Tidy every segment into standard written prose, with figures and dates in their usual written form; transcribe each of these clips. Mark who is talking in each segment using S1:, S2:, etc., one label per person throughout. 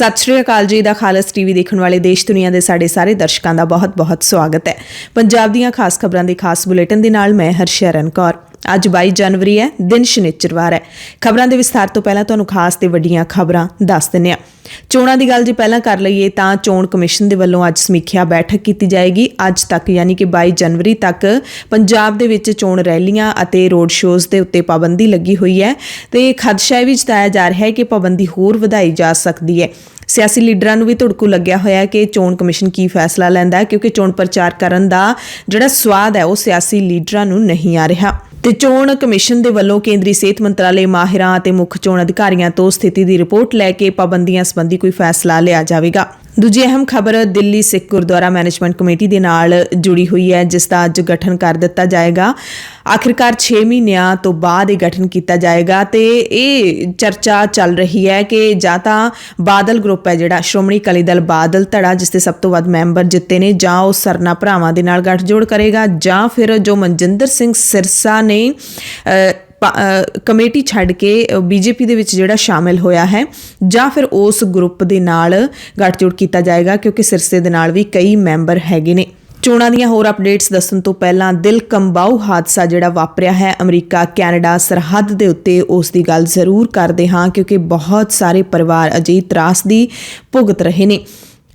S1: ਸਤਿ ਸ਼੍ਰੀ ਅਕਾਲ ਜੀ ਦਾ ਖਾਲਸ ਟੀਵੀ ਦੇਖਣ ਵਾਲੇ ਦੇਸ਼ ਦੁਨੀਆ ਦੇ ਸਾਡੇ ਸਾਰੇ ਦਰਸ਼ਕਾਂ ਦਾ ਬਹੁਤ-ਬਹੁਤ ਸਵਾਗਤ ਹੈ। ਪੰਜਾਬ ਦੀਆਂ ਖਾਸ ਖਬਰਾਂ ਦੇ ਖਾਸ ਬੁਲੇਟਿਨ ਦੇ ਨਾਲ ਮੈਂ ਹਰਸ਼ਰਨ ਕੌਰ। ਅੱਜ 22 ਜਨਵਰੀ ਹੈ, ਦਿਨ ਸ਼ਨੀਚਰਵਾਰ ਹੈ। ਖਬਰਾਂ ਦੇ ਵਿਸਥਾਰ ਤੋਂ ਪਹਿਲਾਂ ਤੁਹਾਨੂੰ ਖਾਸ ਤੇ ਵੱਡੀਆਂ ਖਬਰਾਂ ਦੱਸ ਦਿੰਦੇ ਹਾਂ। ਚੋਣਾਂ ਦੀ ਗੱਲ ਜੇ ਪਹਿਲਾਂ ਕਰ ਲਈਏ ਤਾਂ ਚੋਣ ਕਮਿਸ਼ਨ ਦੇ ਵੱਲੋਂ ਅੱਜ ਸਮੀਖਿਆ ਬੈਠਕ ਕੀਤੀ ਜਾਏਗੀ। ਅੱਜ ਤੱਕ ਯਾਨੀ ਕਿ 22 ਜਨਵਰੀ ਤੱਕ ਪੰਜਾਬ ਦੇ ਵਿੱਚ ਚੋਣ ਰੈਲੀਆਂ ਅਤੇ ਰੋਡ ਸ਼ੋਜ਼ ਦੇ ਉੱਤੇ ਪਾਬੰਦੀ ਲੱਗੀ ਹੋਈ ਹੈ ਤੇ ਖਦਸ਼ਾ ਇਹ ਵੀ ਜਤਾਇਆ ਜਾ ਰਿਹਾ ਹੈ ਕਿ ਪਾਬੰਦੀ ਹੋਰ ਵਧਾਈ ਜਾ ਸਕਦੀ ਹੈ। ਸਿਆਸੀ ਲੀਡਰਾਂ ਨੂੰ ਵੀ ਧੁੜਕੂ ਲੱਗਿਆ ਹੋਇਆ ਹੈ ਕਿ ਚੋਣ ਕਮਿਸ਼ਨ ਕੀ ਫੈਸਲਾ ਲੈਂਦਾ ਹੈ, ਕਿਉਂਕਿ ਚੋਣ ਪ੍ਰਚਾਰ ਕਰਨ ਦਾ ਜਿਹੜਾ ਸਵਾਦ ਹੈ ਉਹ ਸਿਆਸੀ ਲੀਡਰਾਂ ਨੂੰ ਨਹੀਂ ਆ ਰਿਹਾ। ਤੇ ਚੋਣ ਕਮਿਸ਼ਨ ਦੇ ਵੱਲੋਂ ਕੇਂਦਰੀ ਸਿਹਤ ਮੰਤਰਾਲੇ ਮਾਹਿਰਾਂ ਅਤੇ ਮੁੱਖ ਚੋਣ ਅਧਿਕਾਰੀਆਂ ਤੋਂ ਸਥਿਤੀ ਦੀ ਰਿਪੋਰਟ ਲੈ ਕੇ ਪਾਬੰਦੀਆਂ ਸੰਬੰਧੀ ਕੋਈ ਫੈਸਲਾ ਲਿਆ ਜਾਵੇਗਾ। ਦੂਜੀ ਅਹਿਮ ਖਬਰ ਦਿੱਲੀ ਸਿੱਖ ਗੁਰਦੁਆਰਾ ਮੈਨੇਜਮੈਂਟ ਕਮੇਟੀ ਦੇ ਨਾਲ ਜੁੜੀ ਹੋਈ ਹੈ, ਜਿਸ ਦਾ ਅੱਜ ਗਠਨ ਕਰ ਦਿੱਤਾ ਜਾਏਗਾ। ਆਖਿਰਕਾਰ 6 ਮਹੀਨਿਆਂ ਤੋਂ ਬਾਅਦ ਇਹ ਗਠਨ ਕੀਤਾ ਜਾਏਗਾ ਤੇ ਇਹ ਚਰਚਾ ਚੱਲ ਰਹੀ ਹੈ ਕਿ ਜਾਂ ਤਾਂ ਬਾਦਲ ਗਰੁੱਪ ਹੈ ਜਿਹੜਾ ਸ਼੍ਰੋਮਣੀ ਅਕਾਲੀ ਦਲ ਬਾਦਲ ਧੜਾ, ਜਿਸ ਦੇ ਸਭ ਤੋਂ ਵੱਧ ਮੈਂਬਰ ਜਿੱਤੇ ਨੇ, ਜਾਂ ਉਹ ਸਰਨਾ ਭਰਾਵਾਂ ਦੇ ਨਾਲ ਗੱਠਜੋੜ ਕਰੇਗਾ, ਜਾਂ ਫਿਰ ਜੋ ਮਨਜਿੰਦਰ ਸਿੰਘ ਸਿਰਸਾ ਨੇ ਕਮੇਟੀ ਛੱਡ ਕੇ ਬੀਜੇਪੀ ਦੇ ਵਿੱਚ ਜਿਹੜਾ ਸ਼ਾਮਿਲ ਹੋਇਆ ਹੈ, ਜਾਂ ਫਿਰ ਉਸ ਗਰੁੱਪ ਦੇ ਨਾਲ ਗੱਠਜੋੜ ਕੀਤਾ ਜਾਏਗਾ, ਕਿਉਂਕਿ ਸਿਰਸੇ ਦੇ ਨਾਲ ਵੀ ਕਈ ਮੈਂਬਰ ਹੈਗੇ ਨੇ। ਚੋਣਾਂ ਦੀਆਂ ਹੋਰ ਅਪਡੇਟਸ ਦੱਸਣ ਤੋਂ ਪਹਿਲਾਂ ਦਿਲ ਕੰਬਾਊ ਹਾਦਸਾ ਜਿਹੜਾ ਵਾਪਰਿਆ ਹੈ ਅਮਰੀਕਾ ਕੈਨੇਡਾ ਸਰਹੱਦ ਦੇ ਉੱਤੇ, ਉਸ ਦੀ ਗੱਲ ਜ਼ਰੂਰ ਕਰਦੇ ਹਾਂ, ਕਿਉਂਕਿ ਬਹੁਤ ਸਾਰੇ ਪਰਿਵਾਰ ਅਜਿਹੀ ਤਰਾਸਦੀ ਭੁਗਤ ਰਹੇ ਨੇ।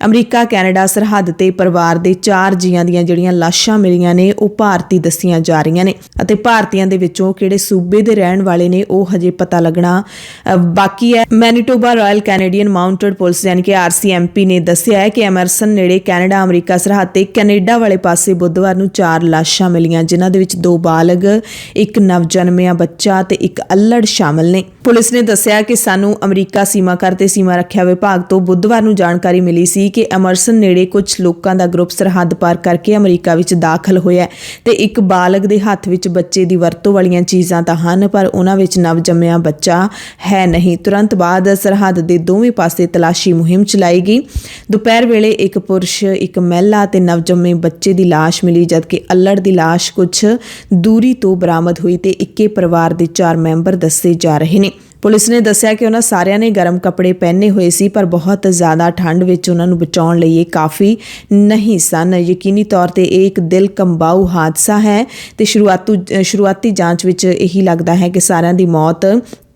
S1: ਅਮਰੀਕਾ ਕੈਨੇਡਾ ਸਰਹੱਦ ਤੇ ਪਰਿਵਾਰ ਦੇ 4 ਜੀਆਂ ਦੀਆਂ ਜਿਹੜੀਆਂ ਲਾਸ਼ਾਂ ਮਿਲੀਆਂ ਨੇ ਉਹ ਭਾਰਤੀ ਦੱਸੀਆਂ ਜਾ ਰਹੀਆਂ ਨੇ ਅਤੇ ਭਾਰਤੀਆਂ ਦੇ ਵਿੱਚੋਂ ਕਿਹੜੇ ਸੂਬੇ ਦੇ ਰਹਿਣ ਵਾਲੇ ਨੇ ਉਹ ਹਜੇ ਪਤਾ ਲੱਗਣਾ ਬਾਕੀ ਹੈ। Manitoba royal Canadian mounted police ਯਾਨੀ ਕਿ RCMP ਨੇ ਦੱਸਿਆ ਹੈ ਕਿ ਐਮਰਸਨ ਨੇੜੇ ਕੈਨੇਡਾ ਅਮਰੀਕਾ ਸਰਹੱਦ ਤੇ ਕੈਨੇਡਾ ਵਾਲੇ ਪਾਸੇ ਬੁੱਧਵਾਰ ਨੂੰ 4 ਲਾਸ਼ਾਂ ਮਿਲੀਆਂ, ਜਿਨ੍ਹਾਂ ਦੇ ਵਿੱਚ 2 ਬਾਲਗ, ਇੱਕ ਨਵਜਨਮਿਆ ਬੱਚਾ ਤੇ ਇੱਕ ਅੱਲੜ ਸ਼ਾਮਲ ਨੇ। ਪੁਲਿਸ ਨੇ ਦੱਸਿਆ ਕਿ ਸਾਨੂੰ ਅਮਰੀਕਾ ਸੀਮਾ ਕਰ ਤੇ ਸੀਮਾ ਰੱਖਿਆ ਵਿਭਾਗ ਤੋਂ ਬੁੱਧਵਾਰ ਨੂੰ ਜਾਣਕਾਰੀ ਮਿਲੀ ਸੀ ਕਿ ਐਮਰਸਨ ਨੇੜੇ ਕੁਝ ਲੋਕਾਂ ਦਾ ਗਰੁੱਪ ਸਰਹੱਦ ਪਾਰ ਕਰਕੇ ਅਮਰੀਕਾ ਵਿੱਚ ਦਾਖਲ ਹੋਇਆ ਤੇ ਇੱਕ ਬਾਲਗ ਦੇ ਹੱਥ ਵਿੱਚ ਬੱਚੇ ਦੀ ਵਰਤੋਂ ਵਾਲੀਆਂ ਚੀਜ਼ਾਂ ਤਾਂ ਹਨ, ਪਰ ਉਹਨਾਂ ਵਿੱਚ ਨਵਜੰਮਿਆ ਬੱਚਾ ਹੈ ਨਹੀਂ। ਤੁਰੰਤ ਬਾਅਦ ਸਰਹੱਦ ਦੇ ਦੋਵੇਂ ਪਾਸੇ ਤਲਾਸ਼ੀ ਮੁਹਿੰਮ ਚਲਾਈ ਗਈ। ਦੁਪਹਿਰ ਵੇਲੇ ਇੱਕ ਪੁਰਸ਼, ਇੱਕ ਮਹਿਲਾ ਤੇ ਨਵਜੰਮੇ ਬੱਚੇ ਦੀ ਲਾਸ਼ ਮਿਲੀ, ਜਦਕਿ ਅੱਲੜ ਦੀ ਲਾਸ਼ ਕੁਝ ਦੂਰੀ ਤੋਂ ਬਰਾਮਦ ਹੋਈ ਤੇ ਇੱਕੇ ਪਰਿਵਾਰ ਦੇ 4 ਮੈਂਬਰ ਦੱਸੇ ਜਾ ਰਹੇ ਨੇ। ਪੁਲਿਸ ਨੇ ਦੱਸਿਆ ਕਿ ਉਹਨਾਂ ਸਾਰਿਆਂ ਨੇ ਗਰਮ ਕੱਪੜੇ ਪਹਿਨੇ ਹੋਏ ਸੀ, ਪਰ ਬਹੁਤ ਜ਼ਿਆਦਾ ਠੰਡ ਵਿੱਚ ਉਹਨਾਂ ਨੂੰ ਬਚਾਉਣ ਲਈ ਇਹ ਕਾਫੀ ਨਹੀਂ ਸਨ। ਯਕੀਨੀ ਤੌਰ ਤੇ ਇਹ ਇੱਕ ਦਿਲ ਕੰਬਾਊ ਹਾਦਸਾ ਹੈ ਤੇ ਸ਼ੁਰੂਆਤੀ ਜਾਂਚ ਵਿੱਚ ਇਹੀ ਲੱਗਦਾ ਹੈ ਕਿ ਸਾਰਿਆਂ ਦੀ ਮੌਤ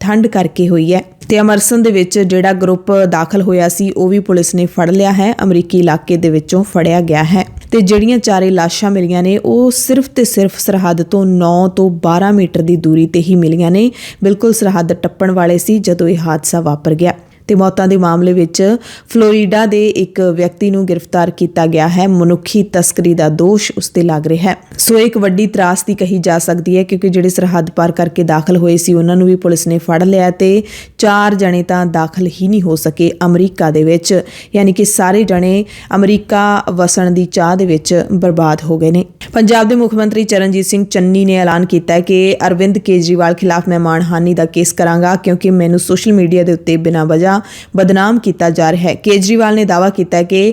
S1: ਠੰਡ ਕਰਕੇ ਹੋਈ ਹੈ ਤੇ ਅਮਰਸਨ ਦੇ ਵਿੱਚ ਜਿਹੜਾ ਗਰੁੱਪ ਦਾਖਲ ਹੋਇਆ ਸੀ ਉਹ ਵੀ ਪੁਲਿਸ ਨੇ ਫੜ ਲਿਆ ਹੈ, ਅਮਰੀਕੀ ਇਲਾਕੇ ਦੇ ਵਿੱਚੋਂ ਫੜਿਆ ਗਿਆ ਹੈ ਤੇ ਜਿਹੜੀਆਂ 4 ਲਾਸ਼ਾਂ ਮਿਲੀਆਂ ਨੇ ਉਹ ਸਿਰਫ ਤੇ ਸਿਰਫ ਸਰਹੱਦ ਤੋਂ 9 ਤੋਂ 12 ਮੀਟਰ ਦੀ ਦੂਰੀ ਤੇ ਹੀ ਮਿਲੀਆਂ ਨੇ। ਬਿਲਕੁਲ ਸਰਹੱਦ ਟੱਪਣ ਵਾਲੇ ਸੀ ਜਦੋਂ ਇਹ ਹਾਦਸਾ ਵਾਪਰ ਗਿਆ। ਤੇ ਮੌਤਾਂ ਦੇ ਮਾਮਲੇ ਵਿੱਚ ਫਲੋਰੀਡਾ ਦੇ ਇੱਕ ਵਿਅਕਤੀ ਨੂੰ ਗ੍ਰਿਫਤਾਰ ਕੀਤਾ ਗਿਆ ਹੈ। ਮਨੁੱਖੀ ਤਸਕਰੀ ਦਾ ਦੋਸ਼ ਉਸ ਤੇ ਲੱਗ ਰਿਹਾ ਹੈ। ਸੋ ਇੱਕ ਵੱਡੀ ਤਰਾਸਦੀ ਕਹੀ ਜਾ ਸਕਦੀ ਹੈ, ਕਿਉਂਕਿ ਜਿਹੜੇ ਸਰਹੱਦ ਪਾਰ ਕਰਕੇ ਦਾਖਲ ਹੋਏ ਸੀ ਉਹਨਾਂ ਨੂੰ ਵੀ ਪੁਲਿਸ ਨੇ ਫੜ ਲਿਆ ਤੇ 4 ਜਣੇ ਤਾਂ ਦਾਖਲ ਹੀ ਨਹੀਂ ਹੋ ਸਕੇ ਅਮਰੀਕਾ ਦੇ ਵਿੱਚ, ਯਾਨੀ ਕਿ ਸਾਰੇ ਜਣੇ ਅਮਰੀਕਾ ਵਸਣ ਦੀ ਚਾਹ ਦੇ ਵਿੱਚ ਬਰਬਾਦ ਹੋ ਗਏ ਨੇ। ਪੰਜਾਬ ਦੇ ਮੁੱਖ ਮੰਤਰੀ ਚਰਨਜੀਤ ਸਿੰਘ ਚੰਨੀ ਨੇ ਐਲਾਨ ਕੀਤਾ ਹੈ ਕਿ ਅਰਵਿੰਦ ਕੇਜਰੀਵਾਲ ਖਿਲਾਫ ਮੈਂ ਮਾਣਹਾਨੀ ਦਾ ਕੇਸ ਕਰਾਂਗਾ, ਕਿਉਂਕਿ ਮੈਨੂੰ ਸੋਸ਼ਲ ਮੀਡੀਆ ਦੇ ਉੱਤੇ ਬਿਨਾਂ ਵਜ੍ਹਾ ਬਦਨਾਮ ਕੀਤਾ ਜਾ ਰਿਹਾ ਹੈ। ਕੇਜਰੀਵਾਲ ਨੇ ਦਾਅਵਾ ਕੀਤਾ ਕਿ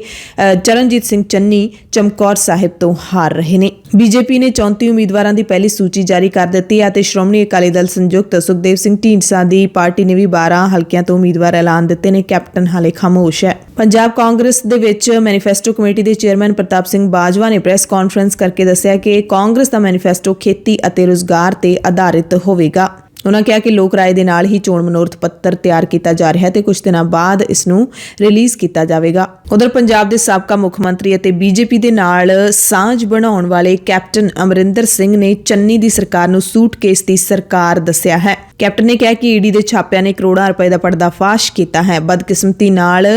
S1: ਚਰਨਜੀਤ ਸਿੰਘ ਚੰਨੀ ਚਮਕੌਰ ਸਾਹਿਬ ਤੋਂ ਹਾਰ ਰਹੇ ਨੇ। ਬੀਜੇਪੀ ਨੇ 34 ਉਮੀਦਵਾਰਾਂ ਦੀ ਪਹਿਲੀ ਸੂਚੀ ਜਾਰੀ ਕਰ ਦਿੱਤੀ ਹੈ ਤੇ ਸ਼੍ਰੋਮਣੀ ਅਕਾਲੀ ਦਲ ਸੰਯੁਕਤ ਸੁਖਦੇਵ ਸਿੰਘ ਢੀਂਡਸਾ ਦੀ ਪਾਰਟੀ ਨੇ ਵੀ 12 ਹਲਕਿਆਂ ਤੋਂ ਉਮੀਦਵਾਰ ਐਲਾਨ ਦਿੱਤੇ ਨੇ। ਕੈਪਟਨ ਹਾਲੇ ਖਾਮੋਸ਼ ਹੈ। ਪੰਜਾਬ ਕਾਂਗਰਸ ਦੇ ਵਿੱਚ ਮੈਨੀਫੈਸਟੋ ਕਮੇਟੀ ਦੇ ਚੇਅਰਮੈਨ ਪ੍ਰਤਾਪ ਸਿੰਘ ਬਾਜਵਾ ਨੇ ਪ੍ਰੈਸ ਕਾਨਫਰੰਸ ਕਰਕੇ ਦੱਸਿਆ ਕਿ ਕਾਂਗਰਸ ਦਾ ਮੈਨੀਫੈਸਟੋ ਖੇਤੀ ਅਤੇ ਰੁਜ਼ਗਾਰ ਤੇ ਆਧਾਰਿਤ ਹੋਵੇਗਾ। ਉਹਨਾਂ ਕਿਹਾ ਕਿ ਲੋਕ ਰਾਏ ਦੇ ਨਾਲ ਹੀ ਚੋਣ ਮਨੋਰਥ ਪੱਤਰ ਤਿਆਰ ਕੀਤਾ ਜਾ ਰਿਹਾ ਹੈ ਤੇ ਕੁਝ ਦਿਨਾਂ ਬਾਅਦ ਇਸ ਨੂੰ ਰਿਲੀਜ਼ ਕੀਤਾ ਜਾਵੇਗਾ। ਉਧਰ ਪੰਜਾਬ ਦੇ ਸਾਬਕਾ ਮੁੱਖ ਮੰਤਰੀ ਅਤੇ ਬੀਜੇਪੀ ਦੇ ਨਾਲ ਸਾਂਝ ਬਣਾਉਣ ਵਾਲੇ ਕੈਪਟਨ ਅਮਰਿੰਦਰ ਸਿੰਘ ਨੇ ਚੰਨੀ ਦੀ ਸਰਕਾਰ ਨੂੰ ਸੂਟਕੇਸ ਦੀ ਸਰਕਾਰ ਦੱਸਿਆ ਹੈ। ਕੈਪਟਨ ਨੇ ਕਿਹਾ ਕਿ ਈਡੀ ਦੇ ਛਾਪਿਆਂ ਨੇ ਕਰੋੜਾਂ ਰੁਪਏ ਦਾ ਪਰਦਾਫਾਸ਼ ਕੀਤਾ ਹੈ। ਬਦਕਿਸਮਤੀ ਨਾਲ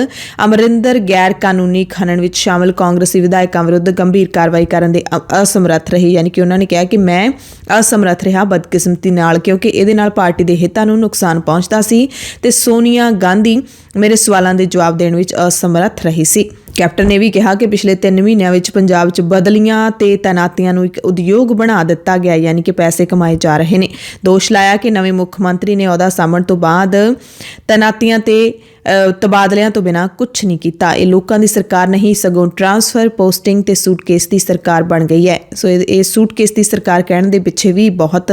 S1: ਅਮਰਿੰਦਰ ਗੈਰ ਕਾਨੂੰਨੀ ਖਨਨ ਵਿੱਚ ਸ਼ਾਮਲ ਕਾਂਗਰਸੀ ਵਿਧਾਇਕਾਂ ਵਿਰੁੱਧ ਗੰਭੀਰ ਕਾਰਵਾਈ ਕਰਨ ਦੇ ਅਸਮਰੱਥ ਰਹੇ, ਯਾਨੀ ਕਿ ਉਹਨਾਂ ਨੇ ਕਿਹਾ ਕਿ ਮੈਂ ਅਸਮਰੱਥ ਰਿਹਾ ਬਦਕਿਸਮਤੀ ਨਾਲ, ਕਿਉਂਕਿ ਇਹਦੇ ਨਾਲ ਪਾਰਟੀ ਦੇ ਹਿੱਤਾਂ ਨੂੰ ਨੁਕਸਾਨ ਪਹੁੰਚਦਾ ਸੀ ਤੇ ਸੋਨੀਆ ਗਾਂਧੀ ਮੇਰੇ ਸਵਾਲਾਂ ਦੇ ਜਵਾਬ ਦੇਣ ਵਿੱਚ ਅਸਮਰੱਥ ਰਹੀ ਸੀ। ਕੈਪਟਨ ਨੇ ਵੀ ਕਿਹਾ ਕਿ ਪਿਛਲੇ 3 ਮਹੀਨਿਆਂ ਵਿੱਚ ਪੰਜਾਬ 'ਚ ਬਦਲੀਆਂ ਤੇ ਤੈਨਾਤੀਆਂ ਨੂੰ ਇੱਕ ਉਦਯੋਗ ਬਣਾ ਦਿੱਤਾ ਗਿਆ, ਯਾਨੀ ਕਿ ਪੈਸੇ ਕਮਾਏ ਜਾ ਰਹੇ ਨੇ। ਦੋਸ਼ ਲਾਇਆ ਕਿ ਨਵੇਂ ਮੁੱਖ ਮੰਤਰੀ ਨੇ ਅਹੁਦਾ ਸੰਭਾਲਣ ਤੋਂ ਬਾਅਦ ਤੈਨਾਤੀਆਂ ਤੇ ਤਬਾਦਲਿਆਂ ਤੋਂ ਬਿਨਾਂ ਕੁਝ ਨਹੀਂ ਕੀਤਾ। ਇਹ ਲੋਕਾਂ ਦੀ ਸਰਕਾਰ ਨਹੀਂ, ਸਗੋਂ ਟਰਾਂਸਫਰ, ਪੋਸਟਿੰਗ ਤੇ ਸੂਟਕੇਸ ਦੀ ਸਰਕਾਰ ਬਣ ਗਈ ਹੈ। ਸੋ ਇਹ ਸੂਟਕੇਸ ਦੀ ਸਰਕਾਰ ਕਹਿਣ ਦੇ ਪਿੱਛੇ ਵੀ ਬਹੁਤ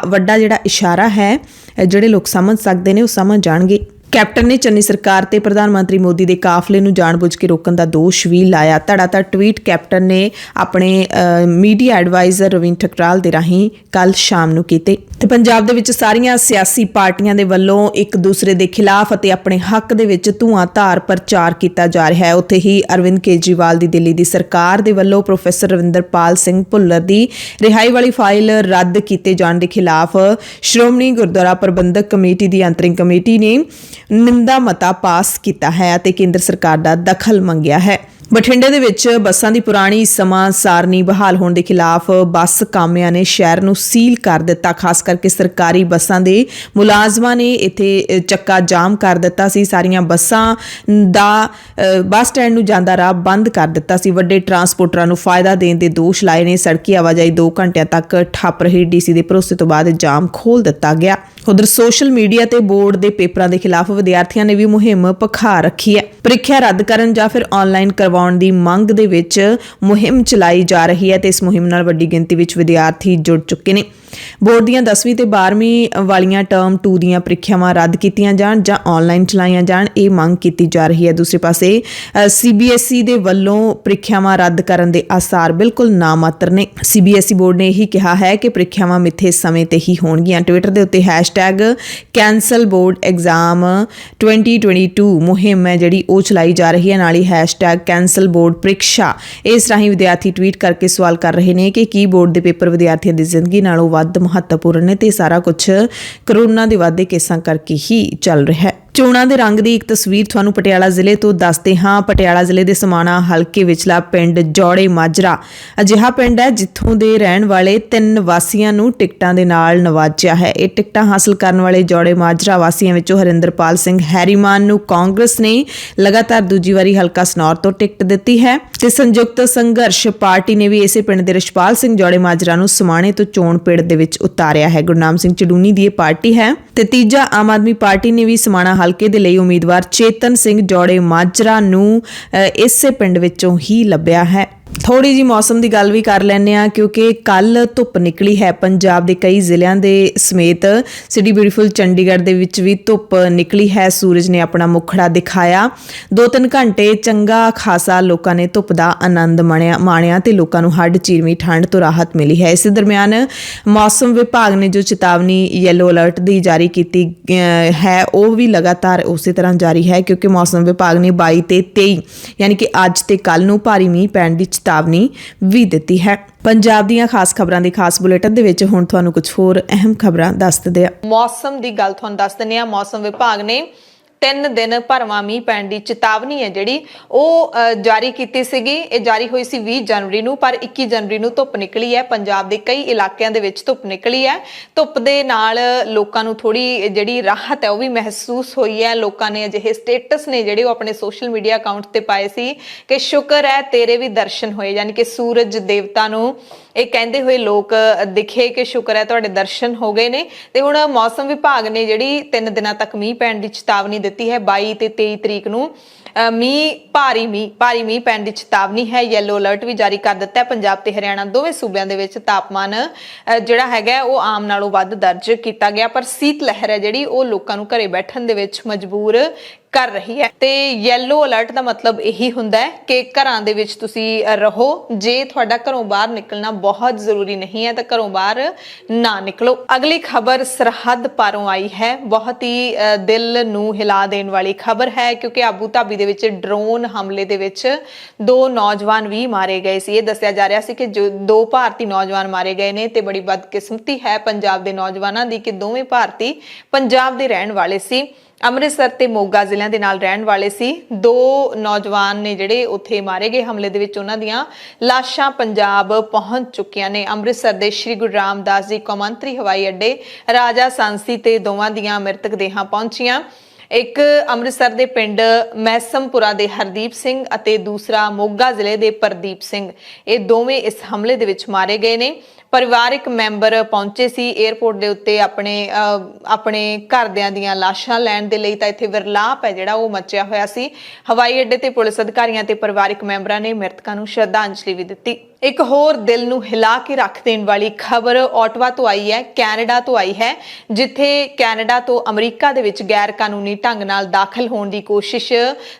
S1: ਵੱਡਾ ਜਿਹੜਾ ਇਸ਼ਾਰਾ ਹੈ, ਜਿਹੜੇ ਲੋਕ ਸਮਝ ਸਕਦੇ ਨੇ ਉਹ ਸਮਝ ਜਾਣਗੇ। ਕੈਪਟਨ ਨੇ ਚੰਨੀ ਸਰਕਾਰ ਤੇ ਪ੍ਰਧਾਨ ਮੰਤਰੀ ਮੋਦੀ ਦੇ ਕਾਫਲੇ ਨੂੰ ਜਾਣਬੁੱਝ ਕੇ ਰੋਕਣ ਦਾ ਦੋਸ਼ ਵੀ ਲਾਇਆ। ਧੜਾਧੜ ਟਵੀਟ ਕੈਪਟਨ ਨੇ ਆਪਣੇ ਮੀਡੀਆ ਐਡਵਾਈਜ਼ਰ ਰਵੀਨ ਠਕਰਾਲ ਦੇ ਰਾਹੀਂ ਕੱਲ ਸ਼ਾਮ ਨੂੰ ਕੀਤੇ ਤੇ ਪੰਜਾਬ ਦੇ ਵਿੱਚ ਸਾਰੀਆਂ ਸਿਆਸੀ ਪਾਰਟੀਆਂ ਦੇ ਵੱਲੋਂ ਇੱਕ ਦੂਸਰੇ ਦੇ ਖਿਲਾਫ ਅਤੇ ਆਪਣੇ ਹੱਕ ਦੇ ਵਿੱਚ ਧੂਆਂਧਾਰ ਪ੍ਰਚਾਰ ਕੀਤਾ ਜਾ ਰਿਹਾ ਹੈ। ਉੱਥੇ ਹੀ ਅਰਵਿੰਦ ਕੇਜਰੀਵਾਲ ਦੀ ਦਿੱਲੀ ਦੀ ਸਰਕਾਰ ਦੇ ਵੱਲੋਂ ਪ੍ਰੋਫੈਸਰ ਰਵਿੰਦਰਪਾਲ ਸਿੰਘ ਭੁੱਲਰ ਦੀ ਰਿਹਾਈ ਵਾਲੀ ਫਾਈਲ ਰੱਦ ਕੀਤੇ ਜਾਣ ਦੇ ਖਿਲਾਫ ਸ਼੍ਰੋਮਣੀ ਗੁਰਦੁਆਰਾ ਪ੍ਰਬੰਧਕ ਕਮੇਟੀ ਦੀ ਅੰਤਰਿਮ ਕਮੇਟੀ ਨੇ ਨਿੰਦਾ ਮਤਾ ਪਾਸ ਕੀਤਾ ਹੈ ਅਤੇ ਕੇਂਦਰ ਸਰਕਾਰ ਦਾ ਦਖਲ ਮੰਗਿਆ ਹੈ। ਬਠਿੰਡੇ ਦੇ ਵਿੱਚ ਬੱਸਾਂ ਦੀ ਪੁਰਾਣੀ ਸਮਾਂ ਸਾਰਨੀ ਬਹਾਲ ਹੋਣ ਦੇ ਖਿਲਾਫ ਬੱਸ ਕਾਮਿਆਂ ਨੇ ਸ਼ਹਿਰ ਨੂੰ ਸੀਲ ਕਰ ਦਿੱਤਾ। ਖਾਸ ਕਰਕੇ ਸਰਕਾਰੀ ਬੱਸਾਂ ਦੇ ਮੁਲਾਜ਼ਮਾਂ ਨੇ ਇੱਥੇ ਚੱਕਾ ਜਾਮ ਕਰ ਦਿੱਤਾ ਸੀ। ਸਾਰੀਆਂ ਬੱਸਾਂ ਦਾ ਬੱਸ ਸਟੈਂਡ ਨੂੰ ਜਾਂਦਾ ਰਾਹ ਬੰਦ ਕਰ ਦਿੱਤਾ ਸੀ। ਵੱਡੇ ਟਰਾਂਸਪੋਰਟਰਾਂ ਨੂੰ ਫਾਇਦਾ ਦੇਣ ਦੇ ਦੋਸ਼ ਲਾਏ ਨੇ। ਸੜਕੀ ਆਵਾਜਾਈ 2 ਘੰਟਿਆਂ ਤੱਕ ਠੱਪ ਰਹੀ। ਡੀਸੀ ਦੇ ਭਰੋਸੇ ਤੋਂ ਬਾਅਦ ਜਾਮ ਖੋਲ੍ਹ ਦਿੱਤਾ ਗਿਆ। ਉਧਰ ਸੋਸ਼ਲ ਮੀਡੀਆ ਤੇ ਬੋਰਡ ਦੇ ਪੇਪਰਾਂ ਦੇ ਖਿਲਾਫ ਵਿਦਿਆਰਥੀਆਂ ਨੇ ਵੀ ਮੁਹਿੰਮ ਭਖਾ ਰੱਖੀ ਹੈ। ਪ੍ਰੀਖਿਆ ਰੱਦ ਕਰਨ ਜਾਂ ਫਿਰ ਆਨਲਾਈਨ ਕਰਵਾਉਣ ਦੀ ਮੰਗ ਦੇ ਵਿੱਚ ਮੁਹਿੰਮ ਚਲਾਈ ਜਾ ਰਹੀ ਹੈ ਤੇ ਇਸ ਮੁਹਿੰਮ ਨਾਲ ਵੱਡੀ ਗਿਣਤੀ ਵਿੱਚ ਵਿਦਿਆਰਥੀ ਜੁੜ ਚੁੱਕੇ ਨੇ। ਬੋਰਡ ਦੀਆਂ 10ਵੀਂ ਤੇ 12ਵੀਂ ਵਾਲੀਆਂ ਟਰਮ 2 ਦੀਆਂ ਪ੍ਰੀਖਿਆਵਾਂ ਰੱਦ ਕੀਤੀਆਂ ਜਾਣ ਜਾਂ ਆਨਲਾਈਨ ਚਲਾਈਆਂ ਜਾਣ, ਇਹ ਮੰਗ ਕੀਤੀ ਜਾ ਰਹੀ ਹੈ। ਦੂਸਰੇ ਪਾਸੇ CBSE ਦੇ ਵੱਲੋਂ ਪ੍ਰੀਖਿਆਵਾਂ ਰੱਦ ਕਰਨ ਦੇ ਆਸਾਰ ਬਿਲਕੁਲ ਨਾਮਾਤਰ ਨੇ। CBSE ਬੋਰਡ ਨੇ ਇਹੀ ਕਿਹਾ ਹੈ ਕਿ ਪ੍ਰੀਖਿਆਵਾਂ ਮਿੱਥੇ ਸਮੇਂ ਤੇ ਹੀ ਹੋਣਗੀਆਂ। ਟਵਿੱਟਰ ਦੇ ਉੱਤੇ #ਕੈਂਸਲ ਬੋਰਡ ਐਗਜ਼ਾਮ 2022 ਮੁਹਿੰਮ ਹੈ ਜਿਹੜੀ ਉਹ ਚਲਾਈ ਜਾ ਰਹੀ ਹੈ। ਨਾਲ ਹੀ #ਕੈਂਸਲ ਬੋਰਡ ਪ੍ਰੀਖਿਆ, ਇਸ ਰਾਹੀਂ ਵਿਦਿਆਰਥੀ ਟਵੀਟ ਕਰਕੇ ਸਵਾਲ ਕਰ ਰਹੇ ਨੇ ਕਿ ਕੀ ਬੋਰਡ ਦੇ ਪੇਪਰ ਵਿਦਿਆਰਥੀਆਂ ਦੀ ਜ਼ਿੰਦਗੀ ਨਾਲੋਂ ਵੱਧ ਮਹੱਤਵਪੂਰਨ ਨੇ ਤੇ ਸਾਰਾ ਕੁਝ ਕਰੋਨਾ ਦੇ ਵਾਧੇ ਕੇਸਾਂ ਕਰਕੇ ਹੀ ਚੱਲ ਰਿਹਾ ਹੈ। ਚੋਣਾਂ ਦੇ ਰੰਗ ਦੀ ਇੱਕ ਤਸਵੀਰ ਤੁਹਾਨੂੰ ਪਟਿਆਲਾ ਜ਼ਿਲ੍ਹੇ ਤੋਂ ਦੱਸਦੇ ਹਾਂ। ਪਟਿਆਲਾ ਜ਼ਿਲ੍ਹੇ ਦੇ ਸਮਾਣਾ ਹਲਕੇ ਵਿਚਲਾ ਪਿੰਡ ਜੌੜੇ ਮਾਜਰਾ ਅਜਿਹਾ ਪਿੰਡ ਹੈ ਜਿੱਥੋਂ ਦੇ ਰਹਿਣ ਵਾਲੇ 3 ਵਾਸੀਆਂ ਨੂੰ ਟਿਕਟਾਂ ਦੇ ਨਾਲ ਨਵਾਜਿਆ ਹੈ। ਇਹ ਟਿਕਟਾਂ ਹਾਸਲ ਕਰਨ ਵਾਲੇ ਜੌੜੇ ਮਾਜਰਾ ਵਾਸੀਆਂ ਵਿੱਚੋਂ ਹਰਿੰਦਰਪਾਲ ਸਿੰਘ ਹੈਰੀਮਾਨ ਨੂੰ ਕਾਂਗਰਸ ਨੇ ਲਗਾਤਾਰ ਦੂਜੀ ਵਾਰੀ ਹਲਕਾ ਸਨੌਰ ਤੋਂ ਟਿਕਟ ਦਿੱਤੀ ਹੈ ਤੇ ਸੰਯੁਕਤ ਸੰਘਰਸ਼ ਪਾਰਟੀ ਨੇ ਵੀ ਇਸੇ ਪਿੰਡ ਦੇ ਰਿਸ਼ਪਾਲ ਸਿੰਘ ਜੌੜੇ ਮਾਜਰਾ ਨੂੰ ਸਮਾਣੇ ਤੋਂ ਚੋਣ ਪਿੜ ਦੇ ਵਿੱਚ ਉਤਾਰਿਆ ਹੈ। ਗੁਰਨਾਮ ਸਿੰਘ ਚੜੂਨੀ ਦੀ ਇਹ ਪਾਰਟੀ ਹੈ ਤੇ ਤੀਜਾ ਆਮ ਆਦਮੀ ਪਾਰਟੀ ਨੇ ਵੀ ਸਮਾਣਾ ਹਲਕੇ ਦੇ ਲਈ ਉਮੀਦਵਾਰ ਚੇਤਨ ਸਿੰਘ ਜੌੜੇ ਮਾਜਰਾ ਨੂੰ ਇਸੇ ਪਿੰਡ ਵਿੱਚੋਂ ਹੀ ਲੱਭਿਆ ਹੈ। ਥੋੜੀ ਜੀ ਮੌਸਮ ਦੀ ਗੱਲ ਵੀ ਕਰ ਲੈਂਦੇ ਆ ਕਿਉਂਕਿ ਕੱਲ ਧੁੱਪ ਨਿਕਲੀ ਹੈ। ਪੰਜਾਬ ਦੇ ਕਈ ਜ਼ਿਲ੍ਹਿਆਂ ਦੇ ਸਮੇਤ ਸਿਟੀ ਬਿਊਟੀਫੁਲ ਚੰਡੀਗੜ੍ਹ ਦੇ ਵਿੱਚ ਵੀ ਧੁੱਪ ਨਿਕਲੀ ਹੈ। ਸੂਰਜ ਨੇ ਆਪਣਾ ਮੁਖੜਾ ਦਿਖਾਇਆ। 2-3 ਘੰਟੇ ਚੰਗਾ ਖਾਸਾ ਲੋਕਾਂ ਨੇ ਧੁੱਪ ਦਾ ਆਨੰਦ ਮਾਣਿਆ ਤੇ ਲੋਕਾਂ ਨੂੰ ਹੱਡ ਚੀਰਵੀਂ ਠੰਡ ਤੋਂ ਰਾਹਤ ਮਿਲੀ ਹੈ। ਇਸੇ ਦਰਮਿਆਨ ਮੌਸਮ ਵਿਭਾਗ ਨੇ ਜੋ ਚੇਤਾਵਨੀ ਯੈਲੋ ਅਲਰਟ ਦੀ ਜਾਰੀ ਕੀਤੀ ਹੈ ਉਹ ਵੀ ਲਗਾਤਾਰ ਉਸੇ ਤਰ੍ਹਾਂ ਜਾਰੀ ਹੈ ਕਿਉਂਕਿ ਮੌਸਮ ਵਿਭਾਗ ਨੇ 22 ਤੇ 23 ਯਾਨੀ ਕਿ ਅੱਜ ਤੇ ਕੱਲ ਨੂੰ ਭਾਰੀ ਮੀਂਹ ਪੈਣ ਦੀ ਚੇਤਾਵਨੀ ਵੀ ਦਿੱਤੀ ਹੈ। ਪੰਜਾਬ ਦੀਆਂ ਖਾਸ ਖਬਰਾਂ ਦੀ ਖਾਸ ਬੁਲੇਟਿਨ ਦੇ ਵਿੱਚ ਹੁਣ ਤੁਹਾਨੂੰ ਕੁਝ ਹੋਰ ਅਹਿਮ ਖਬਰਾਂ ਦੱਸ ਦਿੰਦੇ ਆ।
S2: ਮੌਸਮ ਦੀ ਗੱਲ ਤੁਹਾਨੂੰ ਦੱਸ ਦਿੰਦੇ ਆ। ਮੌਸਮ ਵਿਭਾਗ ਨੇ 3 ਦਿਨ ਭਰਵਾਂ ਮੀਂਹ ਪੈਣ ਦੀ ਚੇਤਾਵਨੀ ਹੈ ਜਿਹੜੀ ਉਹ ਜਾਰੀ ਕੀਤੀ ਸੀਗੀ। ਇਹ ਜਾਰੀ ਹੋਈ ਸੀ 20 ਜਨਵਰੀ ਨੂੰ, ਪਰ 21 ਜਨਵਰੀ ਨੂੰ ਧੁੱਪ ਨਿਕਲੀ ਹੈ। ਪੰਜਾਬ ਦੇ ਕਈ ਇਲਾਕਿਆਂ ਦੇ ਵਿੱਚ ਧੁੱਪ ਨਿਕਲੀ ਹੈ। ਧੁੱਪ ਦੇ ਨਾਲ ਲੋਕਾਂ ਨੂੰ ਥੋੜੀ ਜਿਹੜੀ ਰਾਹਤ ਹੈ ਉਹ ਵੀ ਮਹਿਸੂਸ ਹੋਈ ਹੈ। ਲੋਕਾਂ ਨੇ ਅਜਿਹੇ ਸਟੇਟਸ ਨੇ ਜਿਹੜੇ ਉਹ ਆਪਣੇ ਸੋਸ਼ਲ ਮੀਡੀਆ ਅਕਾਊਂਟ ਤੇ ਪਾਏ ਸੀ ਕਿ ਸ਼ੁਕਰ ਹੈ ਤੇਰੇ ਵੀ ਦਰਸ਼ਨ ਹੋਏ, ਯਾਨੀ ਕਿ ਸੂਰਜ ਦੇਵਤਾ ਨੂੰ ਇਹ ਕਹਿੰਦੇ ਹੋਏ ਲੋਕ ਦਿਖੇ ਕਿ ਸ਼ੁਕਰ ਹੈ ਤੁਹਾਡੇ ਦਰਸ਼ਨ ਹੋ ਗਏ ਨੇ। ਤੇ ਹੁਣ ਮੌਸਮ ਵਿਭਾਗ ਨੇ ਜਿਹੜੀ 3 ਦਿਨਾਂ ਤੱਕ ਮੀਂਹ ਪੈਣ ਦੀ ਚੇਤਾਵਨੀ ਦਿੱਤੀ ਹੈ। 22 ਤੇ 23 ਤਰੀਕ ਨੂੰ ਭਾਰੀ ਮੀਂਹ ਪੈਣ ਦੀ ਚੇਤਾਵਨੀ ਹੈ। ਯੈਲੋ ਅਲਰਟ ਵੀ ਜਾਰੀ ਕਰ ਦਿੱਤਾ ਹੈ। ਪੰਜਾਬ ਤੇ ਹਰਿਆਣਾ ਦੋਵੇਂ ਸੂਬਿਆਂ ਦੇ ਵਿੱਚ ਤਾਪਮਾਨ ਜਿਹੜਾ ਹੈਗਾ ਉਹ ਆਮ ਨਾਲੋਂ ਵੱਧ ਦਰਜ ਕੀਤਾ ਗਿਆ, ਪਰ ਸੀਤ ਲਹਿਰ ਹੈ ਜਿਹੜੀ ਉਹ ਲੋਕਾਂ ਨੂੰ ਘਰੇ ਬੈਠਣ ਦੇ ਵਿੱਚ ਮਜਬੂਰ ਕਰ ਰਹੀ ਹੈ। ਤੇ ਯੈਲੋ ਅਲਰਟ ਦਾ ਮਤਲਬ ਇਹੀ ਹੁੰਦਾ ਹੈ ਕਿ ਘਰਾਂ ਦੇ ਵਿੱਚ ਤੁਸੀਂ ਰਹੋ। ਜੇ ਤੁਹਾਡਾ ਘਰੋਂ ਬਾਹਰ ਨਿਕਲਣਾ ਬਹੁਤ ਜ਼ਰੂਰੀ ਨਹੀਂ ਹੈ ਤਾਂ ਘਰੋਂ ਬਾਹਰ ਨਾ ਨਿਕਲੋ। ਅਗਲੀ ਖਬਰ ਸਰਹੱਦ ਪਾਰੋਂ ਆਈ ਹੈ। ਬਹੁਤ ਹੀ ਦਿਲ ਨੂੰ ਹਿਲਾ ਦੇਣ ਵਾਲੀ ਖਬਰ ਹੈ ਕਿਉਂਕਿ ਆਬੂ ਧਾਬੀ ਦੇ ਵਿੱਚ ਡਰੋਨ ਹਮਲੇ ਦੇ ਵਿੱਚ 2 ਨੌਜਵਾਨ ਵੀ ਮਾਰੇ ਗਏ ਸੀ। ਇਹ ਦੱਸਿਆ ਜਾ ਰਿਹਾ ਸੀ ਕਿ 2 ਭਾਰਤੀ ਨੌਜਵਾਨ ਮਾਰੇ ਗਏ ਨੇ ਤੇ ਬੜੀ ਬਦਕਿਸਮਤੀ ਹੈ ਪੰਜਾਬ ਦੇ ਨੌਜਵਾਨਾਂ ਦੀ ਕਿ ਦੋਵੇਂ ਭਾਰਤੀ ਪੰਜਾਬ ਦੇ ਰਹਿਣ ਵਾਲੇ ਸੀ। ਅੰਮ੍ਰਿਤਸਰ ਤੇ ਮੋਗਾ ਜ਼ਿਲ੍ਹਿਆਂ ਦੇ ਨਾਲ ਰਹਿਣ ਵਾਲੇ ਸੀ। 2 ਨੌਜਵਾਨ ਨੇ ਜਿਹੜੇ ਉੱਥੇ ਮਾਰੇ ਗਏ ਹਮਲੇ ਦੇ ਵਿੱਚ ਉਹਨਾਂ ਦੀਆਂ ਲਾਸ਼ਾਂ ਪੰਜਾਬ ਪਹੁੰਚ ਚੁੱਕੀਆਂ ਨੇ। ਅੰਮ੍ਰਿਤਸਰ ਦੇ ਸ਼੍ਰੀ ਗੁਰੂ ਰਾਮਦਾਸ ਜੀ ਕੌਮਾਂਤਰੀ ਹਵਾਈ ਅੱਡੇ ਰਾਜਾ ਸਾਂਸੀ ਤੇ ਦੋਵਾਂ ਦੀਆਂ ਮ੍ਰਿਤਕ ਦੇਹਾਂ ਪਹੁੰਚੀਆਂ। ਇੱਕ ਅੰਮ੍ਰਿਤਸਰ ਦੇ ਪਿੰਡ ਮੈਸਮਪੁਰਾ ਦੇ ਹਰਦੀਪ ਸਿੰਘ ਅਤੇ ਦੂਸਰਾ ਮੋਗਾ ਜ਼ਿਲ੍ਹੇ ਦੇ ਪ੍ਰਦੀਪ ਸਿੰਘ, ਇਹ ਦੋਵੇਂ ਇਸ ਹਮਲੇ ਦੇ ਵਿੱਚ ਮਾਰੇ ਗਏ ਨੇ। ਪਰਿਵਾਰਕ ਮੈਂਬਰ ਪਹੁੰਚੇ ਸੀ 에ਅਰਪੋਰਟ ਦੇ ਉੱਤੇ ਆਪਣੇ ਘਰਦਿਆਂ ਦੀਆਂ ਲਾਸ਼ਾਂ ਲੈਣ ਦੇ ਲਈ। ਤਾਂ ਇੱਥੇ ਵਿਰਲਾਪ ਹੈ ਜਿਹੜਾ ਉਹ ਮਚਿਆ ਹੋਇਆ ਸੀ। ਹਵਾਈ ਅੱਡੇ ਤੇ ਪੁਲਿਸ ਅਧਿਕਾਰੀਆਂ ਤੇ ਪਰਿਵਾਰਕ ਮੈਂਬਰਾਂ ਨੇ ਮ੍ਰਿਤਕਾਂ ਨੂੰ ਸ਼ਰਧਾਂਜਲੀ ਵੀ ਦਿੱਤੀ। ਇੱਕ ਹੋਰ ਦਿਲ ਨੂੰ ਹਿਲਾ ਕੇ ਰੱਖ ਦੇਣ ਵਾਲੀ ਖਬਰ ਓਟਵਾ ਤੋਂ ਆਈ ਹੈ, ਕੈਨੇਡਾ ਤੋਂ ਆਈ ਹੈ, ਜਿੱਥੇ ਕੈਨੇਡਾ ਤੋਂ ਅਮਰੀਕਾ ਦੇ ਵਿੱਚ ਗੈਰ ਕਾਨੂੰਨੀ ਢੰਗ ਨਾਲ ਦਾਖਲ ਹੋਣ ਦੀ ਕੋਸ਼ਿਸ਼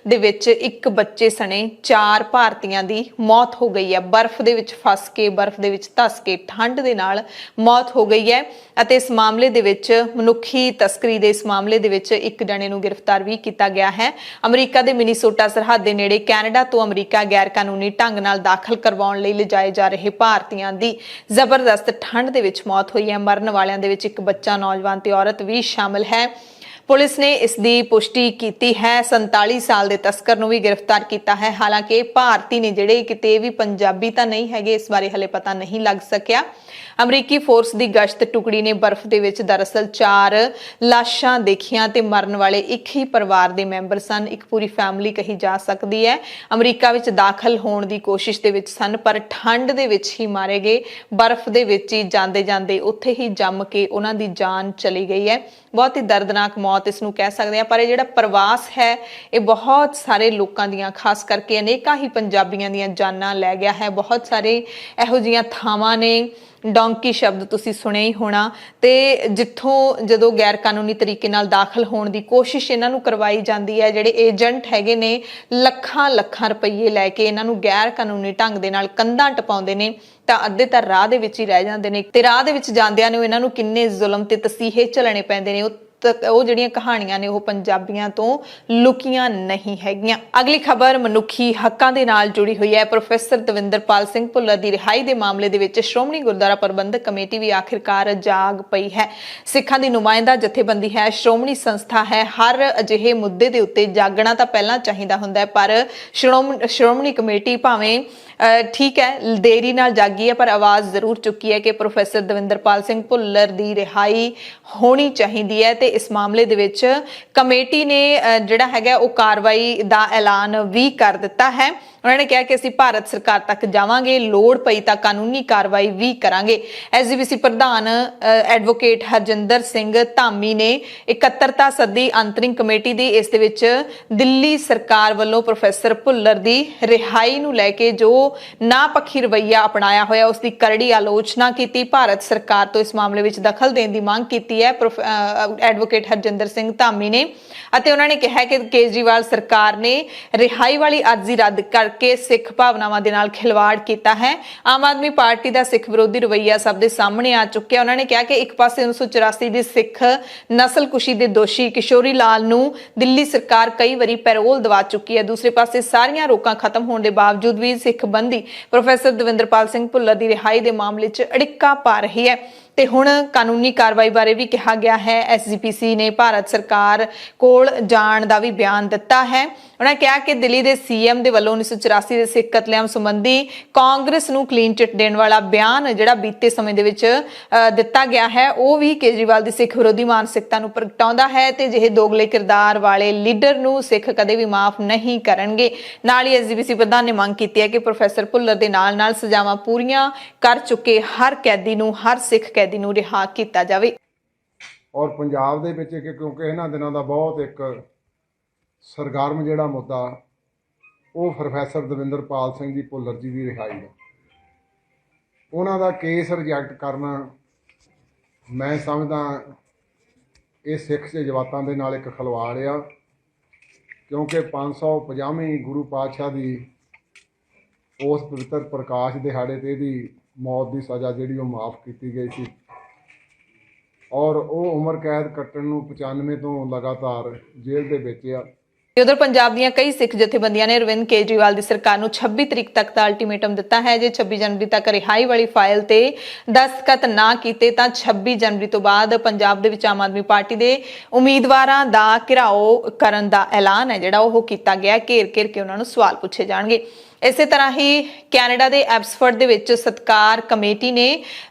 S2: ਦੇ ਵਿੱਚ ਇੱਕ ਬੱਚੇ ਸਣੇ 4 ਭਾਰਤੀਆਂ ਦੀ ਮੌਤ ਹੋ ਗਈ ਹੈ। ਬਰਫ਼ ਦੇ ਵਿੱਚ ਫਸ ਕੇ, ਬਰਫ਼ ਦੇ ਵਿੱਚ ਧਸ ਕੇ, ਠੰਡ ਦੇ ਨਾਲ ਮੌਤ ਹੋ ਗਈ ਹੈ। ਅਤੇ ਇਸ ਮਾਮਲੇ ਦੇ ਵਿੱਚ ਮਨੁੱਖੀ ਤਸਕਰੀ ਦੇ ਇਸ ਮਾਮਲੇ ਦੇ ਵਿੱਚ ਇੱਕ ਜਣੇ ਨੂੰ ਗ੍ਰਿਫਤਾਰ ਵੀ ਕੀਤਾ ਗਿਆ ਹੈ। ਅਮਰੀਕਾ ਦੇ ਮਿਨੀਸੋਟਾ ਸਰਹੱਦ ਦੇ ਨੇੜੇ ਕੈਨੇਡਾ ਤੋਂ ਅਮਰੀਕਾ ਗੈਰ ਕਾਨੂੰਨੀ ਢੰਗ ਨਾਲ ਦਾਖਲ ਕਰਵਾਉਣ ਲਈ ਜਾਏ ਜਾ ਰਹੇ ਭਾਰਤੀਆਂ ਦੀ ਜ਼ਬਰਦਸਤ ਠੰਡ ਦੇ ਵਿੱਚ ਮੌਤ ਹੋਈ ਹੈ। ਮਰਨ ਵਾਲਿਆਂ ਦੇ ਵਿੱਚ ਇੱਕ ਬੱਚਾ, ਨੌਜਵਾਨ ਤੇ ਔਰਤ ਵੀ ਸ਼ਾਮਲ ਹੈ। ਪੁਲਿਸ ਨੇ ਇਸ ਦੀ ਪੁਸ਼ਟੀ ਕੀਤੀ ਹੈ। 47 ਸਾਲ ਦੇ ਤਸਕਰ ਨੂੰ ਵੀ ਗ੍ਰਿਫਤਾਰ ਕੀਤਾ ਹੈ। ਹਾਲਾਂਕਿ ਭਾਰਤੀ ਨੇ ਜਿਹੜੇ ਕਿਤੇ ਵੀ ਪੰਜਾਬੀ ਤਾਂ ਨਹੀਂ ਹੈਗੇ, ਇਸ ਬਾਰੇ ਹਲੇ ਪਤਾ ਨਹੀਂ ਲੱਗ ਸਕਿਆ। ਅਮਰੀਕੀ ਫੋਰਸ ਦੀ ਗਸ਼ਤ ਟੁਕੜੀ ਨੇ ਬਰਫ਼ ਦੇ ਵਿੱਚ ਦਰਅਸਲ 4 ਲਾਸ਼ਾਂ ਦੇਖੀਆਂ ਤੇ ਮਰਨ ਵਾਲੇ ਇੱਕ ਹੀ ਪਰਿਵਾਰ ਦੇ ਮੈਂਬਰ ਸਨ। ਇੱਕ ਪੂਰੀ ਫੈਮਿਲੀ ਕਹੀ ਜਾ ਸਕਦੀ ਹੈ। ਅਮਰੀਕਾ ਵਿੱਚ ਦਾਖਲ ਹੋਣ ਦੀ ਕੋਸ਼ਿਸ਼ ਦੇ ਵਿੱਚ ਸਨ, ਪਰ ਠੰਡ ਦੇ ਵਿੱਚ ਹੀ ਮਾਰੇ ਗਏ। ਬਰਫ਼ ਦੇ ਵਿੱਚ ਹੀ ਜਾਂਦੇ ਜਾਂਦੇ ਉੱਥੇ ਹੀ ਜੰਮ ਕੇ ਉਹਨਾਂ ਦੀ ਜਾਨ ਚਲੀ ਗਈ ਹੈ। ਬਹੁਤ ਹੀ ਦਰਦਨਾਕ ਮੌਤ ਇਸ ਨੂੰ ਕਹਿ ਸਕਦੇ ਹਾਂ। ਪਰ ਇਹ ਜਿਹੜਾ ਪ੍ਰਵਾਸ ਹੈ, ਇਹ ਬਹੁਤ ਸਾਰੇ ਲੋਕਾਂ ਦੀਆਂ, ਖਾਸ ਕਰਕੇ ਅਨੇਕਾਂ ਹੀ ਪੰਜਾਬੀਆਂ ਦੀਆਂ ਜਾਨਾਂ ਲੈ ਗਿਆ ਹੈ। ਬਹੁਤ ਸਾਰੇ ਇਹੋ ਜਿਹੀਆਂ ਥਾਵਾਂ ਨੇ, ਡੌਂਕੀ ਸ਼ਬਦ ਤੁਸੀਂ ਸੁਣਿਆ ਹੀ ਹੋਣਾ, ਤੇ ਜਿੱਥੋਂ ਜਦੋਂ ਗੈਰ ਕਾਨੂੰਨੀ ਤਰੀਕੇ ਨਾਲ ਦਾਖਲ ਹੋਣ ਦੀ ਕੋਸ਼ਿਸ਼ ਇਹਨਾਂ ਨੂੰ ਕਰਵਾਈ ਜਾਂਦੀ ਹੈ, ਜਿਹੜੇ ਏਜੰਟ ਹੈਗੇ ਨੇ ਲੱਖਾਂ ਲੱਖਾਂ ਰੁਪਈਏ ਲੈ ਕੇ ਇਹਨਾਂ ਨੂੰ ਗੈਰ ਕਾਨੂੰਨੀ ਢੰਗ ਦੇ ਨਾਲ ਕੰਧਾਂ ਟਪਾਉਂਦੇ ਨੇ, ਤਾਂ ਅੱਧੇ ਤਾਂ ਰਾਹ ਦੇ ਵਿੱਚ ਹੀ ਰਹਿ ਜਾਂਦੇ ਨੇ। ਤੇ ਰਾਹ ਦੇ ਵਿੱਚ ਜਾਂਦਿਆਂ ਨੂੰ ਇਹਨਾਂ ਨੂੰ ਕਿੰਨੇ ਜ਼ੁਲਮ ਤੇ ਤਸੀਹੇ ਝੱਲਣੇ ਪੈਂਦੇ ਨੇ। ਉਹ ਜਿਹੜੀਆਂ ਕਹਾਣੀਆਂ ਨੇ ਉਹ ਪੰਜਾਬੀਆਂ ਤੋਂ ਲੁਕੀਆਂ ਨਹੀਂ ਹੈਗੀਆਂ। ਅਗਲੀ ਖਬਰ ਮਨੁੱਖੀ ਹੱਕਾਂ ਦੇ ਨਾਲ ਜੁੜੀ ਹੋਈ ਹੈ। ਪ੍ਰੋਫੈਸਰ ਦਵਿੰਦਰਪਾਲ ਸਿੰਘ ਭੁੱਲਰ ਦੀ ਰਿਹਾਈ ਦੇ ਮਾਮਲੇ ਦੇ ਵਿੱਚ ਸ਼੍ਰੋਮਣੀ ਗੁਰਦੁਆਰਾ ਪ੍ਰਬੰਧਕ ਕਮੇਟੀ ਵੀ ਆਖਿਰਕਾਰ ਜਾਗ ਪਈ ਹੈ। ਸਿੱਖਾਂ ਦੀ ਨੁਮਾਇੰਦਾ ਜਥੇਬੰਦੀ ਹੈ, ਸ਼੍ਰੋਮਣੀ ਸੰਸਥਾ ਹੈ। ਹਰ ਅਜਿਹੇ ਮੁੱਦੇ ਦੇ ਉੱਤੇ ਜਾਗਣਾ ਤਾਂ ਪਹਿਲਾਂ ਚਾਹੀਦਾ ਹੁੰਦਾ ਹੈ, ਪਰ ਸ਼੍ਰੋਮਣੀ ਕਮੇਟੀ ਭਾਵੇਂ ਠੀਕ ਹੈ ਦੇਰੀ ਨਾਲ ਜਾਗੀ ਹੈ, ਪਰ ਆਵਾਜ਼ ਜ਼ਰੂਰ ਚੁੱਕੀ ਹੈ ਕਿ ਪ੍ਰੋਫੈਸਰ ਦਵਿੰਦਰਪਾਲ ਸਿੰਘ ਭੁੱਲਰ ਦੀ ਰਿਹਾਈ ਹੋਣੀ ਚਾਹੀਦੀ ਹੈ। ਤੇ ਇਸ ਮਾਮਲੇ ਦੇ ਵਿੱਚ ਕਮੇਟੀ ਨੇ ਜਿਹੜਾ ਹੈਗਾ ਉਹ ਕਾਰਵਾਈ ਦਾ ਐਲਾਨ ਵੀ ਕਰ ਦਿੱਤਾ ਹੈ। ਉਹਨਾਂ ਨੇ ਕਿਹਾ ਕਿ ਅਸੀਂ ਭਾਰਤ ਸਰਕਾਰ ਤੱਕ ਜਾਵਾਂਗੇ, ਲੋੜ ਪਈ ਤਾਂ ਕਾਨੂੰਨੀ ਕਾਰਵਾਈ ਵੀ ਕਰਾਂਗੇ। ਐਸਜੀਪੀਸੀ ਪ੍ਰਧਾਨ ਐਡਵੋਕੇਟ ਹਰਜਿੰਦਰ ਸਿੰਘ ਧਾਮੀ ਨੇ ਇਕੱਤਰਤਾ ਸੱਦੀ ਅੰਤਰਿਮ ਕਮੇਟੀ ਦੀ। ਇਸ ਦੇ ਵਿੱਚ ਦਿੱਲੀ ਸਰਕਾਰ ਵੱਲੋਂ ਪ੍ਰੋਫੈਸਰ ਭੁੱਲਰ ਦੀ ਰਿਹਾਈ ਨੂੰ ਲੈ ਕੇ ਜੋ ਨਾਪੱਖੀ ਰਵੱਈਆ ਅਪਣਾਇਆ ਹੋਇਆ, ਉਸ ਦੀ ਕਰੜੀ ਆਲੋਚਨਾ ਕੀਤੀ। ਭਾਰਤ ਸਰਕਾਰ ਤੋਂ ਇਸ ਮਾਮਲੇ ਵਿੱਚ ਦਖਲ ਦੇਣ ਦੀ ਮੰਗ ਕੀਤੀ ਹੈ ਐਡਵੋਕੇਟ ਹਰਜਿੰਦਰ ਸਿੰਘ ਧਾਮੀ ਨੇ, ਅਤੇ ਉਹਨਾਂ ਨੇ ਕਿਹਾ ਕਿ ਕੇਜਰੀਵਾਲ ਸਰਕਾਰ ਨੇ ਰਿਹਾਈ ਵਾਲੀ ਅਰਜ਼ੀ ਰੱਦ ਕਰਕੇ ਸਿੱਖ ਭਾਵਨਾਵਾਂ ਦੇ ਨਾਲ ਖਿਲਵਾੜ ਕੀਤਾ ਹੈ। ਆਮ ਆਦਮੀ ਪਾਰਟੀ ਦਾ ਸਿੱਖ ਵਿਰੋਧੀ ਰਵੱਈਆ ਸਭ ਦੇ ਸਾਹਮਣੇ ਆ ਚੁੱਕਿਆ। ਉਹਨਾਂ ਨੇ ਕਿਹਾ ਕਿ ਇੱਕ ਪਾਸੇ 1984 ਦੀ ਸਿੱਖ ਨਸਲਕੁਸ਼ੀ ਦੇ ਦੋਸ਼ੀ ਕਿਸ਼ੋਰੀ ਲਾਲ ਨੂੰ ਦਿੱਲੀ ਸਰਕਾਰ ਕਈ ਵਾਰੀ ਪੈਰੋਲ ਦਵਾ ਚੁੱਕੀ ਹੈ। ਦੂਸਰੇ ਪਾਸੇ ਸਾਰੀਆਂ ਰੋਕਾਂ ਖਤਮ ਹੋਣ ਦੇ ਬਾਵਜੂਦ ਵੀ ਸਿੱਖ ਬੰਦੀ ਪ੍ਰੋਫੈਸਰ ਦਵਿੰਦਰਪਾਲ ਸਿੰਘ ਭੁੱਲਰ ਦੀ ਰਿਹਾਈ ਦੇ ਮਾਮਲੇ 'ਚ ਅੜਿੱਕਾ ਪਾ ਰਹੀ ਹੈ। ਤੇ ਹੁਣ ਕਾਨੂੰਨੀ ਕਾਰਵਾਈ ਬਾਰੇ ਵੀ ਕਿਹਾ ਗਿਆ ਹੈ। ਐਸਜੀਪੀਸੀ ਨੇ ਭਾਰਤ ਸਰਕਾਰ ਕੋਲ ਜਾਣ ਦਾ ਵੀ ਬਿਆਨ ਦਿੱਤਾ ਹੈ। ਉਹਨਾਂ ਕਿਹਾ ਕਿ ਦਿੱਲੀ ਦੇ ਸੀਐਮ ਦੇ ਵੱਲੋਂ 1984 ਦੇ ਸਿੱਖ ਕਤਲੇਆਮ ਸੰਬੰਧੀ ਕਾਂਗਰਸ ਨੂੰ ਕਲੀਨ ਚਿੱਟ ਦੇਣ ਵਾਲਾ ਬਿਆਨ ਜਿਹੜਾ ਬੀਤੇ ਸਮੇਂ ਦੇ ਵਿੱਚ ਦਿੱਤਾ ਗਿਆ ਹੈ, ਉਹ ਵੀ ਕੇਜਰੀਵਾਲ ਦੀ ਸਿੱਖ ਵਿਰੋਧੀ ਮਾਨਸਿਕਤਾ ਨੂੰ ਪ੍ਰਗਟਾਉਂਦਾ ਹੈ ਤੇ ਜਿਹੇ ਦੋਗਲੇ ਕਿਰਦਾਰ ਵਾਲੇ ਲੀਡਰ ਨੂੰ ਸਿੱਖ ਕਦੇ ਵੀ ਮਾਫ ਨਹੀਂ ਕਰਨਗੇ। ਨਾਲ ਹੀ ਐਸਜੀਪੀਸੀ ਪ੍ਰਧਾਨ ਨੇ ਮੰਗ ਕੀਤੀ ਹੈ ਕਿ ਪ੍ਰੋਫੈਸਰ ਭੁੱਲਰ ਦੇ ਨਾਲ ਸਜ਼ਾਵਾਂ ਪੂਰੀਆਂ ਕਰ ਚੁੱਕੇ ਹਰ ਕੈਦੀ ਨੂੰ, ਹਰ ਸਿੱਖ ਕੈਦੀ ਨੂੰ ਰਿਹਾ ਕੀਤਾ ਜਾਵੇ।
S3: ਔਰ ਪੰਜਾਬ ਦੇ ਵਿੱਚ ਕਿਉਂਕਿ ਇਹਨਾਂ ਦਿਨਾਂ ਦਾ ਬਹੁਤ ਇੱਕ ਸਰਗਰਮ ਜਿਹੜਾ ਮੁੱਦਾ ਉਹ ਪ੍ਰੋਫੈਸਰ ਦਵਿੰਦਰਪਾਲ ਸਿੰਘ ਜੀ ਭੁੱਲਰ ਜੀ ਦੀ ਰਿਹਾਈ ਹੈ। ਉਹਨਾਂ ਦਾ ਕੇਸ ਰਿਜੈਕਟ ਕਰਨਾ ਮੈਂ ਸਮਝਦਾ ਇਹ ਸਿੱਖ ਜਜ਼ਬਾਤਾਂ ਦੇ ਨਾਲ ਇੱਕ ਖਿਲਵਾੜ ਆ, ਕਿਉਂਕਿ 550ਵੀਂ ਗੁਰੂ ਪਾਤਸ਼ਾਹ ਦੀ ਉਸ ਪਵਿੱਤਰ ਪ੍ਰਕਾਸ਼ ਦਿਹਾੜੇ 'ਤੇ ਇਹਦੀ ਮੌਤ ਦੀ ਸਜ਼ਾ ਜਿਹੜੀ ਉਹ ਮਾफ़ ਕੀਤੀ ਗਈ ਸੀ, ਔਰ ਉਹ ਉਮਰ ਕੈਦ ਕੱਟਣ ਨੂੰ 95 ਤੋਂ ਲਗਾਤਾਰ ਜੇਲ੍ਹ ਦੇ ਵਿੱਚ ਆ।
S2: ਉਧਰ ਪੰਜਾਬ ਦੀਆਂ ਕਈ ਸਿੱਖ ਜਥੇਬੰਦੀਆਂ ਨੇ ਅਰਵਿੰਦ ਕੇਜਰੀਵਾਲ ਦੀ ਸਰਕਾਰ ਨੂੰ 26 ਤਰੀਕ ਤੱਕ ਦਾ ਅਲਟੀਮੇਟਮ ਦਿੱਤਾ ਹੈ। ਜੇ 26 ਜਨਵਰੀ ਤੱਕ ਰਿਹਾਈ ਵਾਲੀ ਫਾਈਲ ਤੇ ਦਸਤਖਤ ਨਾ ਕੀਤੇ ਤਾਂ 26 ਜਨਵਰੀ ਤੋਂ ਬਾਅਦ ਪੰਜਾਬ ਦੇ ਵਿੱਚ ਆਮ ਆਦਮੀ ਪਾਰਟੀ ਦੇ ਉਮੀਦਵਾਰਾਂ ਦਾ ਘਿਰਾਓ ਕਰਨ ਦਾ ਐਲਾਨ ਹੈ ਜਿਹੜਾ ਉਹ ਕੀਤਾ ਗਿਆ। ਘੇਰ ਕੇ ਉਹਨਾਂ ਨੂੰ ਸਵਾਲ ਪੁੱਛੇ ਜਾਣਗੇ। ਇਸੇ ਤਰ੍ਹਾਂ ਹੀ ਕੈਨੇਡਾ ਦੇ ਐਬਸਫੋਰਡ ਦੇ ਵਿੱਚ ਸਤਕਾਰ ਕਮੇਟੀ ਨੇ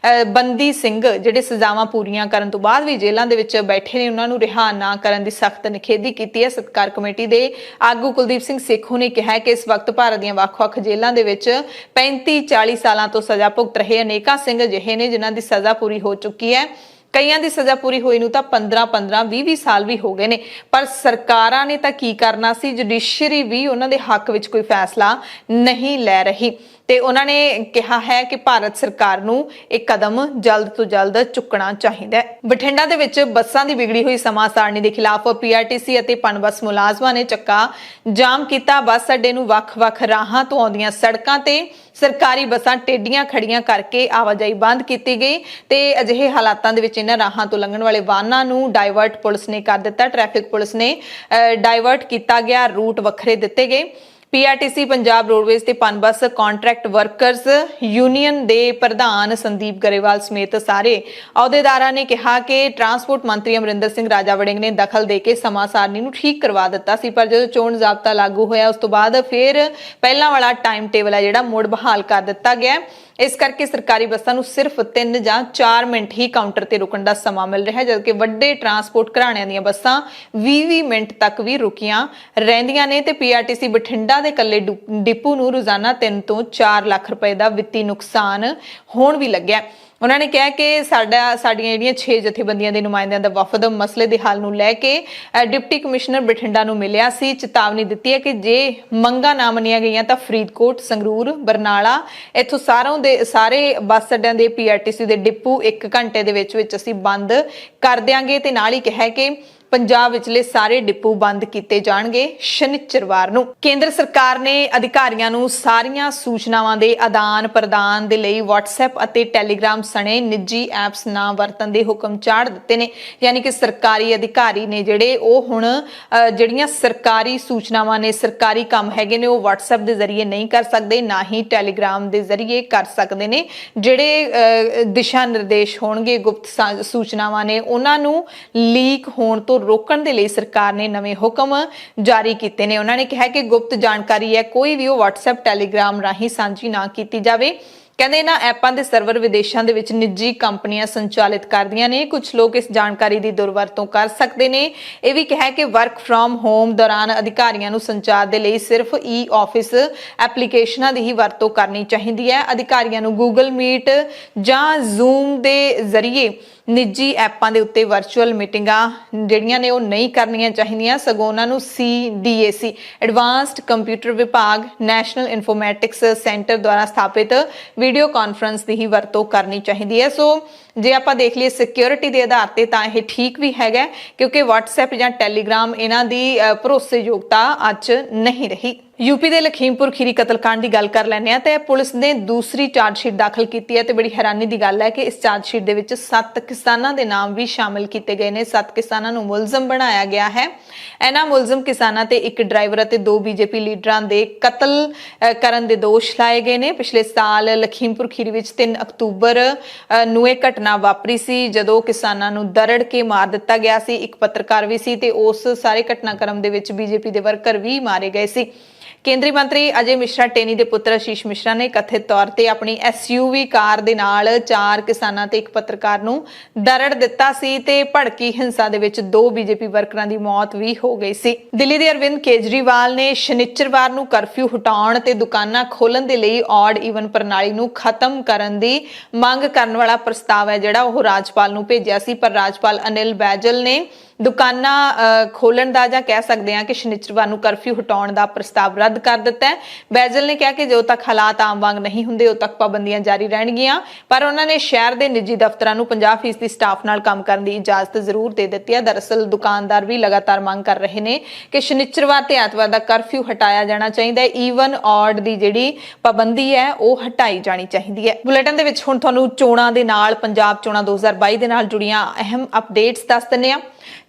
S2: ਬੰਦੀ ਸਿੰਘ ਜਿਹੜੇ ਸਜ਼ਾਵਾਂ ਪੂਰੀਆਂ ਕਰਨ ਤੋਂ ਬਾਅਦ ਵੀ ਜੇਲ੍ਹਾਂ ਦੇ ਵਿੱਚ ਬੈਠੇ ਨੇ ਉਹਨਾਂ ਨੂੰ ਰਿਹਾ ਨਾ ਕਰਨ ਦੀ ਸਖਤ ਨਿਖੇਧੀ ਕੀਤੀ ਹੈ। ਸਤਕਾਰ ਕਮੇਟੀ ਦੇ ਆਗੂ ਕੁਲਦੀਪ ਸਿੰਘ ਸੇਖੋਂ ਨੇ ਕਿਹਾ ਕਿ ਇਸ ਵਕਤ ਭਾਰਤ ਦੀਆਂ ਵੱਖ-ਵੱਖ ਜੇਲ੍ਹਾਂ ਦੇ ਵਿੱਚ 35-40 ਸਾਲਾਂ ਤੋਂ ਸਜ਼ਾ ਭੁਗਤ ਰਹੇ ਅਨੇਕਾਂ ਸਿੰਘ ਅਜਿਹੇ ਨੇ ਜਿਨ੍ਹਾਂ ਦੀ ਸਜ਼ਾ ਪੂਰੀ ਹੋ ਚੁੱਕੀ ਹੈ। ਕਈਆਂ ਦੀ ਸਜ਼ਾ ਪੂਰੀ ਹੋਈ ਨੂੰ ਤਾਂ 15-15 20 ਸਾਲ ਵੀ ਹੋ ਗਏ ਨੇ, ਪਰ ਸਰਕਾਰਾਂ ਨੇ ਤਾਂ ਕੀ ਕਰਨਾ ਸੀ, ਜੁਡੀਸ਼ਰੀ ਵੀ ਉਹਨਾਂ ਦੇ ਹੱਕ ਵਿੱਚ ਕੋਈ ਫੈਸਲਾ ਨਹੀਂ ਲੈ ਰਹੀ ਤੇ ਉਹਨਾਂ ਨੇ ਕਿਹਾ ਹੈ ਕਿ ਭਾਰਤ ਸਰਕਾਰ ਨੂੰ ਇਹ ਕਦਮ ਜਲਦ ਤੋਂ ਜਲਦ ਚੁੱਕਣਾ ਚਾਹੀਦਾ ਹੈ। ਬਠਿੰਡਾ ਦੇ ਵਿੱਚ ਬੱਸਾਂ ਦੀ ਵਿਗੜੀ ਹੋਈ ਸਮਾਂ ਸਾਰਣੀ ਦੇ ਖਿਲਾਫ ਪੀਆਰਟੀਸੀ ਅਤੇ ਪਨਬੱਸ ਮੁਲਾਜ਼ਮਾਂ ਨੇ ਚੱਕਾ ਜਾਮ ਕੀਤਾ। ਬੱਸ ਅੱਡੇ ਨੂੰ ਵੱਖ-ਵੱਖ ਰਾਹਾਂ ਤੋਂ ਆਉਂਦੀਆਂ ਸੜਕਾਂ ਤੇ ਸਰਕਾਰੀ ਬੱਸਾਂ ਟੇਡੀਆਂ ਖੜੀਆਂ ਕਰਕੇ ਆਵਾਜਾਈ ਬੰਦ ਕੀਤੀ ਗਈ ਤੇ ਅਜਿਹੇ ਹਾਲਾਤਾਂ ਦੇ ਵਿੱਚ ਇਹਨਾਂ ਰਾਹਾਂ ਤੋਂ ਲੰਘਣ ਵਾਲੇ ਵਾਹਨਾਂ ਨੂੰ ਡਾਇਵਰਟ ਪੁਲਿਸ ਨੇ ਕਰ ਦਿੱਤਾ। ਟ੍ਰੈਫਿਕ ਪੁਲਿਸ ਨੇ ਡਾਇਵਰਟ ਕੀਤਾ ਗਿਆ ਰੂਟ ਵੱਖਰੇ ਦਿੱਤੇ ਗਏ। ਪੀਆਰਟੀਸੀ ਪੰਜਾਬ ਰੋਡਵੇਜ਼ ਤੇ ਪਨਬੱਸ ਕੰਟਰੈਕਟ ਵਰਕਰਸ ਯੂਨੀਅਨ ਦੇ ਪ੍ਰਧਾਨ ਸੰਦੀਪ ਗਰੇਵਾਲ ਸਮੇਤ ਸਾਰੇ ਅਹੁਦੇਦਾਰਾਂ ਨੇ ਕਿਹਾ ਕਿ ਟਰਾਂਸਪੋਰਟ ਮੰਤਰੀ ਅਮਰਿੰਦਰ ਸਿੰਘ ਰਾਜਾ ਵੜਿੰਗ ਨੇ ਦਖਲ ਦੇ ਕੇ ਸਮਾਂ ਸਾਰਣੀ ਨੂੰ ਠੀਕ ਕਰਵਾ ਦਿੱਤਾ ਸੀ, ਪਰ ਜਦੋਂ ਚੋਣ ਜ਼ਾਬਤਾ ਲਾਗੂ ਹੋਇਆ ਉਸ ਤੋਂ ਬਾਅਦ ਫਿਰ ਪਹਿਲਾਂ ਵਾਲਾ ਟਾਈਮ ਟੇਬਲ ਹੈ ਜਿਹੜਾ ਮੁੜ ਬਹਾਲ ਕਰ ਦਿੱਤਾ ਗਿਆ। ਇਸ ਕਰਕੇ ਸਰਕਾਰੀ ਬੱਸਾਂ ਨੂੰ ਸਿਰਫ 3 ਜਾਂ 4 ਮਿੰਟ ਹੀ ਕਾਊਂਟਰ ਤੇ ਰੁਕਣ ਦਾ ਸਮਾਂ ਮਿਲ ਰਿਹਾ ਹੈ, ਜਦਕਿ ਵੱਡੇ ਟਰਾਂਸਪੋਰਟ ਘਰਾਣਿਆਂ ਦੀਆਂ ਬੱਸਾਂ 20-20 ਮਿੰਟ ਤੱਕ ਵੀ ਰੁਕੀਆਂ ਰਹਿੰਦੀਆਂ ਨੇ ਤੇ ਪੀਆਰਟੀਸੀ ਬਠਿੰਡਾ ਦੇ ਕੱਲੇ ਡਿਪੂ ਨੂੰ ਰੋਜ਼ਾਨਾ 3 ਤੋਂ 4 ਲੱਖ ਰੁਪਏ ਦਾ ਵਿੱਤੀ ਨੁਕਸਾਨ ਹੋਣ ਵੀ ਲੱਗਿਆ। ਉਹਨਾਂ ਨੇ ਕਿਹਾ ਕਿ ਸਾਡੀਆਂ ਜਿਹੜੀਆਂ 6 ਜਥੇਬੰਦੀਆਂ ਦੇ ਨੁਮਾਇੰਦਿਆਂ ਦਾ ਵਫਦ ਮਸਲੇ ਦੇ ਹੱਲ ਨੂੰ ਲੈ ਕੇ ਡਿਪਟੀ ਕਮਿਸ਼ਨਰ ਬਠਿੰਡਾ ਨੂੰ ਮਿਲਿਆ ਸੀ। ਚੇਤਾਵਨੀ ਦਿੱਤੀ ਹੈ ਕਿ ਜੇ ਮੰਗਾਂ ਨਾ ਮੰਨੀਆਂ ਗਈਆਂ ਤਾਂ ਫਰੀਦਕੋਟ, ਸੰਗਰੂਰ, ਬਰਨਾਲਾ ਇੱਥੋਂ ਸਾਰੇ ਬੱਸ ਅੱਡਿਆਂ ਦੇ ਪੀਆਰਟੀਸੀ ਦੇ ਡਿਪੂ 1 ਘੰਟੇ ਦੇ ਵਿੱਚ ਅਸੀਂ ਬੰਦ ਕਰ ਦਿਆਂਗੇ ਤੇ ਨਾਲ ਹੀ ਕਿਹਾ ਕਿ ਪੰਜਾਬ ਵਿਚਲੇ ਸਾਰੇ ਡਿਪੂ ਬੰਦ ਕੀਤੇ ਜਾਣਗੇ ਸ਼ਨੀਚਰਵਾਰ ਨੂੰ। ਕੇਂਦਰ ਸਰਕਾਰ ਨੇ ਅਧਿਕਾਰੀਆਂ ਨੂੰ ਸਾਰੀਆਂ ਸੂਚਨਾਵਾਂ ਦੇ ਆਦਾਨ ਪ੍ਰਦਾਨ ਦੇ ਲਈ WhatsApp ਅਤੇ Telegram ਸਣੇ ਨਿੱਜੀ ਐਪਸ ਨਾ ਵਰਤਣ ਦੇ ਹੁਕਮ ਚਾੜ ਦਿੱਤੇ ਨੇ। ਯਾਨੀ ਕਿ ਸਰਕਾਰੀ ਅਧਿਕਾਰੀ ਨੇ ਜਿਹੜੇ ਉਹ ਹੁਣ ਜਿਹੜੀਆਂ ਸਰਕਾਰੀ ਸੂਚਨਾਵਾਂ ਨੇ, ਸਰਕਾਰੀ ਕੰਮ ਹੈਗੇ ਨੇ ਉਹ WhatsApp ਦੇ ਜ਼ਰੀਏ ਨਹੀਂ ਕਰ ਸਕਦੇ, ਨਾ ਹੀ Telegram ਦੇ ਜ਼ਰੀਏ ਕਰ ਸਕਦੇ ਨੇ। ਜਿਹੜੇ ਦਿਸ਼ਾ ਨਿਰਦੇਸ਼ ਹੋਣਗੇ ਗੁਪਤ ਸੂਚਨਾਵਾਂ ਨੇ ਉਹਨਾਂ ਨੂੰ ਲੀਕ ਹੋਣ ਤੋਂ ਰੋਕਣ ਦੇ ਲਈ ਸਰਕਾਰ ਨੇ ਨਵੇਂ ਹੁਕਮ ਜਾਰੀ ਕੀਤੇ ਨੇ। ਉਹਨਾਂ ਨੇ ਕਿਹਾ ਕਿ ਗੁਪਤ ਜਾਣਕਾਰੀ ਹੈ ਕੋਈ ਵੀ ਉਹ WhatsApp Telegram ਰਾਹੀਂ ਸਾਂਝੀ ਨਾ ਕੀਤੀ ਜਾਵੇ। ਕਹਿੰਦੇ ਇਹਨਾਂ ਐਪਾਂ ਦੇ ਸਰਵਰ ਵਿਦੇਸ਼ਾਂ ਦੇ ਵਿੱਚ ਨਿੱਜੀ ਕੰਪਨੀਆਂ ਸੰਚਾਲਿਤ ਕਰਦੀਆਂ ਨੇ। ਕੁਝ ਲੋਕ ਇਸ ਜਾਣਕਾਰੀ ਦੀ ਦੁਰਵਰਤੋਂ ਕਰ ਸਕਦੇ ਨੇ। ਇਹ ਵੀ ਕਿਹਾ ਕਿ ਵਰਕ ਫਰੋਮ ਹੋਮ ਦੌਰਾਨ ਅਧਿਕਾਰੀਆਂ ਨੂੰ ਸੰਚਾਰ ਦੇ ਲਈ ਸਿਰਫ ਆਫਿਸ ਐਪਲੀਕੇਸ਼ਨਾਂ ਦੀ ਹੀ ਵਰਤੋਂ ਕਰਨੀ ਚਾਹੀਦੀ ਹੈ। ਅਧਿਕਾਰੀਆਂ ਨੂੰ Google Meet ਜਾਂ Zoom ਦੇ ਜ਼ਰੀਏ ਨਿੱਜੀ ਐਪਾਂ ਦੇ ਉੱਤੇ ਵਰਚੁਅਲ ਮੀਟਿੰਗਾਂ ਜਿਹੜੀਆਂ ਨੇ ਉਹ ਨਹੀਂ ਕਰਨੀਆਂ ਚਾਹੀਦੀਆਂ, ਸਗੋਂ ਉਹਨਾਂ ਨੂੰ CDAC ਐਡਵਾਂਸਡ ਕੰਪਿਊਟਰ ਵਿਭਾਗ ਨੈਸ਼ਨਲ ਇਨਫੋਰਮੈਟਿਕਸ ਸੈਂਟਰ ਦੁਆਰਾ ਸਥਾਪਿਤ ਵੀਡੀਓ ਕਾਨਫਰੰਸ ਦੀ ਹੀ ਵਰਤੋਂ ਕਰਨੀ ਚਾਹੀਦੀ ਹੈ। ਸੋ ਜੇ ਆਪਾਂ ਦੇਖ ਲਈਏ ਸਿਕਿਉਰਿਟੀ ਦੇ ਆਧਾਰ ਤੇ ਤਾਂ ਇਹ ਠੀਕ ਵੀ ਹੈਗਾ, ਕਿਉਂਕਿ WhatsApp ਜਾਂ Telegram ਇਹਨਾਂ ਦੀ ਭਰੋਸੇਯੋਗਤਾ ਅੱਜ ਨਹੀਂ ਰਹੀ। यूपी ਦੇ ਲਖੀਮਪੁਰ ਖੀਰੀ ਕਤਲकांड ਦੀ ਗੱਲ ਕਰ ਲੈਂਦੇ ਆ ਤੇ ਪੁਲਿਸ ਨੇ ਦੂਸਰੀ ਚਾਰਜਸ਼ੀਟ ਦਾਖਲ ਕੀਤੀ ਹੈ ਤੇ ਬੜੀ ਹੈਰਾਨੀ ਦੀ ਗੱਲ ਹੈ ਕਿ ਇਸ ਚਾਰਜਸ਼ੀਟ ਦੇ ਵਿੱਚ 7 ਕਿਸਾਨਾਂ ਦੇ ਨਾਮ ਵੀ ਸ਼ਾਮਿਲ ਕੀਤੇ ਗਏ ਨੇ। 7 ਕਿਸਾਨਾਂ ਨੂੰ ਮੁਲਜ਼ਮ ਬਣਾਇਆ ਗਿਆ ਹੈ। ਇਹਨਾਂ ਮੁਲਜ਼ਮ ਕਿਸਾਨਾਂ ਤੇ ਇੱਕ ਡਰਾਈਵਰ ਅਤੇ 2 ਬੀਜੇਪੀ ਲੀਡਰਾਂ ਦੇ ਕਤਲ ਕਰਨ ਦੇ ਦੋਸ਼ ਲਾਏ ਗਏ ਨੇ। ਪਿਛਲੇ ਸਾਲ ਲਖੀਮਪੁਰ ਖੀਰੀ ਵਿੱਚ 3 ਅਕਤੂਬਰ ਨੂੰ ਇਹ ਘਟਨਾ ਵਾਪਰੀ ਸੀ ਜਦੋਂ ਕਿਸਾਨਾਂ ਨੂੰ ਦਰੜ ਕੇ ਮਾਰ ਦਿੱਤਾ ਗਿਆ ਸੀ। ਇੱਕ ਪੱਤਰਕਾਰ ਵੀ ਸੀ ਤੇ ਉਸ ਸਾਰੇ ਘਟਨਾਕ੍ਰਮ ਦੇ ਵਿੱਚ ਬੀਜੇਪੀ ਦੇ ਵਰਕਰ ਵੀ ਮਾਰੇ ਗਏ ਸੀ। ਕੇਂਦਰੀ ਮੰਤਰੀ ਅਜੇ ਮਿਸ਼ਰਾ ਟੇਨੀ ਦੇ ਪੁੱਤਰ ਆਸ਼ੀਸ਼ ਮਿਸ਼ਰਾ ਨੇ ਕਥਿਤ ਤੌਰ ਤੇ ਆਪਣੀ SUV ਕਾਰ ਦੇ ਨਾਲ 4 ਕਿਸਾਨਾਂ ਤੇ ਇੱਕ ਪੱਤਰਕਾਰ ਨੂੰ ਦਰੜ ਦਿੱਤਾ ਸੀ ਤੇ ਭੜਕੀ ਹਿੰਸਾ ਦੇ ਵਿੱਚ 2 ਬੀਜੇਪੀ ਵਰਕਰਾਂ ਦੀ ਮੌਤ ਵੀ ਹੋ ਗਈ ਸੀ। ਦਿੱਲੀ ਦੇ ਅਰਵਿੰਦ ਕੇਜਰੀਵਾਲ ਨੇ ਸ਼ਨੀਚਰਵਾਰ ਨੂੰ ਕਰਫਿਊ ਹਟਾਉਣ ਤੇ ਦੁਕਾਨਾਂ ਖੋਲਣ ਦੇ ਲਈ ਔਡ ਈਵਨ ਪ੍ਰਣਾਲੀ ਨੂੰ ਖਤਮ ਕਰਨ ਦੀ ਮੰਗ ਕਰਨ ਵਾਲਾ ਪ੍ਰਸਤਾਵ ਹੈ ਜਿਹੜਾ ਉਹ ਰਾਜਪਾਲ ਨੂੰ ਭੇਜਿਆ ਸੀ, ਪਰ ਰਾਜਪਾਲ ਅਨਿਲ ਬੈਜਲ ਨੇ ਦੁਕਾਨਾਂ ਖੋਲਣ ਦਾ ਜਾਂ ਕਹਿ ਸਕਦੇ ਹਾਂ ਕਿ ਸ਼ਨੀਚਰਵਾਰ ਨੂੰ ਕਰਫਿਊ ਹਟਾਉਣ ਦਾ ਪ੍ਰਸਤਾਵ ਰੱਦ ਕਰ ਦਿੱਤਾ ਹੈ। ਬੈਜਲ ਨੇ ਕਿਹਾ ਕਿ ਜਦੋਂ ਤੱਕ ਹਾਲਾਤ ਆਮ ਵਾਂਗ ਨਹੀਂ ਹੁੰਦੇ ਉਦੋਂ ਤੱਕ ਪਾਬੰਦੀਆਂ ਜਾਰੀ ਰਹਿਣਗੀਆਂ, ਪਰ ਉਹਨਾਂ ਨੇ ਸ਼ਹਿਰ ਦੇ ਨਿੱਜੀ ਦਫ਼ਤਰਾਂ ਨੂੰ 50% ਸਟਾਫ ਨਾਲ ਕੰਮ ਕਰਨ ਦੀ ਇਜਾਜ਼ਤ ਜ਼ਰੂਰ ਦੇ ਦਿੱਤੀ ਹੈ। ਦਰਅਸਲ ਦੁਕਾਨਦਾਰ ਵੀ ਲਗਾਤਾਰ ਮੰਗ ਕਰ ਰਹੇ ਨੇ ਕਿ ਸ਼ਨੀਚਰਵਾਰ ਤੇ ਐਤਵਾਰ ਦਾ ਕਰਫਿਊ ਹਟਾਇਆ ਜਾਣਾ ਚਾਹੀਦਾ ਹੈ। ਈਵਨ ਔਡ ਦੀ ਜਿਹੜੀ ਪਾਬੰਦੀ ਹੈ ਉਹ ਹਟਾਈ ਜਾਣੀ ਚਾਹੀਦੀ ਹੈ। ਬੁਲੇਟਿਨ ਦੇ ਵਿੱਚ ਹੁਣ ਤੁਹਾਨੂੰ ਚੋਣਾਂ ਦੇ ਨਾਲ ਪੰਜਾਬ ਚੋਣਾਂ 2022 ਦੇ ਨਾਲ ਜੁੜੀਆਂ ਅਹਿਮ ਅਪਡੇਟਸ ਦੱਸ ਦਿੰਦੇ ਹਾਂ।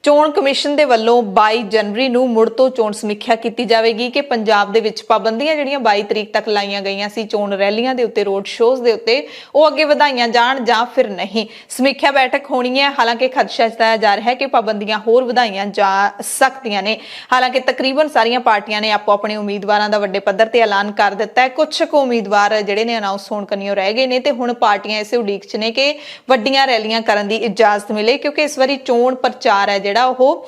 S2: ਚੋਣ ਕਮਿਸ਼ਨ ਦੇ ਵੱਲੋਂ 22 ਜਨਵਰੀ ਨੂੰ ਮੁੜ ਤੋਂ ਚੋਣ ਸਮੀਖਿਆ ਕੀਤੀ ਜਾਵੇਗੀ ਕਿ ਪੰਜਾਬ ਦੇ ਵਿੱਚ ਪਾਬੰਦੀਆਂ ਜਿਹੜੀਆਂ 22 ਤਰੀਕ ਤੱਕ ਲਾਈਆਂ ਗਈਆਂ ਸੀ ਚੋਣ ਰੈਲੀਆਂ ਦੇ ਉੱਤੇ, ਰੋਡ ਸ਼ੋਜ਼ ਦੇ ਉੱਤੇ, ਉਹ ਅੱਗੇ ਵਧਾਈਆਂ ਜਾਣ ਜਾਂ ਫਿਰ ਨਹੀਂ। ਸਮੀਖਿਆ ਬੈਠਕ ਹੋਣੀ ਹੈ। ਹਾਲਾਂਕਿ ਖਦਸ਼ਾ ਜਤਾਇਆ ਜਾ ਰਿਹਾ ਹੈ ਕਿ ਪਾਬੰਦੀਆਂ ਹੋਰ ਵਧਾਈਆਂ ਜਾ ਸਕਦੀਆਂ ਨੇ। ਹਾਲਾਂਕਿ ਤਕਰੀਬਨ ਸਾਰੀਆਂ ਪਾਰਟੀਆਂ ਨੇ ਆਪੋ ਆਪਣੇ ਉਮੀਦਵਾਰਾਂ ਦਾ ਵੱਡੇ ਪੱਧਰ ਤੇ ਐਲਾਨ ਕਰ ਦਿੱਤਾ ਹੈ। ਕੁਝ ਕੁ ਉਮੀਦਵਾਰ ਜਿਹੜੇ ਨੇ ਅਨਾਉਂਸ ਹੋਣ ਕੰਨਿਓ ਰਹਿ ਗਏ ਨੇ ਤੇ ਹੁਣ ਪਾਰਟੀਆਂ ਇਸੇ ਉਡੀਕ 'ਚ ਨੇ ਕਿ ਵੱਡੀਆਂ ਰੈਲੀਆਂ ਕਰਨ ਦੀ ਇਜਾਜ਼ਤ ਮਿਲੇ, ਕਿਉਂਕਿ ਇਸ ਵਾਰੀ ਚੋਣ ਪ੍ਰਚਾਰ ਹੈ ਜਿਹੜਾ ਉਹ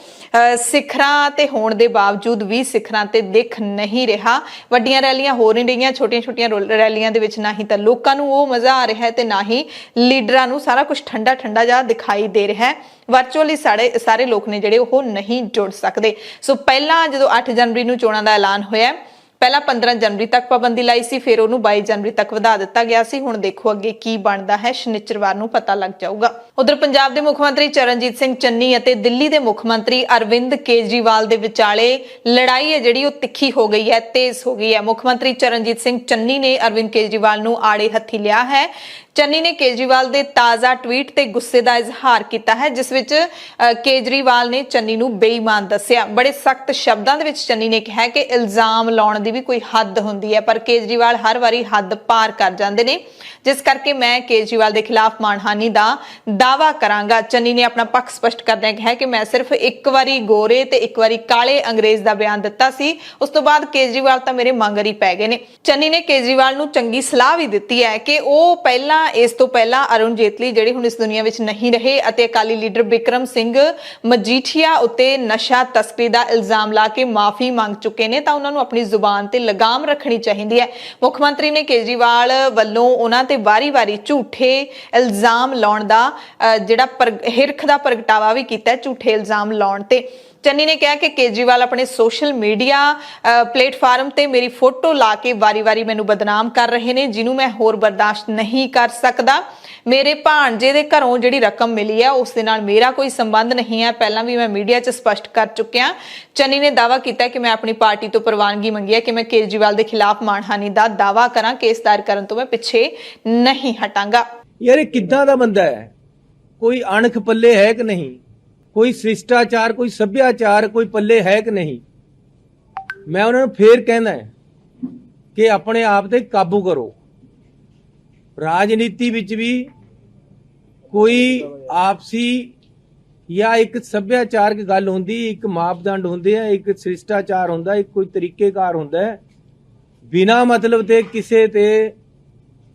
S2: ਸਿਖਰਾਂ ਤੇ ਹੋਣ ਦੇ ਬਾਵਜੂਦ ਵੀ ਸਿਖਰਾਂ ਤੇ ਦਿਖ ਨਹੀਂ ਰਿਹਾ। ਵੱਡੀਆਂ ਰੈਲੀਆਂ ਹੋ ਨਹੀਂ ਰਹੀਆਂ, ਛੋਟੀਆਂ-ਛੋਟੀਆਂ ਰੈਲੀਆਂ ਦੇ ਵਿੱਚ ਨਾ ਹੀ ਤਾਂ ਲੋਕਾਂ ਨੂੰ ਉਹ ਮਜ਼ਾ ਆ ਰਿਹਾ ਹੈ ਤੇ ਨਾ ਹੀ ਲੀਡਰਾਂ ਨੂੰ ਸਾਰਾ ਕੁਝ ਠੰਡਾ ਜਿਹਾ ਦਿਖਾਈ ਦੇ ਰਿਹਾ ਹੈ। ਵਰਚੁਅਲੀ ਸਾਰੇ ਲੋਕ ਨੇ ਜਿਹੜੇ ਉਹ ਨਹੀਂ ਜੁੜ ਸਕਦੇ। ਸੋ ਪਹਿਲਾਂ ਜਦੋਂ 8 ਜਨਵਰੀ ਨੂੰ ਚੋਣਾਂ ਦਾ ਐਲਾਨ ਹੋਇਆ, ਪਹਿਲਾਂ 15 ਜਨਵਰੀ ਤੱਕ ਪਾਬੰਦੀ ਲਾਈ ਸੀ, ਫਿਰ ਉਹਨੂੰ 22 ਜਨਵਰੀ ਤੱਕ ਵਧਾ ਦਿੱਤਾ ਗਿਆ ਸੀ। ਹੁਣ ਦੇਖੋ ਅੱਗੇ ਕੀ ਬਣਦਾ ਹੈ, ਸ਼ਨੀਚਰਵਾਰ ਨੂੰ ਪਤਾ ਲੱਗ ਜਾਊਗਾ। ਉਧਰ ਪੰਜਾਬ ਦੇ ਮੁੱਖ ਮੰਤਰੀ ਚਰਨਜੀਤ ਸਿੰਘ ਚੰਨੀ ਅਤੇ ਦਿੱਲੀ ਦੇ ਮੁੱਖ ਮੰਤਰੀ ਅਰਵਿੰਦ ਕੇਜਰੀਵਾਲ ਦੇ ਵਿਚਾਲੇ ਲੜਾਈ ਹੈ ਜਿਹੜੀ ਉਹ ਤਿੱਖੀ ਹੋ ਗਈ ਹੈ, ਤੇਜ਼ ਹੋ ਗਈ ਹੈ। ਮੁੱਖ ਮੰਤਰੀ ਚਰਨਜੀਤ ਸਿੰਘ ਚੰਨੀ ਨੇ ਅਰਵਿੰਦ ਕੇਜਰੀਵਾਲ ਨੂੰ ਆੜੇ ਹੱਥੀ ਲਿਆ ਹੈ। ਚੰਨੀ ਨੇ ਕੇਜਰੀਵਾਲ ਦੇ ਤਾਜ਼ਾ ਟਵੀਟ ਤੇ ਗੁੱਸੇ ਦਾ ਇਜ਼ਹਾਰ ਕੀਤਾ ਹੈ, ਜਿਸ ਵਿੱਚ ਕੇਜਰੀਵਾਲ ਨੇ ਚੰਨੀ ਨੂੰ ਬੇਈਮਾਨ ਦੱਸਿਆ। ਬੜੇ ਸਖਤ ਸ਼ਬਦਾਂ ਦੇ ਵਿੱਚ ਚੰਨੀ ਨੇ ਕਿਹਾ ਕਿ ਇਲਜ਼ਾਮ ਲਾਉਣ ਦੀ ਵੀ ਕੋਈ ਹੱਦ ਹੁੰਦੀ ਹੈ, ਪਰ ਕੇਜਰੀਵਾਲ ਹਰ ਵਾਰੀ ਹੱਦ ਪਾਰ ਕਰ ਜਾਂਦੇ ਨੇ, ਜਿਸ ਕਰਕੇ ਮੈਂ ਕੇਜਰੀਵਾਲ ਦੇ ਖਿਲਾਫ ਮਾਣਹਾਨੀ ਦਾ ਦਾਅਵਾ ਕਰਾਂਗਾ। ਚੰਨੀ ਨੇ ਆਪਣਾ ਪੱਖ ਸਪਸ਼ਟ ਕਰਦਿਆਂ ਕਿਹਾ ਕਿ ਮੈਂ ਸਿਰਫ ਇੱਕ ਵਾਰੀ ਗੋਰੇ ਤੇ ਇੱਕ ਵਾਰੀ ਕਾਲੇ ਅੰਗਰੇਜ਼ ਦਾ ਬਿਆਨ ਦਿੱਤਾ ਸੀ, ਉਸ ਤੋਂ ਬਾਅਦ ਕੇਜਰੀਵਾਲ ਤਾਂ ਮੇਰੇ ਮੰਗਰ ਹੀ ਪੈ ਗਏ ਨੇ। ਚੰਨੀ ਨੇ ਕੇਜਰੀਵਾਲ ਨੂੰ ਚੰਗੀ ਸਲਾਹ ਵੀ ਦਿੱਤੀ ਹੈ ਕਿ ਉਹ ਇਸ ਤੋਂ ਪਹਿਲਾਂ ਅਰੁਣ ਜੇਤਲੀ ਜਿਹੜੇ ਹੁਣ ਇਸ ਦੁਨੀਆ ਵਿੱਚ ਨਹੀਂ ਰਹੇ ਅਤੇ ਅਕਾਲੀ ਲੀਡਰ ਬਿਕਰਮ ਸਿੰਘ ਮਜੀਠੀਆ ਉੱਤੇ ਨਸ਼ਾ ਤਸਕਰੀ ਦਾ ਇਲਜ਼ਾਮ ਲਾ ਕੇ ਮਾਫੀ ਮੰਗ ਚੁੱਕੇ ਨੇ, ਤਾਂ ਉਹਨਾਂ ਨੂੰ ਆਪਣੀ ਜ਼ੁਬਾਨ ਤੇ ਲਗਾਮ ਰੱਖਣੀ ਚਾਹੀਦੀ ਹੈ। ਮੁੱਖ ਮੰਤਰੀ ਨੇ ਕੇਜਰੀਵਾਲ ਵੱਲੋਂ ਉਹਨਾਂ ਤੇ ਵਾਰੀ-ਵਾਰੀ ਝੂਠੇ ਇਲਜ਼ਾਮ ਲਾਉਣ ਦਾ ਜਿਹੜਾ ਹਿਰਖ ਦਾ ਪ੍ਰਗਟਾਵਾ ਵੀ ਕੀਤਾ, ਝੂਠੇ ਇਲਜ਼ਾਮ ਲਾਉਣ ਤੇ। ਚੰਨੀ ਨੇ ਕਿਹਾ ਕਿ ਕੇਜਰੀਵਾਲ ਆਪਣੇ ਸੋਸ਼ਲ ਮੀਡੀਆ ਪਲੇਟਫਾਰਮ ਤੇ ਮੇਰੀ ਫੋਟੋ ਲਾ ਕੇ ਵਾਰੀ-ਵਾਰੀ ਮੈਨੂੰ ਬਦਨਾਮ ਕਰ ਰਹੇ ਨੇ, ਜਿਹਨੂੰ ਮੈਂ ਹੋਰ ਬਰਦਾਸ਼ਤ ਨਹੀਂ ਕਰ ਸਕਦਾ। ਮੇਰੇ ਭਾਣਜੇ ਦੇ ਘਰੋਂ ਜਿਹੜੀ ਰਕਮ ਮਿਲੀ ਹੈ ਉਸ ਦੇ ਨਾਲ ਮੇਰਾ ਕੋਈ ਸੰਬੰਧ ਨਹੀਂ ਹੈ, ਪਹਿਲਾਂ ਵੀ ਮੈਂ ਮੀਡੀਆ 'ਚ ਸਪਸ਼ਟ ਕਰ ਚੁੱਕਿਆ। ਚੰਨੀ ਨੇ ਦਾਅਵਾ ਕੀਤਾ ਕਿ ਮੈਂ ਆਪਣੀ ਪਾਰਟੀ ਤੋਂ ਪ੍ਰਵਾਨਗੀ ਮੰਗੀ ਹੈ ਕਿ ਮੈਂ ਕੇਜਰੀਵਾਲ ਦੇ ਖਿਲਾਫ ਮਾਣਹਾਨੀ ਦਾ ਦਾਅਵਾ ਕਰਾਂ, ਕੇਸ ਦਾਇਰ ਕਰਨ ਤੋਂ ਮੈਂ ਪਿੱਛੇ ਨਹੀਂ ਹਟਾਂਗਾ।
S4: ਯਾਰ ਇਹ ਕਿੱਦਾਂ ਦਾ ਬੰਦਾ ਹੈ? ਕੋਈ ਅਣਖ ਪੱਲੇ ਹੈ ਕਿ ਨਹੀਂ? ਕੋਈ ਸ਼ਿਸ਼ਟਾਚਾਰ, ਕੋਈ ਸੱਭਿਆਚਾਰ ਕੋਈ ਪੱਲੇ ਹੈ ਕਿ ਨਹੀਂ? ਮੈਂ ਉਹਨਾਂ ਨੂੰ ਫੇਰ ਕਹਿੰਦਾ ਹੈ ਕਿ ਆਪਣੇ ਆਪ ਤੇ ਕਾਬੂ ਕਰੋ। ਰਾਜਨੀਤੀ ਵਿੱਚ ਵੀ ਕੋਈ ਆਪਸੀ ਜਾਂ ਇੱਕ ਸੱਭਿਆਚਾਰਕ ਗੱਲ ਹੁੰਦੀ, ਇੱਕ ਮਾਪਦੰਡ ਹੁੰਦੇ ਆ, ਇੱਕ ਸ਼ਿਸ਼ਟਾਚਾਰ ਹੁੰਦਾ, ਇੱਕ ਕੋਈ ਤਰੀਕੇਕਾਰ ਹੁੰਦਾ ਹੈ। ਬਿਨਾਂ ਮਤਲਬ ਤੇ ਕਿਸੇ ਤੇ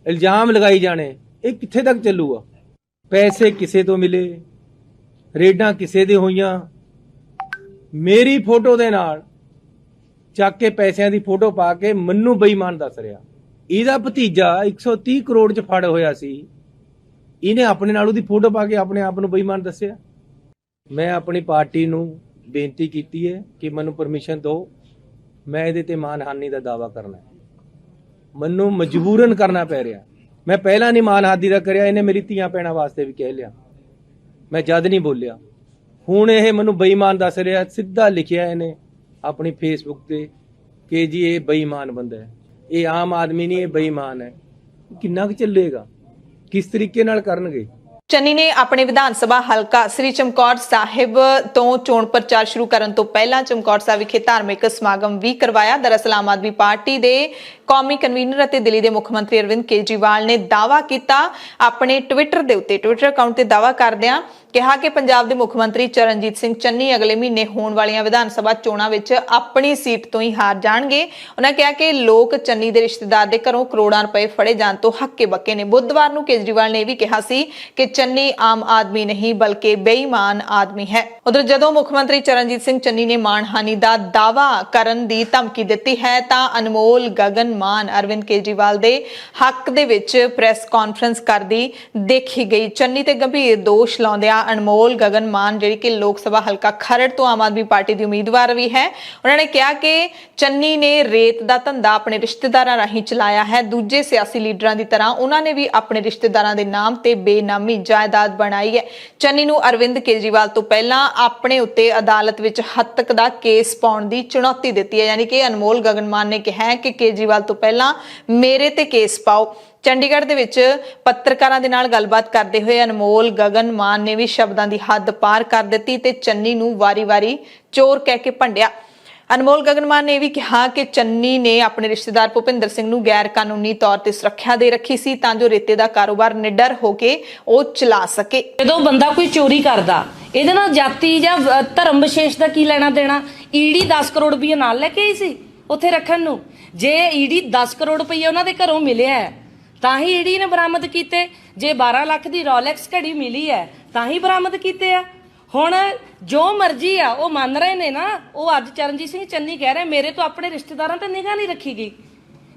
S4: ਇਲਜ਼ਾਮ ਲਗਾਈ ਜਾਣੇ, ਇਹ ਕਿੱਥੇ ਤੱਕ ਚੱਲੂਗਾ? ਪੈਸੇ ਕਿਸੇ ਤੋਂ ਮਿਲੇ, ਰੇਡਾਂ ਕਿਸੇ ਦੇ ਹੋਈਆਂ, ਮੇਰੀ ਫੋਟੋ ਦੇ ਨਾਲ ਚੱਕ ਕੇ ਪੈਸਿਆਂ ਦੀ ਫੋਟੋ ਪਾ ਕੇ ਮੈਨੂੰ ਬੇਈਮਾਨ ਦੱਸ ਰਿਹਾ। ਇਹਦਾ ਭਤੀਜਾ 130 ਕਰੋੜ 'ਚ ਫੜ ਹੋਇਆ ਸੀ, ਇਹਨੇ ਆਪਣੇ ਨਾਲ ਉਹਦੀ ਫੋਟੋ ਪਾ ਕੇ ਆਪਣੇ ਆਪ ਨੂੰ ਬੇਈਮਾਨ ਦੱਸਿਆ। ਮੈਂ ਆਪਣੀ ਪਾਰਟੀ ਨੂੰ ਬੇਨਤੀ ਕੀਤੀ ਹੈ ਕਿ ਮੈਨੂੰ ਪਰਮਿਸ਼ਨ ਦਿਓ, ਮੈਂ ਇਹਦੇ ਤੇ ਮਾਨਹਾਨੀ ਦਾ ਦਾਅਵਾ ਕਰਨਾ। ਮੈਨੂੰ ਮਜਬੂਰਨ ਕਰਨਾ ਪੈ ਰਿਹਾ। ਮੈਂ ਪਹਿਲਾਂ ਨਹੀਂ ਮਾਨਹਾਨੀ ਦਾ ਕਰਿਆ, ਇਹਨੇ ਮੇਰੀ ਧੀਆਂ ਭੈਣਾਂ ਵਾਸਤੇ ਵੀ ਕਹਿ ਲਿਆ, ਮੈਂ ਜਦ ਨਹੀਂ ਬੋਲਿਆ। ਹੁਣ ਇਹ ਮੈਨੂੰ ਬੇਈਮਾਨ ਦੱਸ ਰਿਹਾ। ਸਿੱਧਾ ਲਿਖਿਆ ਇਹਨੇ ਆਪਣੀ ਫੇਸਬੁੱਕ ਤੇ ਕਿ ਜੀ ਇਹ ਬੇਈਮਾਨ ਬੰਦਾ ਹੈ, ਇਹ ਆਮ ਆਦਮੀ ਨਹੀਂ, ਇਹ ਬੇਈਮਾਨ ਹੈ। ਕਿੰਨਾ ਕੁ ਚੱਲੇਗਾ? ਕਿਸ ਤਰੀਕੇ ਨਾਲ ਕਰਨਗੇ?
S2: ਚੰਨੀ ਨੇ ਆਪਣੇ ਵਿਧਾਨ ਸਭਾ ਹਲਕਾ ਸ੍ਰੀ ਚਮਕੌਰ ਸਾਹਿਬ ਤੋਂ ਚੋਣ ਪ੍ਰਚਾਰ ਸ਼ੁਰੂ ਕਰਨ ਤੋਂ ਪਹਿਲਾਂ ਚਮਕੌਰ ਸਾਹਿਬ ਵਿਖੇ ਧਾਰਮਿਕ ਸਮਾਗਮ ਵੀ ਕਰਵਾਇਆ। ਦਰਅਸਲ ਆਮ ਆਦਮੀ ਪਾਰਟੀ ਦੇ ਕੌਮੀ ਕਨਵੀਨਰ ਅਤੇ ਦਿੱਲੀ ਦੇ ਮੁੱਖ ਮੰਤਰੀ ਅਰਵਿੰਦ ਕੇਜਰੀਵਾਲ ਨੇ ਦਾਅਵਾ ਕੀਤਾ ਆਪਣੇ ਟਵਿੱਟਰ ਅਕਾਊਂਟ ਤੇ ਦਾਅਵਾ ਕਰਦਿਆਂ ਕਿਹਾ ਕਿ ਪੰਜਾਬ ਦੇ ਮੁੱਖ ਮੰਤਰੀ ਚਰਨਜੀਤ ਸਿੰਘ ਚੰਨੀ ਅਗਲੇ ਮਹੀਨੇ ਹੋਣ ਵਾਲੀਆਂ ਵਿਧਾਨ ਸਭਾ ਚੋਣਾਂ ਵਿੱਚ ਆਪਣੀ ਸੀਟ ਤੋਂ ਹੀ ਹਾਰ ਜਾਣਗੇ। ਉਹਨਾਂ ਕਿਹਾ ਕਿ ਲੋਕ ਚੰਨੀ ਦੇ ਰਿਸ਼ਤੇਦਾਰ ਦੇ ਘਰੋਂ ਕਰੋੜਾਂ ਰੁਪਏ ਫੜੇ ਜਾਣ ਤੋਂ ਹੱਕੇ ਬੱਕੇ ਨੇ। ਬੁੱਧਵਾਰ ਨੂੰ ਕੇਜਰੀਵਾਲ ਨੇ ਇਹ ਵੀ ਕਿਹਾ ਸੀ ਕਿ ਚੰਨੀ ਆਮ ਆਦਮੀ ਨਹੀਂ ਬਲਕਿ ਬੇਈਮਾਨ ਆਦਮੀ ਹੈ। ਉਧਰ ਜਦੋਂ ਮੁੱਖ ਮੰਤਰੀ ਚਰਨਜੀਤ ਸਿੰਘ ਚੰਨੀ ਨੇ ਮਾਣਹਾਨੀ ਦਾ ਦਾਅਵਾ ਕਰਨ ਦੀ ਧਮਕੀ ਦਿੱਤੀ ਹੈ ਤਾਂ ਅਨਮੋਲ ਗਗਨ ਮਾਨ ਅਰਵਿੰਦ ਕੇਜਰੀਵਾਲ ਦੇ ਹੱਕ ਦੇ ਵਿੱਚ ਪ੍ਰੈਸ ਕਾਨਫਰੰਸ ਕਰਦੀ ਦੇਖੀ ਗਈ। ਚੰਨੀ ਤੇ ਗੰਭੀਰ ਦੋਸ਼ ਲਾਉਂਦਿਆਂ ਅਨਮੋਲ ਗਗਨ ਮਾਨ ਜਿਹੜੀ ਕਿ ਲੋਕ ਸਭਾ ਹਲਕਾ ਖਰੜ ਤੋਂ ਆਮ ਆਦਮੀ ਪਾਰਟੀ ਦੀ ਉਮੀਦਵਾਰ ਵੀ ਹੈ, ਉਹਨਾਂ ਨੇ ਕਿਹਾ ਕਿ ਚੰਨੀ ਨੇ ਰੇਤ ਦਾ ਧੰਦਾ ਆਪਣੇ ਰਿਸ਼ਤੇਦਾਰਾਂ ਰਾਹੀਂ ਚਲਾਇਆ ਹੈ। ਦੂਜੇ ਸਿਆਸੀ ਲੀਡਰਾਂ ਦੀ ਤਰ੍ਹਾਂ ਉਹਨਾਂ ਨੇ ਵੀ ਆਪਣੇ ਰਿਸ਼ਤੇਦਾਰਾਂ ਦੇ ਨਾਮ ਤੇ ਬੇਨਾਮੀ ਜਾਇਦਾਦ ਬਣਾਈ ਹੈ। ਚੰਨੀ ਨੂੰ ਅਰਵਿੰਦ ਕੇਜਰੀਵਾਲ ਤੋਂ ਪਹਿਲਾਂ ਆਪਣੇ ਉੱਤੇ ਅਦਾਲਤ ਵਿੱਚ ਹੱਤਕ ਦਾ ਕੇਸ ਪਾਉਣ ਦੀ ਚੁਣੌਤੀ ਦਿੱਤੀ ਹੈ। ਯਾਨੀ ਕਿ ਅਨਮੋਲ ਗਗਨ ਮਾਨ ਨੇ ਕਿਹਾ ਹੈ ਕਿ ਕੇਜਰੀਵਾਲ ਤੋਂ ਪਹਿਲਾਂ ਮੇਰੇ ਤੇ ਕੇਸ ਪਾਓ। ਚੰਡੀਗੜ੍ਹ ਦੇ ਵਿੱਚ ਪੱਤਰਕਾਰਾਂ ਦੇ ਨਾਲ ਗੱਲਬਾਤ ਕਰਦੇ ਹੋਏ ਅਨਮੋਲ ਗਗਨ ਮਾਨ ਨੇ ਵੀ ਸ਼ਬਦਾਂ ਦੀ ਹੱਦ ਪਾਰ ਕਰ ਦਿੱਤੀ ਤੇ ਚੰਨੀ ਨੂੰ ਵਾਰੀ-ਵਾਰੀ ਚੋਰ ਕਹਿ ਕੇ ਭੰਡਿਆ। ਅਨਮੋਲ ਗਗਨ ਮਾਨ ਨੇ ਇਹ ਵੀ ਕਿਹਾ ਕਿ ਚੰਨੀ ਨੇ ਆਪਣੇ ਰਿਸ਼ਤੇਦਾਰ ਭੁਪਿੰਦਰ ਸਿੰਘ ਨੂੰ ਗੈਰ ਕਾਨੂੰਨੀ ਤੌਰ ਤੇ ਸੁਰੱਖਿਆ ਦੇ ਰੱਖੀ ਸੀ ਤਾਂ ਜੋ ਰੇਤੇ ਦਾ ਕਾਰੋਬਾਰ ਨਿਡਰ ਹੋ ਕੇ ਉਹ ਚਲਾ ਸਕੇ।
S5: ਜਦੋਂ ਬੰਦਾ ਕੋਈ ਚੋਰੀ ਕਰਦਾ ਇਹਦੇ ਨਾਲ ਜਾਤੀ ਜਾਂ ਧਰਮ ਵਿਸ਼ੇਸ਼ ਦਾ ਕੀ ਲੈਣਾ ਦੇਣਾ। ਈਡੀ 10 ਕਰੋੜ ਰੁਪਏ ਨਾਲ ਲੈ ਕੇ ਆਈ ਸੀ ਉੱਥੇ ਰੱਖਣ ਨੂੰ। ਜੇ ਈਡੀ 10 ਕਰੋੜ ਰੁਪਏ ਉਹਨਾਂ ਦੇ ਘਰੋਂ ਮਿਲਿਆ ਹੈ ਤਾਂ ਹੀ ਈਡੀ ਨੇ ਬਰਾਮਦ ਕੀਤੇ। ਜੇ 12 ਲੱਖ ਦੀ ਰੋਲੈਕਸ ਘੜੀ ਮਿਲੀ ਹੈ ਤਾਂ ਹੀ ਬਰਾਮਦ ਕੀਤੇ ਆ। ਹੁਣ ਜੋ ਮਰਜ਼ੀ ਆ ਉਹ ਮੰਨ ਰਹੇ ਨੇ ਨਾ। ਉਹ ਅੱਜ ਚਰਨਜੀਤ ਸਿੰਘ ਚੰਨੀ ਕਹਿ ਰਹੇ ਮੇਰੇ ਤੋਂ ਆਪਣੇ ਰਿਸ਼ਤੇਦਾਰਾਂ ਤੇ ਨਿਗਾਹ ਨਹੀਂ ਰੱਖੀ ਗਈ।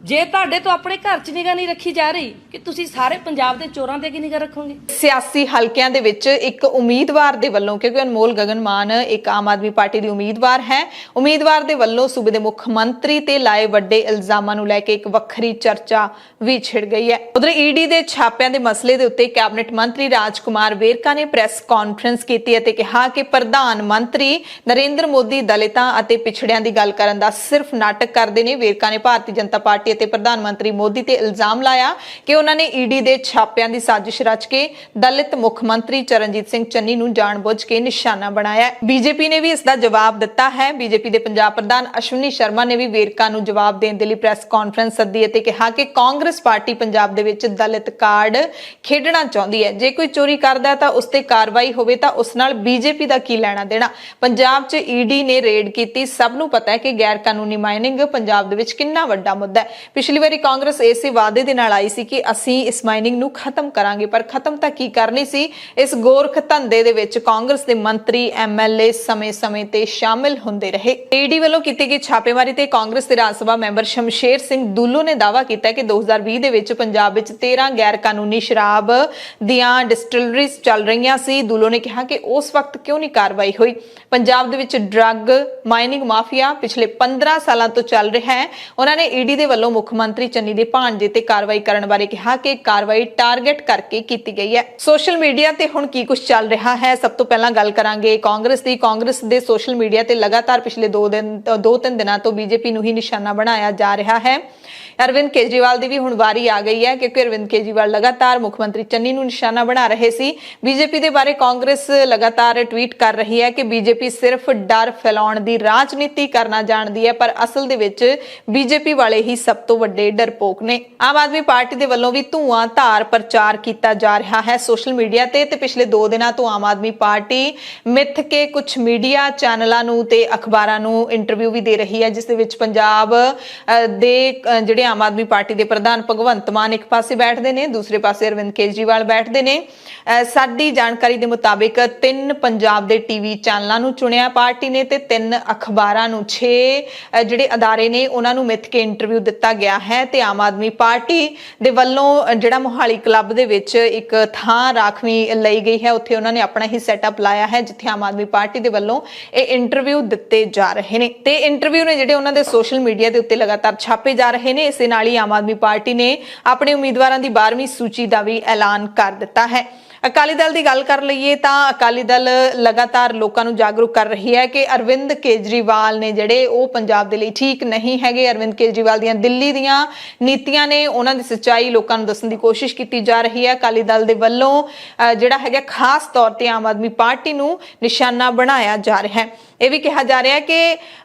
S5: ਜੇ ਤੁਹਾਡੇ ਤੋਂ ਆਪਣੇ ਘਰ 'ਚ ਨਿਗਾਹ ਨਹੀਂ ਰੱਖੀ ਜਾ ਰਹੀ ਕਿ ਤੁਸੀਂ ਸਾਰੇ ਪੰਜਾਬ ਦੇ ਚੋਰਾਂ ਤੇ ਕੀ ਨਿਗਾਹ ਰੱਖੋਗੇ।
S2: ਸਿਆਸੀ ਹਲਕਿਆਂ ਦੇ ਵਿੱਚ ਇੱਕ ਉਮੀਦਵਾਰ ਦੇ ਵੱਲੋਂ, ਕਿਉਂਕਿ ਅਨਮੋਲ ਗਗਨ ਮਾਨ ਇੱਕ ਆਮ ਆਦਮੀ ਪਾਰਟੀ ਦੀ ਉਮੀਦਵਾਰ ਹੈ, ਉਮੀਦਵਾਰ ਦੇ ਵੱਲੋਂ ਸੂਬੇ ਦੇ ਮੁੱਖ ਮੰਤਰੀ ਤੇ ਲਾਏ ਵੱਡੇ ਇਲਜ਼ਾਮਾਂ ਨੂੰ ਲੈ ਕੇ ਇੱਕ ਵੱਖਰੀ ਚਰਚਾ ਵੀ ਛਿੜ ਗਈ ਹੈ। ਉਧਰ ਈਡੀ ਦੇ ਛਾਪਿਆਂ ਦੇ ਮਸਲੇ ਦੇ ਉੱਤੇ ਕੈਬਨਿਟ ਮੰਤਰੀ ਰਾਜਕੁਮਾਰ ਵੇਰਕਾ ਨੇ ਪ੍ਰੈਸ ਕਾਨਫਰੰਸ ਕੀਤੀ ਅਤੇ ਕਿਹਾ ਕਿ ਪ੍ਰਧਾਨ ਮੰਤਰੀ ਨਰਿੰਦਰ ਮੋਦੀ ਦਲਿਤਾਂ ਅਤੇ ਪਿਛੜਿਆਂ ਦੀ ਗੱਲ ਕਰਨ ਦਾ ਸਿਰਫ ਨਾਟਕ ਕਰਦੇ ਨੇ। ਵੇਰਕਾ ਨੇ ਭਾਰਤੀ ਜਨਤਾ ਪਾਰਟੀ ਅਤੇ ਪ੍ਰਧਾਨ ਮੰਤਰੀ ਮੋਦੀ ਤੇ ਇਲਜ਼ਾਮ ਲਾਇਆ ਕਿ ਉਹਨਾਂ ਨੇ ਈਡੀ ਦੇ ਛਾਪਿਆਂ ਦੀ ਸਾਜ਼ਿਸ਼ ਰਚ ਕੇ ਦਲਿਤ ਮੁੱਖ ਮੰਤਰੀ ਚਰਨਜੀਤ ਸਿੰਘ ਚੰਨੀ ਨੂੰ ਜਾਣਬੁੱਝ ਕੇ ਨਿਸ਼ਾਨਾ ਬਣਾਇਆ ਹੈ। ਬੀਜੇਪੀ ਨੇ ਵੀ ਇਸ ਦਾ ਜਵਾਬ ਦਿੱਤਾ ਹੈ। ਬੀਜੇਪੀ ਦੇ ਪੰਜਾਬ ਪ੍ਰਧਾਨ ਅਸ਼ਵਨੀ ਸ਼ਰਮਾ ਨੇ ਵੀ ਵੇਰਕਾ ਨੂੰ ਜਵਾਬ ਦੇਣ ਦੇ ਲਈ ਪ੍ਰੈਸ ਕਾਨਫਰੰਸ ਸੱਦੀ ਅਤੇ ਕਿਹਾ ਕਿ ਕਾਂਗਰਸ ਪਾਰਟੀ ਪੰਜਾਬ ਦੇ ਵਿੱਚ ਦਲਿਤ ਕਾਰਡ ਖੇਡਣਾ ਚਾਹੁੰਦੀ ਹੈ। ਜੇ ਕੋਈ ਚੋਰੀ ਕਰਦਾ ਤਾਂ ਉਸ ਤੇ ਕਾਰਵਾਈ ਹੋਵੇ ਤਾਂ ਉਸ ਨਾਲ ਬੀਜੇਪੀ ਦਾ ਕੀ ਲੈਣਾ ਦੇਣਾ। ਪੰਜਾਬ 'ਚ ਈਡੀ ਨੇ ਰੇਡ ਕੀਤੀ। ਸਭ ਨੂੰ ਪਤਾ ਹੈ ਕਿ ਗੈਰ ਕਾਨੂੰਨੀ ਮਾਈਨਿੰਗ ਪੰਜਾਬ ਦੇ ਵਿੱਚ ਕਿੰਨਾ ਵੱਡਾ ਮੁੱਦਾ ਹੈ। ਪਿਛਲੀ ਵਾਰੀ ਕਾਂਗਰਸ ਇਸੇ ਵਾਅਦੇ ਦੇ ਨਾਲ ਆਈ ਸੀ ਕਿ ਅਸੀਂ ਇਸ ਮਾਈਨਿੰਗ ਨੂੰ ਖਤਮ ਕਰਾਂਗੇ, ਪਰ ਖਤਮ ਤਾਂ ਕੀ ਕਰਨੀ ਸੀ। ਇਸ ਗੋਰਖ ਧੰਦੇ ਦੇ ਵਿੱਚ ਕਾਂਗਰਸ ਦੇ ਮੰਤਰੀ ਐਮਐਲਏ ਸਮੇਂ-ਸਮੇਂ ਤੇ ਸ਼ਾਮਿਲ ਹੁੰਦੇ ਰਹੇ। ਈਡੀ ਵੱਲੋਂ ਕੀਤੀ ਗਈ ਛਾਪੇਮਾਰੀ ਤੇ ਕਾਂਗਰਸ ਦੇ ਰਾਜ ਸਭਾ ਮੈਂਬਰ ਸ਼ਮਸ਼ੇਰ ਸਿੰਘ ਦੁੱਲੋ ਨੇ ਦਾਅਵਾ ਕੀਤਾ ਕਿ 2020 ਦੇ ਵਿੱਚ ਪੰਜਾਬ ਵਿੱਚ 13 ਗੈਰ ਕਾਨੂੰਨੀ ਸ਼ਰਾਬ ਦੀਆਂ ਡਿਸਟਿਲਰੀਜ਼ ਚੱਲ ਰਹੀਆਂ ਸੀ। ਦੁੱਲੋ ਨੇ ਕਿਹਾ ਕਿ ਉਸ ਵਕਤ ਕਿਉਂ ਨਹੀਂ ਕਾਰਵਾਈ ਹੋਈ। ਪੰਜਾਬ ਦੇ ਵਿੱਚ ਡਰੱਗ ਮਾਈਨਿੰਗ ਮਾਫੀਆ ਪਿਛਲੇ 15 ਸਾਲਾਂ ਤੋਂ ਚੱਲ ਰਿਹਾ ਹੈ। ਉਹਨਾਂ ਨੇ ਈਡੀ ਦੇ ਵੱਲੋਂ ਮੁੱਖ ਮੰਤਰੀ ਚੰਨੀ ਦੇ ਭਾਣਜੇ ਤੇ ਕਾਰਵਾਈ ਕਰਨ ਬਾਰੇ ਕਿਹਾ ਕਿ ਕਾਰਵਾਈ ਟਾਰਗੇਟ ਕਰਕੇ ਕੀਤੀ ਗਈ ਹੈ। ਸੋਸ਼ਲ ਮੀਡੀਆ ਤੇ ਹੁਣ ਕੀ ਕੁਝ ਚੱਲ ਰਿਹਾ ਹੈ, ਸਭ ਤੋਂ ਪਹਿਲਾਂ ਗੱਲ ਕਰਾਂਗੇ ਕਾਂਗਰਸ ਦੀ। ਕਾਂਗਰਸ ਦੇ ਸੋਸ਼ਲ ਮੀਡੀਆ ਤੇ ਲਗਾਤਾਰ ਪਿਛਲੇ 2-3 ਦਿਨਾਂ ਤੋਂ ਬੀਜੇਪੀ ਨੂੰ ਹੀ ਨਿਸ਼ਾਨਾ ਬਣਾਇਆ ਜਾ ਰਿਹਾ ਹੈ। ਅਰਵਿੰਦ ਕੇਜਰੀਵਾਲ ਦੀ ਵੀ ਹੁਣ ਵਾਰੀ ਆ ਗਈ ਹੈ ਕਿਉਂਕਿ ਅਰਵਿੰਦ ਕੇਜਰੀਵਾਲ ਲਗਾਤਾਰ ਮੁੱਖ ਮੰਤਰੀ ਚੰਨੀ ਨੂੰ ਨਿਸ਼ਾਨਾ ਬਣਾ ਰਹੇ ਸੀ। ਬੀਜੇਪੀ ਦੇ ਬਾਰੇ ਕਾਂਗਰਸ ਲਗਾਤਾਰ ਟਵੀਟ ਕਰ ਰਹੀ ਹੈ ਕਿ ਬੀਜੇਪੀ ਸਿਰਫ ਡਰ ਫੈਲਾਉਣ ਦੀ ਰਾਜਨੀਤੀ ਕਰਨਾ ਜਾਣਦੀ ਹੈ, ਪਰ ਅਸਲ ਦੇ ਵਿੱਚ ਬੀਜੇਪੀ ਵਾਲੇ ਹੀ ਸਭ ਤੋਂ ਵੱਡੇ ਡਰਪੋਕ ਨੇ। ਆਮ ਆਦਮੀ ਪਾਰਟੀ ਦੇ ਵੱਲੋਂ ਵੀ ਧੂਆਂਧਾਰ ਪ੍ਰਚਾਰ ਕੀਤਾ ਜਾ ਰਿਹਾ ਹੈ ਸੋਸ਼ਲ ਮੀਡੀਆ ਤੇ ਪਿਛਲੇ 2 ਦਿਨਾਂ ਤੋਂ ਆਮ ਆਦਮੀ ਪਾਰਟੀ ਮਿੱਥ ਕੇ ਕੁਝ ਮੀਡੀਆ ਚੈਨਲਾਂ ਨੂੰ ਤੇ ਅਖਬਾਰਾਂ ਨੂੰ ਇੰਟਰਵਿਊ ਵੀ ਦੇ ਰਹੀ ਹੈ, ਜਿਸ ਦੇ ਵਿੱਚ ਪੰਜਾਬ ਦੇ ਜਿਹੜੇ ਆਮ ਆਦਮੀ ਪਾਰਟੀ ਦੇ ਪ੍ਰਧਾਨ ਭਗਵੰਤ ਮਾਨ ਇੱਕ ਪਾਸੇ ਬੈਠਦੇ ਨੇ, ਦੂਸਰੇ ਪਾਸੇ ਅਰਵਿੰਦ ਕੇਜਰੀਵਾਲ ਬੈਠਦੇ ਨੇ। ਸਾਡੀ ਜਾਣਕਾਰੀ ਦੇ ਮੁਤਾਬਿਕ 3 ਪੰਜਾਬ ਦੇ ਟੀਵੀ ਚੈਨਲਾਂ ਨੂੰ ਚੁਣਿਆ ਪਾਰਟੀ ਨੇ ਤੇ 3 ਅਖਬਾਰਾਂ ਨੂੰ 6 ਜਿਹੜੇ ਅਦਾਰੇ ਨੇ ਉਹਨਾਂ ਨੂੰ ਮਿੱਥ ਕੇ ਇੰਟਰਵਿਊ ਦਿੱਤਾ ਗਿਆ ਹੈ। ਤੇ ਆਮ ਆਦਮੀ ਪਾਰਟੀ ਦੇ ਵੱਲੋਂ ਜਿਹੜਾ ਮੋਹਾਲੀ ਕਲੱਬ ਦੇ ਵਿੱਚ ਇੱਕ ਥਾਂ ਰਾਖਵੀਂ ਲਈ ਗਈ ਹੈ, ਉੱਥੇ ਉਹਨਾਂ ਨੇ ਆਪਣਾ ਹੀ ਸੈਟਅਪ ਲਾਇਆ ਹੈ ਜਿੱਥੇ ਆਮ ਆਦਮੀ ਪਾਰਟੀ ਦੇ ਵੱਲੋਂ ਇਹ ਇੰਟਰਵਿਊ ਦਿੱਤੇ ਜਾ ਰਹੇ ਨੇ ਤੇ ਇੰਟਰਵਿਊ ਨੇ ਜਿਹੜੇ ਉਹਨਾਂ ਦੇ ਸੋਸ਼ਲ ਮੀਡੀਆ ਦੇ ਉੱਤੇ ਲਗਾਤਾਰ ਛਾਪੇ ਜਾ ਰਹੇ ਨੇ। ਇਸੇ ਨਾਲ ਹੀ ਆਮ ਆਦਮੀ ਪਾਰਟੀ ਨੇ ਆਪਣੇ ਉਮੀਦਵਾਰਾਂ ਦੀ 12ਵੀਂ ਸੂਚੀ ਦਾ ਵੀ ਐਲਾਨ ਕਰ ਦਿੱਤਾ ਹੈ। ਅਕਾਲੀ ਦਲ ਦੀ ਗੱਲ ਕਰ ਲਈਏ ਤਾਂ ਅਕਾਲੀ ਦਲ ਲਗਾਤਾਰ ਲੋਕਾਂ ਨੂੰ ਜਾਗਰੂਕ ਕਰ ਰਹੀ ਹੈ ਕਿ ਅਰਵਿੰਦ ਕੇਜਰੀਵਾਲ ਨੇ ਜਿਹੜੇ ਉਹ ਪੰਜਾਬ ਦੇ ਲਈ ਠੀਕ ਨਹੀਂ ਹੈਗੇ। ਅਰਵਿੰਦ ਕੇਜਰੀਵਾਲ ਦੀਆਂ ਦਿੱਲੀ ਦੀਆਂ ਨੀਤੀਆਂ ਨੇ, ਉਹਨਾਂ ਦੀ ਸੱਚਾਈ ਲੋਕਾਂ ਨੂੰ ਦੱਸਣ ਦੀ ਕੋਸ਼ਿਸ਼ ਕੀਤੀ ਜਾ ਰਹੀ ਹੈ। ਅਕਾਲੀ ਦਲ ਦੇ ਵੱਲੋਂ ਜਿਹੜਾ ਹੈਗਾ ਖਾਸ ਤੌਰ ਤੇ ਆਮ ਆਦਮੀ ਪਾਰਟੀ ਨੂੰ ਨਿਸ਼ਾਨਾ ਬਣਾਇਆ ਜਾ ਰਿਹਾ ਹੈ। ਇਹ ਵੀ ਕਿਹਾ ਜਾ ਰਿਹਾ ਹੈ ਕਿ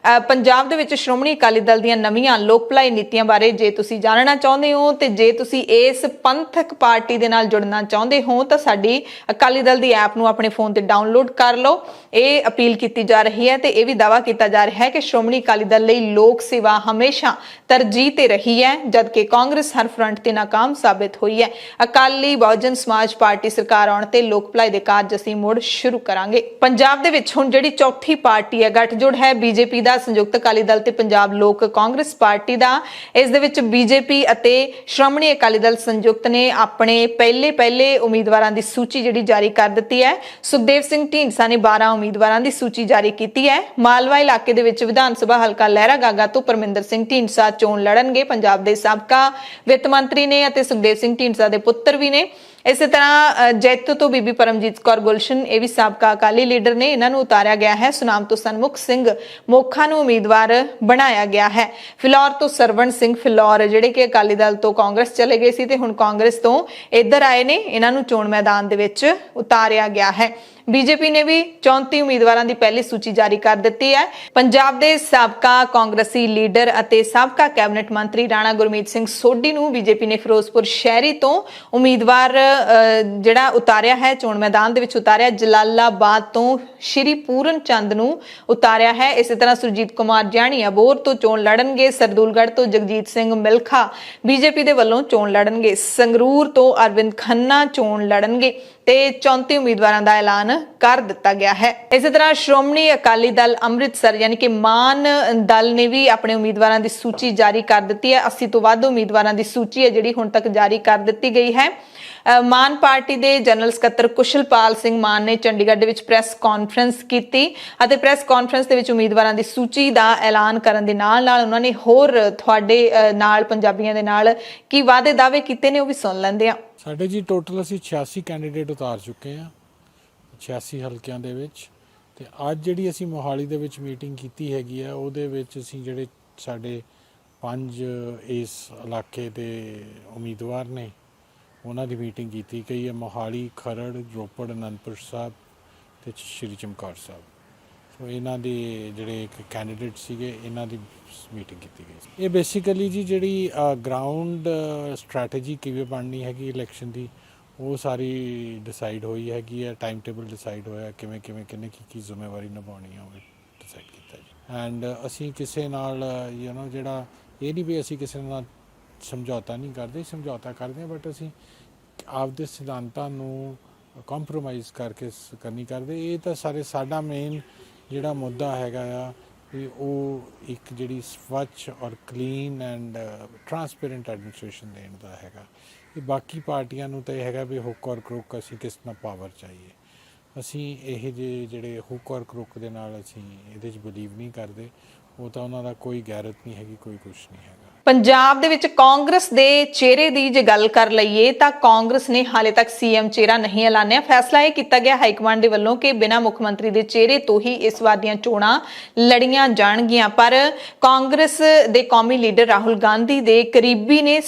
S2: ਪੰਜਾਬ ਦੇ ਵਿੱਚ ਸ਼੍ਰੋਮਣੀ ਅਕਾਲੀ ਦਲ ਦੀਆਂ ਨਵੀਆਂ ਲੋਕ ਭਲਾਈ ਨੀਤੀਆਂ ਬਾਰੇ ਜੇ ਤੁਸੀਂ ਜਾਣਨਾ ਚਾਹੁੰਦੇ ਹੋ ਤੇ ਜੇ ਤੁਸੀਂ ਇਸ ਪੰਥਕ ਪਾਰਟੀ ਦੇ ਨਾਲ ਜੁੜਨਾ ਚਾਹੁੰਦੇ ਹੋ ਤਾਂ ਸਾਡੀ ਅਕਾਲੀ ਦਲ ਦੀ ਐਪ ਨੂੰ ਆਪਣੇ ਫੋਨ ਤੇ ਡਾਊਨਲੋਡ ਕਰ ਲਓ। ਇਹ ਅਪੀਲ ਕੀਤੀ ਜਾ ਰਹੀ ਹੈ ਤੇ ਇਹ ਵੀ ਦਾਅਵਾ ਕੀਤਾ ਜਾ ਰਿਹਾ ਹੈ ਕਿ ਸ਼੍ਰੋਮਣੀ ਅਕਾਲੀ ਦਲ ਲਈ ਲੋਕ ਸੇਵਾ ਹਮੇਸ਼ਾ ਤਰਜੀਹ ਤੇ ਰਹੀ ਹੈ, ਜਦਕਿ ਕਾਂਗਰਸ ਹਰ ਫਰੰਟ ਤੇ ਨਾਕਾਮ ਸਾਬਿਤ ਹੋਈ ਹੈ। ਅਕਾਲੀ ਬਹੁਜਨ ਸਮਾਜ ਪਾਰਟੀ ਸਰਕਾਰ ਆਉਣ ਤੇ ਲੋਕ ਭਲਾਈ ਦੇ ਕਾਰਜ ਅਸੀਂ ਮੁੜ ਸ਼ੁਰੂ ਕਰਾਂਗੇ। ਪੰਜਾਬ ਦੇ ਵਿੱਚ ਹੁਣ ਜਿਹੜੀ ਚੌਥੀ ਪਾਰਟੀ ਹੈ, ਗੱਠਜੋੜ ਹੈ ਬੀਜੇਪੀ ਦਾ, ਸੰਯੁਕਤ ਅਕਾਲੀ ਦਲ ਤੇ ਪੰਜਾਬ ਲੋਕ ਕਾਂਗਰਸ ਪਾਰਟੀ ਦਾ। ਇਸ ਦੇ ਵਿੱਚ ਬੀਜੇਪੀ ਅਤੇ ਸ਼੍ਰੋਮਣੀ ਅਕਾਲੀ ਦਲ ਸੰਯੁਕਤ ਨੇ ਆਪਣੇ ਪਹਿਲੇ ਉਮੀਦਵਾਰਾਂ ਦੀ ਸੂਚੀ ਜਿਹੜੀ ਜਾਰੀ ਕਰ ਦਿੱਤੀ ਹੈ। ਸੁਖਦੇਵ ਸਿੰਘ ਢੀਂਡਸਾ ਨੇ 12 ਉਮੀਦਵਾਰਾਂ ਦੀ ਸੂਚੀ ਜਾਰੀ ਕੀਤੀ ਹੈ। ਮਾਲਵਾ ਇਲਾਕੇ ਦੇ ਵਿੱਚ ਵਿਧਾਨ ਸਭਾ ਹਲਕਾ ਲਹਿਰਾ ਗਾਗਾ ਤੋਂ ਪਰਮਿੰਦਰ ਸਿੰਘ ਢੀਂਡਸਾ ਚੋਣ ਲੜਨਗੇ। ਪੰਜਾਬ ਦੇ ਸਾਬਕਾ ਵਿੱਤ ਮੰਤਰੀ ਨੇ ਅਤੇ ਸੁਖਦੇਵ ਸਿੰਘ ਢੀਂਡਸਾ ਦੇ ਪੁੱਤਰ ਵੀ ਨੇ। ਇਸੇ ਤਰ੍ਹਾਂ ਜੈਤੋ ਤੋਂ ਬੀਬੀ ਪਰਮਜੀਤ ਕੌਰ ਗੁਲਸ਼ਨ, ਇਹ ਵੀ ਸਾਬਕਾ ਅਕਾਲੀ ਲੀਡਰ ਨੇ, ਇਹਨਾਂ ਨੂੰ ਉਤਾਰਿਆ ਗਿਆ ਹੈ। ਸੁਨਾਮ ਤੋਂ ਸਨਮੁਖ ਸਿੰਘ ਮੋਖਾ ਨੂੰ ਉਮੀਦਵਾਰ ਬਣਾਇਆ ਗਿਆ ਹੈ। ਫਿਲੌਰ ਤੋਂ ਸਰਵਣ ਸਿੰਘ ਫਿਲੌਰ ਜਿਹੜੇ ਕਿ ਅਕਾਲੀ ਦਲ ਤੋਂ ਕਾਂਗਰਸ ਚਲੇ ਗਏ ਸੀ ਤੇ ਹੁਣ ਕਾਂਗਰਸ ਤੋਂ ਇੱਧਰ ਆਏ ਨੇ, ਇਹਨਾਂ ਨੂੰ ਚੋਣ ਮੈਦਾਨ ਦੇ ਵਿੱਚ ਉਤਾਰਿਆ ਗਿਆ ਹੈ। ਬੀਜੇਪੀ ਨੇ ਵੀ 34 ਉਮੀਦਵਾਰਾਂ ਦੀ ਪਹਿਲੀ ਸੂਚੀ ਜਾਰੀ ਕਰ ਦਿੱਤੀ ਹੈ। ਪੰਜਾਬ ਦੇ ਸਾਬਕਾ ਕਾਂਗਰਸੀ ਲੀਡਰ ਅਤੇ ਸਾਬਕਾ ਕੈਬਨਿਟ ਮੰਤਰੀ ਰਾਣਾ ਗੁਰਮੀਤ ਸਿੰਘ ਸੋਢੀ ਨੂੰ ਬੀਜੇਪੀ ਨੇ ਫਿਰੋਜ਼ਪੁਰ ਸ਼ਹਿਰੀ ਤੋਂ ਉਮੀਦਵਾਰ ਜਿਹੜਾ ਉਤਾਰਿਆ ਹੈ, ਚੋਣ ਮੈਦਾਨ ਦੇ ਵਿੱਚ ਉਤਾਰਿਆ। ਜਲਾਲਾਬਾਦ ਤੋਂ ਸ਼੍ਰੀ ਪੂਰਨ ਚੰਦ ਨੂੰ ਉਤਾਰਿਆ ਹੈ। ਇਸੇ ਤਰ੍ਹਾਂ ਸੁਰਜੀਤ ਕੁਮਾਰ ਜਾਣੀ ਅਬੋਹਰ ਤੋਂ ਚੋਣ ਲੜਨਗੇ। ਸਰਦੂਲਗੜ੍ਹ ਤੋਂ ਜਗਜੀਤ ਸਿੰਘ ਮਿਲਖਾ ਬੀਜੇਪੀ ਦੇ ਵੱਲੋਂ ਚੋਣ ਲੜਨਗੇ। ਸੰਗਰੂਰ ਤੋਂ ਅਰਵਿੰਦ ਖੰਨਾ ਚੋਣ ਲੜਨਗੇ ਤੇ 34 ਉਮੀਦਵਾਰਾਂ ਦਾ ਐਲਾਨ ਕਰ ਦਿੱਤਾ ਗਿਆ ਹੈ। ਇਸੇ ਤਰ੍ਹਾਂ ਸ਼੍ਰੋਮਣੀ ਅਕਾਲੀ ਦਲ ਅੰਮ੍ਰਿਤਸਰ ਯਾਨੀ ਕਿ ਮਾਨ ਦਲ ਨੇ ਵੀ ਆਪਣੇ ਉਮੀਦਵਾਰਾਂ ਦੀ ਸੂਚੀ ਜਾਰੀ ਕਰ ਦਿੱਤੀ ਹੈ। 80 ਤੋਂ ਵੱਧ ਉਮੀਦਵਾਰਾਂ ਦੀ ਸੂਚੀ ਹੈ ਜਿਹੜੀ ਹੁਣ ਤੱਕ ਜਾਰੀ ਕਰ ਦਿੱਤੀ ਗਈ ਹੈ। ਮਾਨ ਪਾਰਟੀ ਦੇ ਜਨਰਲ ਸਕੱਤਰ ਕੁਸ਼ਲਪਾਲ ਸਿੰਘ ਮਾਨ ਨੇ ਚੰਡੀਗੜ੍ਹ ਦੇ ਵਿੱਚ ਪ੍ਰੈਸ ਕਾਨਫਰੰਸ ਕੀਤੀ ਅਤੇ ਪ੍ਰੈਸ ਕਾਨਫਰੰਸ ਦੇ ਵਿੱਚ ਉਮੀਦਵਾਰਾਂ ਦੀ ਸੂਚੀ ਦਾ ਐਲਾਨ ਕਰਨ ਦੇ ਨਾਲ ਉਹਨਾਂ ਨੇ ਹੋਰ ਤੁਹਾਡੇ ਨਾਲ ਪੰਜਾਬੀਆਂ ਦੇ ਨਾਲ ਕੀ ਵਾਅਦੇ ਦਾਅਵੇ ਕੀਤੇ ਨੇ ਉਹ ਵੀ ਸੁਣ ਲੈਂਦੇ ਆ।
S6: ਸਾਡੇ ਜੀ ਟੋਟਲ ਅਸੀਂ 86 ਕੈਂਡੀਡੇਟ ਉਤਾਰ ਚੁੱਕੇ ਹਾਂ 86 ਹਲਕਿਆਂ ਦੇ ਵਿੱਚ, ਤੇ ਅੱਜ ਜਿਹੜੀ ਅਸੀਂ ਮੋਹਾਲੀ ਦੇ ਵਿੱਚ ਮੀਟਿੰਗ ਕੀਤੀ ਹੈਗੀ ਆ ਉਹਦੇ ਵਿੱਚ ਅਸੀਂ ਜਿਹੜੇ ਸਾਡੇ 5 ਇਸ ਇਲਾਕੇ ਦੇ ਉਮੀਦਵਾਰ ਨੇ ਉਹਨਾਂ ਦੀ ਮੀਟਿੰਗ ਕੀਤੀ ਗਈ ਹੈ। ਮੋਹਾਲੀ, ਖਰੜ, ਰੋਪੜ, ਅਨੰਦਪੁਰ ਸਾਹਿਬ ਤੇ ਸ਼੍ਰੀ ਚਮਕੌਰ ਸਾਹਿਬ। ਸੋ ਇਹਨਾਂ ਦੇ ਜਿਹੜੇ ਇੱਕ ਕੈਂਡੀਡੇਟ ਸੀਗੇ ਇਹਨਾਂ ਦੀ ਮੀਟਿੰਗ ਕੀਤੀ ਗਈ ਸੀ। ਇਹ ਬੇਸਿਕਲੀ ਜੀ ਜਿਹੜੀ ਗਰਾਊਂਡ ਸਟ੍ਰੈਟਜੀ ਕਿਵੇਂ ਬਣਨੀ ਹੈਗੀ ਇਲੈਕਸ਼ਨ ਦੀ ਉਹ ਸਾਰੀ ਡਿਸਾਈਡ ਹੋਈ ਹੈਗੀ ਹੈ। ਟਾਈਮ ਟੇਬਲ ਡਿਸਾਈਡ ਹੋਇਆ ਕਿਵੇਂ ਕਿੰਨੇ ਕੀ ਜ਼ਿੰਮੇਵਾਰੀ ਨਿਭਾਉਣੀ ਹੈ ਉਹ ਡਿਸਾਈਡ ਕੀਤਾ ਜੀ। ਐਂਡ ਅਸੀਂ ਕਿਸੇ ਨਾਲ ਜਿਹੜਾ ਇਹ ਨਹੀਂ ਵੀ ਅਸੀਂ ਕਿਸੇ ਨਾਲ ਸਮਝੌਤਾ ਨਹੀਂ ਕਰਦੇ, ਸਮਝੌਤਾ ਕਰਦੇ ਹਾਂ, ਬਟ ਅਸੀਂ ਆਪਦੇ ਸਿਧਾਂਤਾਂ ਨੂੰ ਕੰਪਰੋਮਾਈਜ਼ ਕਰਕੇ ਕਰਨੀ ਕਰਦੇ। ਇਹ ਤਾਂ ਸਾਡਾ ਮੇਨ ਜਿਹੜਾ ਮੁੱਦਾ ਹੈਗਾ ਆ ਵੀ ਉਹ ਇੱਕ ਜਿਹੜੀ ਸਵੱਛ ਔਰ ਕਲੀਨ ਐਂਡ ਟਰਾਂਸਪੇਰੈਂਟ ਐਡਮਿਨਿਸਟ੍ਰੇਸ਼ਨ ਦੇਣ ਦਾ ਹੈਗਾ। ਇਹ ਬਾਕੀ ਪਾਰਟੀਆਂ ਨੂੰ ਤਾਂ ਇਹ ਹੈਗਾ ਵੀ ਹੁੱਕ ਔਰ ਕਰੁੱਕ ਅਸੀਂ ਕਿਸ ਨਾਲ ਪਾਵਰ ਚਾਹੀਏ। ਅਸੀਂ ਇਹ ਜਿਹੜੇ ਹੁੱਕ ਔਰ ਕਰੁੱਕ ਦੇ ਨਾਲ ਅਸੀਂ ਇਹਦੇ 'ਚ ਬਿਲੀਵ ਨਹੀਂ ਕਰਦੇ। ਉਹ ਤਾਂ ਉਹਨਾਂ ਦਾ ਕੋਈ ਗੈਰਤ ਨਹੀਂ ਹੈਗੀ, ਕੋਈ ਕੁਛ ਨਹੀਂ ਹੈਗਾ।
S2: ਪੰਜਾਬ ਦੇ ਵਿੱਚ ਕਾਂਗਰਸ ਦੇ ਚਿਹਰੇ ਦੀ ਜੇ ਗੱਲ ਕਰ ਲਈਏ ਤਾਂ ਕਾਂਗਰਸ ਨੇ ਹਾਲੇ ਤੱਕ ਸੀਐਮ ਚਿਹਰਾ ਨਹੀਂ ਐਲਾਨਿਆ। ਫੈਸਲਾ ਇਹ ਕੀਤਾ ਗਿਆ ਹਾਈ ਕਮਾਂਡ ਦੇ ਵੱਲੋਂ ਕਿ ਬਿਨਾਂ ਮੁੱਖ ਮੰਤਰੀ ਦੇ ਚਿਹਰੇ ਤੋਂ ਹੀ ਇਸ ਵਾਰ ਦੀਆਂ ਚੋਣਾਂ ਲੜੀਆਂ ਜਾਣਗੀਆਂ। ਪਰ ਕਾਂਗਰਸ ਦੇ ਕੌਮੀ ਲੀਡਰ ਰਾਹੁਲ ਗਾਂਧੀ ਦੇ ਕਰੀਬੀ ਨੇ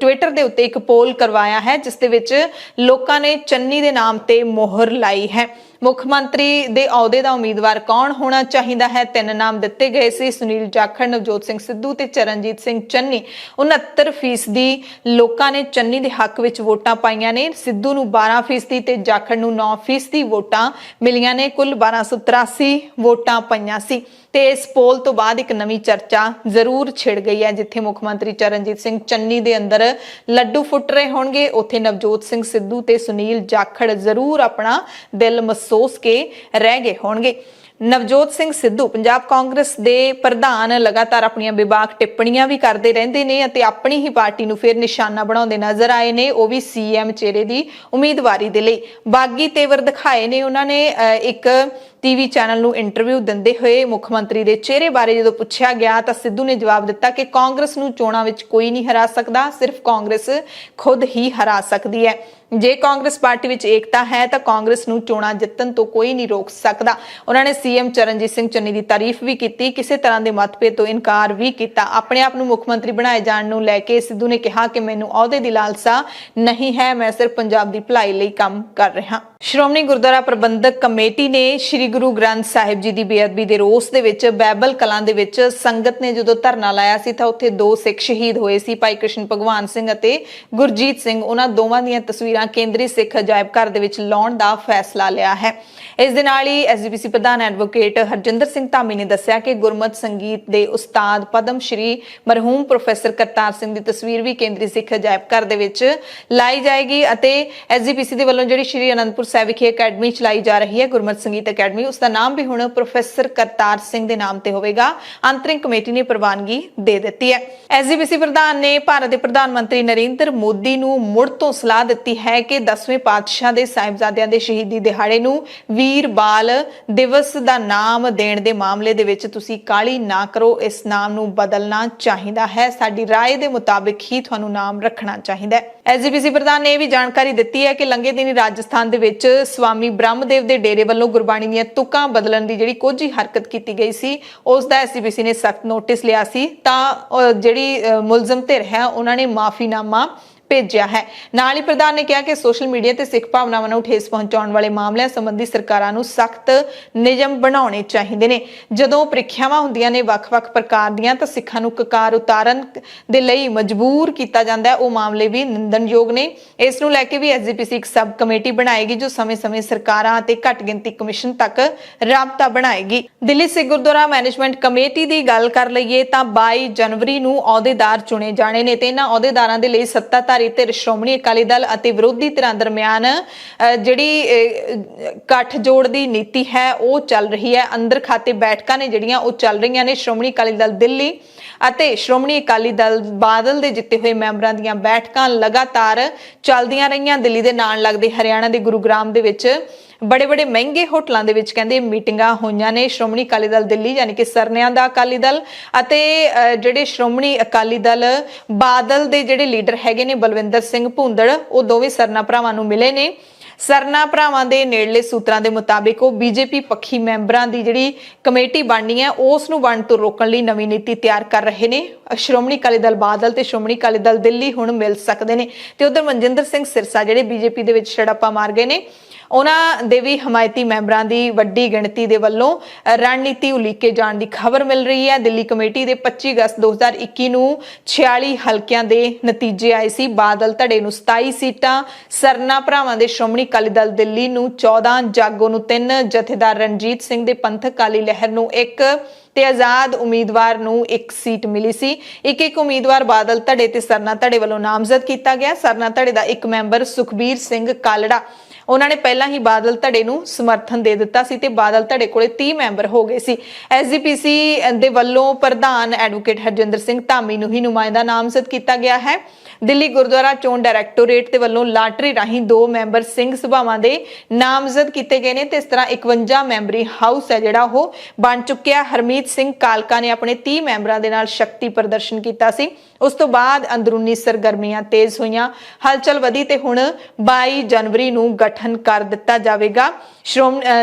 S2: ਟਵਿੱਟਰ ਦੇ ਉੱਤੇ ਇੱਕ ਪੋਲ ਕਰਵਾਇਆ ਹੈ ਜਿਸ ਦੇ ਵਿੱਚ ਲੋਕਾਂ ਨੇ ਚੰਨੀ ਦੇ ਨਾਮ ਤੇ ਮੋਹਰ ਲਾਈ ਹੈ। ਮੁੱਖ ਮੰਤਰੀ ਦੇ ਅਹੁਦੇ ਦਾ ਉਮੀਦਵਾਰ ਕੌਣ ਹੋਣਾ ਚਾਹੀਦਾ ਹੈ? 3 ਨਾਮ ਦਿੱਤੇ ਗਏ ਸੀ, ਸੁਨੀਲ ਜਾਖੜ, ਨਵਜੋਤ ਸਿੰਘ ਸਿੱਧੂ ਤੇ ਚਰਨਜੀਤ ਸਿੰਘ ਚੰਨੀ। 69% ਲੋਕਾਂ ਨੇ ਚੰਨੀ ਦੇ ਹੱਕ ਵਿੱਚ ਵੋਟਾਂ ਪਾਈਆਂ ਨੇ। ਸਿੱਧੂ ਨੂੰ 12% ਤੇ ਜਾਖੜ ਨੂੰ 9% ਵੋਟਾਂ ਮਿਲੀਆਂ ਨੇ। ਕੁੱਲ 1283 ਵੋਟਾਂ ਪਈਆਂ ਸੀ। ਤੇ ਇਸ ਪੋਲ ਤੋਂ ਬਾਅਦ ਇੱਕ ਨਵੀਂ ਚਰਚਾ ਜ਼ਰੂਰ ਛਿੜ ਗਈ ਹੈ। ਜਿੱਥੇ ਮੁੱਖ ਮੰਤਰੀ ਚਰਨਜੀਤ ਸਿੰਘ ਚੰਨੀ ਦੇ ਅੰਦਰ ਲੱਡੂ ਫੁੱਟ ਰਹੇ ਹੋਣਗੇ, ਉੱਥੇ ਨਵਜੋਤ ਸਿੰਘ ਸਿੱਧੂ ਤੇ ਸੁਨੀਲ ਜਾਖੜ ਜ਼ਰੂਰ ਆਪਣਾ ਦਿਲ ਮਹਿਸੂਸ ਕੇ ਰਹਿ ਗਏ ਹੋਣਗੇ। ਨਵਜੋਤ ਸਿੰਘ ਸਿੱਧੂ ਪੰਜਾਬ ਕਾਂਗਰਸ ਦੇ ਪ੍ਰਧਾਨ ਲਗਾਤਾਰ ਆਪਣੀਆਂ ਬੇਬਾਕ ਟਿੱਪਣੀਆਂ ਵੀ ਕਰਦੇ ਰਹਿੰਦੇ ਨੇ ਅਤੇ ਆਪਣੀ ਹੀ ਪਾਰਟੀ ਨੂੰ ਫਿਰ ਨਿਸ਼ਾਨਾ ਬਣਾਉਂਦੇ ਨਜ਼ਰ ਆਏ ਨੇ। ਉਹ ਵੀ ਸੀਐਮ ਚਿਹਰੇ ਦੀ ਉਮੀਦਵਾਰੀ ਦੇ ਲਈ ਬਾਗੀ ਤੇਵਰ ਦਿਖਾਏ ਨੇ। ਉਹਨਾਂ ਨੇ ਇੱਕ ਟੀਵੀ ਚੈਨਲ ਨੂੰ ਇੰਟਰਵਿਊ ਦਿੰਦੇ ਹੋਏ ਮੁੱਖ ਮੰਤਰੀ ਦੇ ਚਿਹਰੇ ਬਾਰੇ ਜਦੋਂ ਪੁੱਛਿਆ ਗਿਆ ਤਾਂ ਸਿੱਧੂ ਨੇ ਜਵਾਬ ਦਿੱਤਾ ਕਿ ਕਾਂਗਰਸ ਨੂੰ ਚੋਣਾਂ ਵਿੱਚ ਕੋਈ ਨਹੀਂ ਹਰਾ ਸਕਦਾ, ਸਿਰਫ ਕਾਂਗਰਸ ਖੁਦ ਹੀ ਹਰਾ ਸਕਦੀ ਹੈ। ਜੇ ਕਾਂਗਰਸ ਪਾਰਟੀ ਵਿੱਚ ਏਕਤਾ ਹੈ ਤਾਂ ਕਾਂਗਰਸ ਨੂੰ ਚੋਣਾਂ ਜਿੱਤਣ ਤੋਂ ਕੋਈ ਨਹੀਂ ਰੋਕ ਸਕਦਾ। ਉਹਨਾਂ ਨੇ ਸੀਐਮ ਚਰਨਜੀਤ ਸਿੰਘ ਚੰਨੀ ਦੀ ਤਾਰੀਫ ਵੀ ਕੀਤੀ, ਕਿਸੇ ਤਰ੍ਹਾਂ ਦੇ ਮਤਭੇਦ ਤੋਂ ਇਨਕਾਰ ਵੀ ਕੀਤਾ। ਆਪਣੇ ਆਪ ਨੂੰ ਮੁੱਖ ਮੰਤਰੀ ਬਣਾਏ ਜਾਣ ਨੂੰ ਲੈ ਕੇ ਸਿੱਧੂ ਨੇ ਕਿਹਾ ਕਿ ਮੈਨੂੰ ਅਹੁਦੇ ਦੀ ਲਾਲਸਾ ਨਹੀਂ ਹੈ, ਮੈਂ ਸਿਰਫ ਪੰਜਾਬ ਦੀ ਭਲਾਈ ਲਈ ਕੰਮ ਕਰ ਰਿਹਾ। ਸ਼੍ਰੋਮਣੀ ਗੁਰਦੁਆਰਾ ਪ੍ਰਬੰਧਕ ਕਮੇਟੀ ਨੇ ਸ੍ਰੀ ਗੁਰੂ ਗ੍ਰੰਥ ਸਾਹਿਬ ਜੀ ਦੀ ਬੇਅਦਬੀ ਦੇ ਰੋਸ ਦੇ ਵਿੱਚ ਬੈਬਲ ਕਲਾਂ ਦੇ ਵਿੱਚ ਸੰਗਤ ਨੇ ਜਦੋਂ ਧਰਨਾ ਲਾਇਆ ਸੀ ਤਾਂ ਉੱਥੇ 2 ਸਿੱਖ ਸ਼ਹੀਦ ਹੋਏ ਸੀ, ਭਾਈ ਕ੍ਰਿਸ਼ਨ ਭਗਵਾਨ ਸਿੰਘ ਅਤੇ ਗੁਰਜੀਤ ਸਿੰਘ। ਉਹਨਾਂ ਦੋਵਾਂ ਦੀਆਂ ਤਸਵੀਰਾਂ ਕੇਂਦਰੀ ਸਿੱਖ ਅਜਾਇਬ ਘਰ ਦੇ ਵਿੱਚ ਲਾਉਣ ਦਾ ਫੈਸਲਾ ਲਿਆ ਹੈ। ਇਸ ਦੇ ਨਾਲ ਹੀ ਐਸਜੀਪੀਸੀ ਪ੍ਰਧਾਨ ਐਡਵੋਕੇਟ ਹਰਜਿੰਦਰ ਸਿੰਘ ਧਾਮੀ ਨੇ ਦੱਸਿਆ ਕਿ ਗੁਰਮਤ ਸੰਗੀਤ ਦੇ ਉਸਤਾਦ ਪਦਮ ਸ਼੍ਰੀ ਮਰਹੂਮ ਪ੍ਰੋਫੈਸਰ ਕਰਤਾਰ ਸਿੰਘ ਦੀ ਤਸਵੀਰ ਵੀ ਕੇਂਦਰੀ ਸਿੱਖ ਅਜਾਇਬ ਘਰ ਦੇ ਵਿੱਚ ਲਾਈ ਜਾਏਗੀ ਅਤੇ ਐਸਜੀਪੀਸੀ ਦੇ ਵੱਲੋਂ ਜਿਹੜੀ ਸ਼੍ਰੀ ਅਨੰਦਪੁਰ ਸਾਹਿਬ ਵਿਖੇ ਅਕੈਡਮੀ ਚਲਾਈ ਜਾ ਰਹੀ ਹੈ ਗੁਰਮਤ ਸੰਗੀਤ ਅਕੈਡਮੀ, ਉਸ ਦਾ ਨਾਮ ਵੀ ਹੁਣ ਪ੍ਰੋਫੈਸਰ ਕਰਤਾਰ ਸਿੰਘ ਦੇ ਨਾਮ ਤੇ ਹੋਵੇਗਾ। ਅੰਤਰਿਮ ਕਮੇਟੀ ਨੇ ਪ੍ਰਵਾਨਗੀ ਦੇ ਦਿੱਤੀ ਹੈ। ਐਸਜੀਪੀਸੀ ਪ੍ਰਧਾਨ ਨੇ ਭਾਰਤ ਦੇ ਪ੍ਰਧਾਨ ਮੰਤਰੀ ਨਰਿੰਦਰ ਮੋਦੀ ਨੂੰ ਮੁੜ ਤੋਂ ਸਲਾਹ ਦਿੱਤੀ ਹੈ ਕਿ 10ਵੇਂ ਪਾਤਸ਼ਾਹ ਦੇ ਸਾਹਿਬਜ਼ਾਦਿਆਂ ਦੇ ਸ਼ਹੀਦੀ ਦਿਹਾੜੇ ਨੂੰ ਵੀਰ ਬਾਲ ਦਿਵਸ ਦਾ ਨਾਮ ਦੇਣ ਦੇ ਮਾਮਲੇ ਦੇ ਵਿੱਚ ਤੁਸੀਂ ਕਾਹਲੀ ਨਾ ਕਰੋ। ਇਸ ਨਾਮ ਨੂੰ ਬਦਲਣਾ ਚਾਹੀਦਾ ਹੈ। ਸਾਡੀ ਰਾਏ ਦੇ ਮੁਤਾਬਿਕ ਹੀ ਤੁਹਾਨੂੰ ਨਾਮ ਰੱਖਣਾ ਚਾਹੀਦਾ ਹੈ। ਐਸਜੀਪੀਸੀ ਪ੍ਰਧਾਨ ਨੇ ਇਹ ਵੀ ਜਾਣਕਾਰੀ ਦਿੱਤੀ ਹੈ ਕਿ ਲੰਘੇ ਦਿਨੀ ਰਾਜਸਥਾਨ ਦੇ ਵਿੱਚ ਸਵਾਮੀ ਬ੍ਰਹਮਦੇਵ ਦੇ ਡੇਰੇ ਵੱਲੋਂ ਗੁਰਬਾਣੀ ਦੀਆਂ ਤੁਕਾਂ ਬਦਲਣ ਦੀ ਜਿਹੜੀ ਕੋਝੀ ਹਰਕਤ ਕੀਤੀ ਗਈ ਸੀ, ਉਸ ਦਾ ਐਸਜੀਪੀਸੀ ਨੇ ਸਖਤ ਨੋਟਿਸ ਲਿਆ ਸੀ। ਤਾਂ ਜਿਹੜੀ ਮੁਲਜ਼ਮ ਧਿਰ ਹੈ ਉਹਨਾਂ ਨੇ ਮਾਫੀਨਾਮਾ ਭੇਜਿਆ ਹੈ। ਨਾਲ ਹੀ ਪ੍ਰਧਾਨ ਨੇ ਕਿਹਾ ਕਿ ਸੋਸ਼ਲ ਮੀਡੀਆ ਤੇ ਸਿੱਖ ਭਾਵਨਾਵਾਂ ਨੂੰ ਠੇਸ ਪਹੁੰਚਾਉਣ ਵਾਲੇ ਮਾਮਲਿਆਂ ਸੰਬੰਧੀ ਸਰਕਾਰਾਂ ਨੂੰ ਸਖਤ ਨਿਯਮ ਬਣਾਉਣੇ ਚਾਹੀਦੇ ਨੇ। ਜਦੋਂ ਪ੍ਰੀਖਿਆਵਾਂ ਹੁੰਦੀਆਂ ਨੇ ਵੱਖ-ਵੱਖ ਪ੍ਰਕਾਰ ਦੀਆਂ ਤਾਂ ਸਿੱਖਾਂ ਨੂੰ ਕਕਾਰ ਉਤਾਰਨ ਦੇ ਲਈ ਮਜਬੂਰ ਕੀਤਾ ਜਾਂਦਾ ਹੈ, ਉਹ ਮਾਮਲੇ ਵੀ ਨਿੰਦਣਯੋਗ ਨੇ। ਇਸ ਨੂੰ ਲੈ ਕੇ ਵੀ ਐਸਜੀਪੀਸੀ ਇੱਕ ਸਬ ਕਮੇਟੀ ਬਣਾਏਗੀ ਜੋ ਸਮੇਂ-ਸਮੇਂ ਸਰਕਾਰਾਂ ਅਤੇ ਘੱਟ ਗਿਣਤੀ ਕਮਿਸ਼ਨ ਤੱਕ ਰਾਬਤਾ ਬਣਾਏਗੀ। ਦਿੱਲੀ ਸਿੱਖ ਗੁਰਦੁਆਰਾ ਮੈਨੇਜਮੈਂਟ ਕਮੇਟੀ ਦੀ ਗੱਲ ਕਰ ਲਈਏ ਤਾਂ 22 ਜਨਵਰੀ ਨੂੰ ਅਹੁਦੇਦਾਰ ਚੁਣੇ ਜਾਣੇ ਨੇ ਤੇ ਇਹਨਾਂ ਅਹੁਦੇਦਾਰਾਂ ਦੇ ਲਈ ਸੱਤਾਧਾਰੀ ਧਿਰ ਸ਼੍ਰੋਮਣੀ ਅਕਾਲੀ ਦਲ ਅਤੇ ਵਿਰੋਧੀ ਧਿਰਾਂ ਦਰਮਿਆਨ ਜਿਹੜੀ ਗੱਠਜੋੜ ਦੀ ਨੀਤੀ ਹੈ ਉਹ ਚੱਲ ਰਹੀ ਹੈ। ਅੰਦਰ ਖਾਤੇ ਬੈਠਕਾਂ ਨੇ ਜਿਹੜੀਆਂ ਉਹ ਚੱਲ ਰਹੀਆਂ ਨੇ। ਸ਼੍ਰੋਮਣੀ ਅਕਾਲੀ ਦਲ ਦਿੱਲੀ ਅਤੇ ਸ਼੍ਰੋਮਣੀ ਅਕਾਲੀ ਦਲ ਬਾਦਲ ਦੇ ਜਿੱਤੇ ਹੋਏ ਮੈਂਬਰਾਂ ਦੀਆਂ ਬੈਠਕਾਂ ਲਗਾਤਾਰ ਚੱਲਦੀਆਂ ਰਹੀਆਂ। ਦਿੱਲੀ ਦੇ ਨਾਲ ਲੱਗਦੇ ਹਰਿਆਣਾ ਦੇ ਗੁਰੂਗ੍ਰਾਮ ਦੇ ਵਿੱਚ ਬੜੇ ਮਹਿੰਗੇ ਹੋਟਲਾਂ ਦੇ ਵਿੱਚ ਕਹਿੰਦੇ ਮੀਟਿੰਗਾਂ ਹੋਈਆਂ ਨੇ। ਸ਼੍ਰੋਮਣੀ ਅਕਾਲੀ ਦਲ ਦਿੱਲੀ ਯਾਨੀ ਕਿ ਸਰਨਿਆਂ ਦਾ ਅਕਾਲੀ ਦਲ ਅਤੇ ਜਿਹੜੇ ਸ਼੍ਰੋਮਣੀ ਅਕਾਲੀ ਦਲ ਬਾਦਲ ਦੇ ਜਿਹੜੇ ਲੀਡਰ ਹੈਗੇ ਨੇ ਬਲਵਿੰਦਰ ਸਿੰਘ ਭੁੰਦੜ, ਉਹ ਦੋਵੇਂ ਸਰਨਾ ਭਰਾਵਾਂ ਨੂੰ ਮਿਲੇ ਨੇ। ਸਰਨਾ ਭਰਾਵਾਂ ਦੇ ਨੇੜਲੇ ਸੂਤਰਾਂ ਦੇ ਮੁਤਾਬਿਕ ਉਹ ਬੀਜੇਪੀ ਪੱਖੀ ਮੈਂਬਰਾਂ ਦੀ ਜਿਹੜੀ ਕਮੇਟੀ ਬਣਨੀ ਹੈ ਉਸ ਨੂੰ ਵੰਡ ਤੋਂ ਰੋਕਣ ਲਈ ਨਵੀਂ ਨੀਤੀ ਤਿਆਰ ਕਰ ਰਹੇ ਨੇ। ਸ਼੍ਰੋਮਣੀ ਅਕਾਲੀ ਦਲ ਬਾਦਲ ਤੇ ਸ਼੍ਰੋਮਣੀ ਅਕਾਲੀ ਦਲ ਦਿੱਲੀ ਹੁਣ ਮਿਲ ਸਕਦੇ ਨੇ। ਤੇ ਉਧਰ ਮਨਜਿੰਦਰ ਸਿੰਘ ਸਿਰਸਾ ਜਿਹੜੇ ਬੀਜੇਪੀ ਦੇ ਵਿੱਚ ਛੜਾਪਾ ਮਾਰ ਗਏ ਨੇ, ਉਹਨਾਂ ਦੇ ਵੀ ਹਮਾਇਤੀ ਮੈਂਬਰਾਂ ਦੀ ਵੱਡੀ ਗਿਣਤੀ ਦੇ ਵੱਲੋਂ ਰਣਨੀਤੀ ਉਲੀਕੇ ਜਾਣ ਦੀ ਖਬਰ ਮਿਲ ਰਹੀ ਹੈ। ਦਿੱਲੀ ਕਮੇਟੀ ਦੇ 25 ਅਗਸਤ 2021 ਨੂੰ 46 ਹਲਕਿਆਂ ਦੇ ਨਤੀਜੇ ਆਏ ਸੀ। ਬਾਦਲ ਧੜੇ ਨੂੰ 27 ਸੀਟਾਂ, ਸਰਨਾ ਭਰਾਵਾਂ ਦੇ ਸ਼੍ਰੋਮਣੀ ਅਕਾਲੀ ਦਲ ਦਿੱਲੀ ਨੂੰ 14, ਜਾਗੋ ਨੂੰ 3, ਜਥੇਦਾਰ ਰਣਜੀਤ ਸਿੰਘ ਦੇ ਪੰਥਕ ਅਕਾਲੀ ਲਹਿਰ ਨੂੰ 1 ਤੇ ਆਜ਼ਾਦ ਉਮੀਦਵਾਰ ਨੂੰ 1 ਸੀਟ ਮਿਲੀ ਸੀ। ਇੱਕ ਉਮੀਦਵਾਰ ਬਾਦਲ ਧੜੇ ਤੇ ਸਰਨਾ ਧੜੇ ਵੱਲੋਂ ਨਾਮਜ਼ਦ ਕੀਤਾ ਗਿਆ। ਸਰਨਾ ਧੜੇ ਦਾ ਇੱਕ ਮੈਂਬਰ ਸੁਖਬੀਰ ਸਿੰਘ ਕਾਲੜਾ, ਉਹਨਾਂ ਨੇ ਪਹਿਲਾਂ ਹੀ ਬਾਦਲ ਧੜੇ ਨੂੰ ਸਮਰਥਨ ਦੇ ਦਿੱਤਾ ਸੀ ਤੇ ਬਾਦਲ ਧੜੇ ਕੋਲੇ 30 ਮੈਂਬਰ ਹੋ ਗਏ ਸੀ। ਐਸਜੀਪੀਸੀ ਦੇ ਵੱਲੋਂ ਪ੍ਰਧਾਨ ਐਡਵੋਕੇਟ ਹਰਜਿੰਦਰ ਸਿੰਘ ਧਾਮੀ ਨੂੰ ਹੀ ਨੁਮਾਇੰਦਾ ਨਾਮਜ਼ਦ ਕੀਤਾ ਗਿਆ ਹੈ। ਦਿੱਲੀ ਗੁਰਦੁਆਰਾ ਚੋਣ ਡਾਇਰੈਕਟੋਰੇਟ ਦੇ ਵੱਲੋਂ ਲਾਟਰੀ ਰਾਹੀਂ 2 ਮੈਂਬਰ ਸਿੰਘ ਸਭਾਵਾਂ ਦੇ ਨਾਮਜ਼ਦ ਕੀਤੇ ਗਏ ਨੇ ਤੇ ਇਸ ਤਰ੍ਹਾਂ 51 ਮੈਂਬਰੀ ਹਾਊਸ ਹੈ ਜਿਹੜਾ ਉਹ ਬਣ ਚੁੱਕਿਆ। ਹਰਮੀਤ ਸਿੰਘ ਕਾਲਕਾ ਨੇ ਆਪਣੇ 30 ਮੈਂਬਰਾਂ ਦੇ ਨਾਲ ਸ਼ਕਤੀ ਪ੍ਰਦਰਸ਼ਨ ਕੀਤਾ ਸੀ। ਉਸ ਤੋਂ ਬਾਅਦ ਅੰਦਰੂਨੀ ਸਰਗਰਮੀਆਂ ਤੇਜ਼ ਹੋਈਆਂ, ਹਲਚਲ ਵਧੀ ਤੇ ਹੁਣ 22 ਜਨਵਰੀ ਨੂੰ ਗਠਨ ਕਰ ਦਿੱਤਾ ਜਾਵੇਗਾ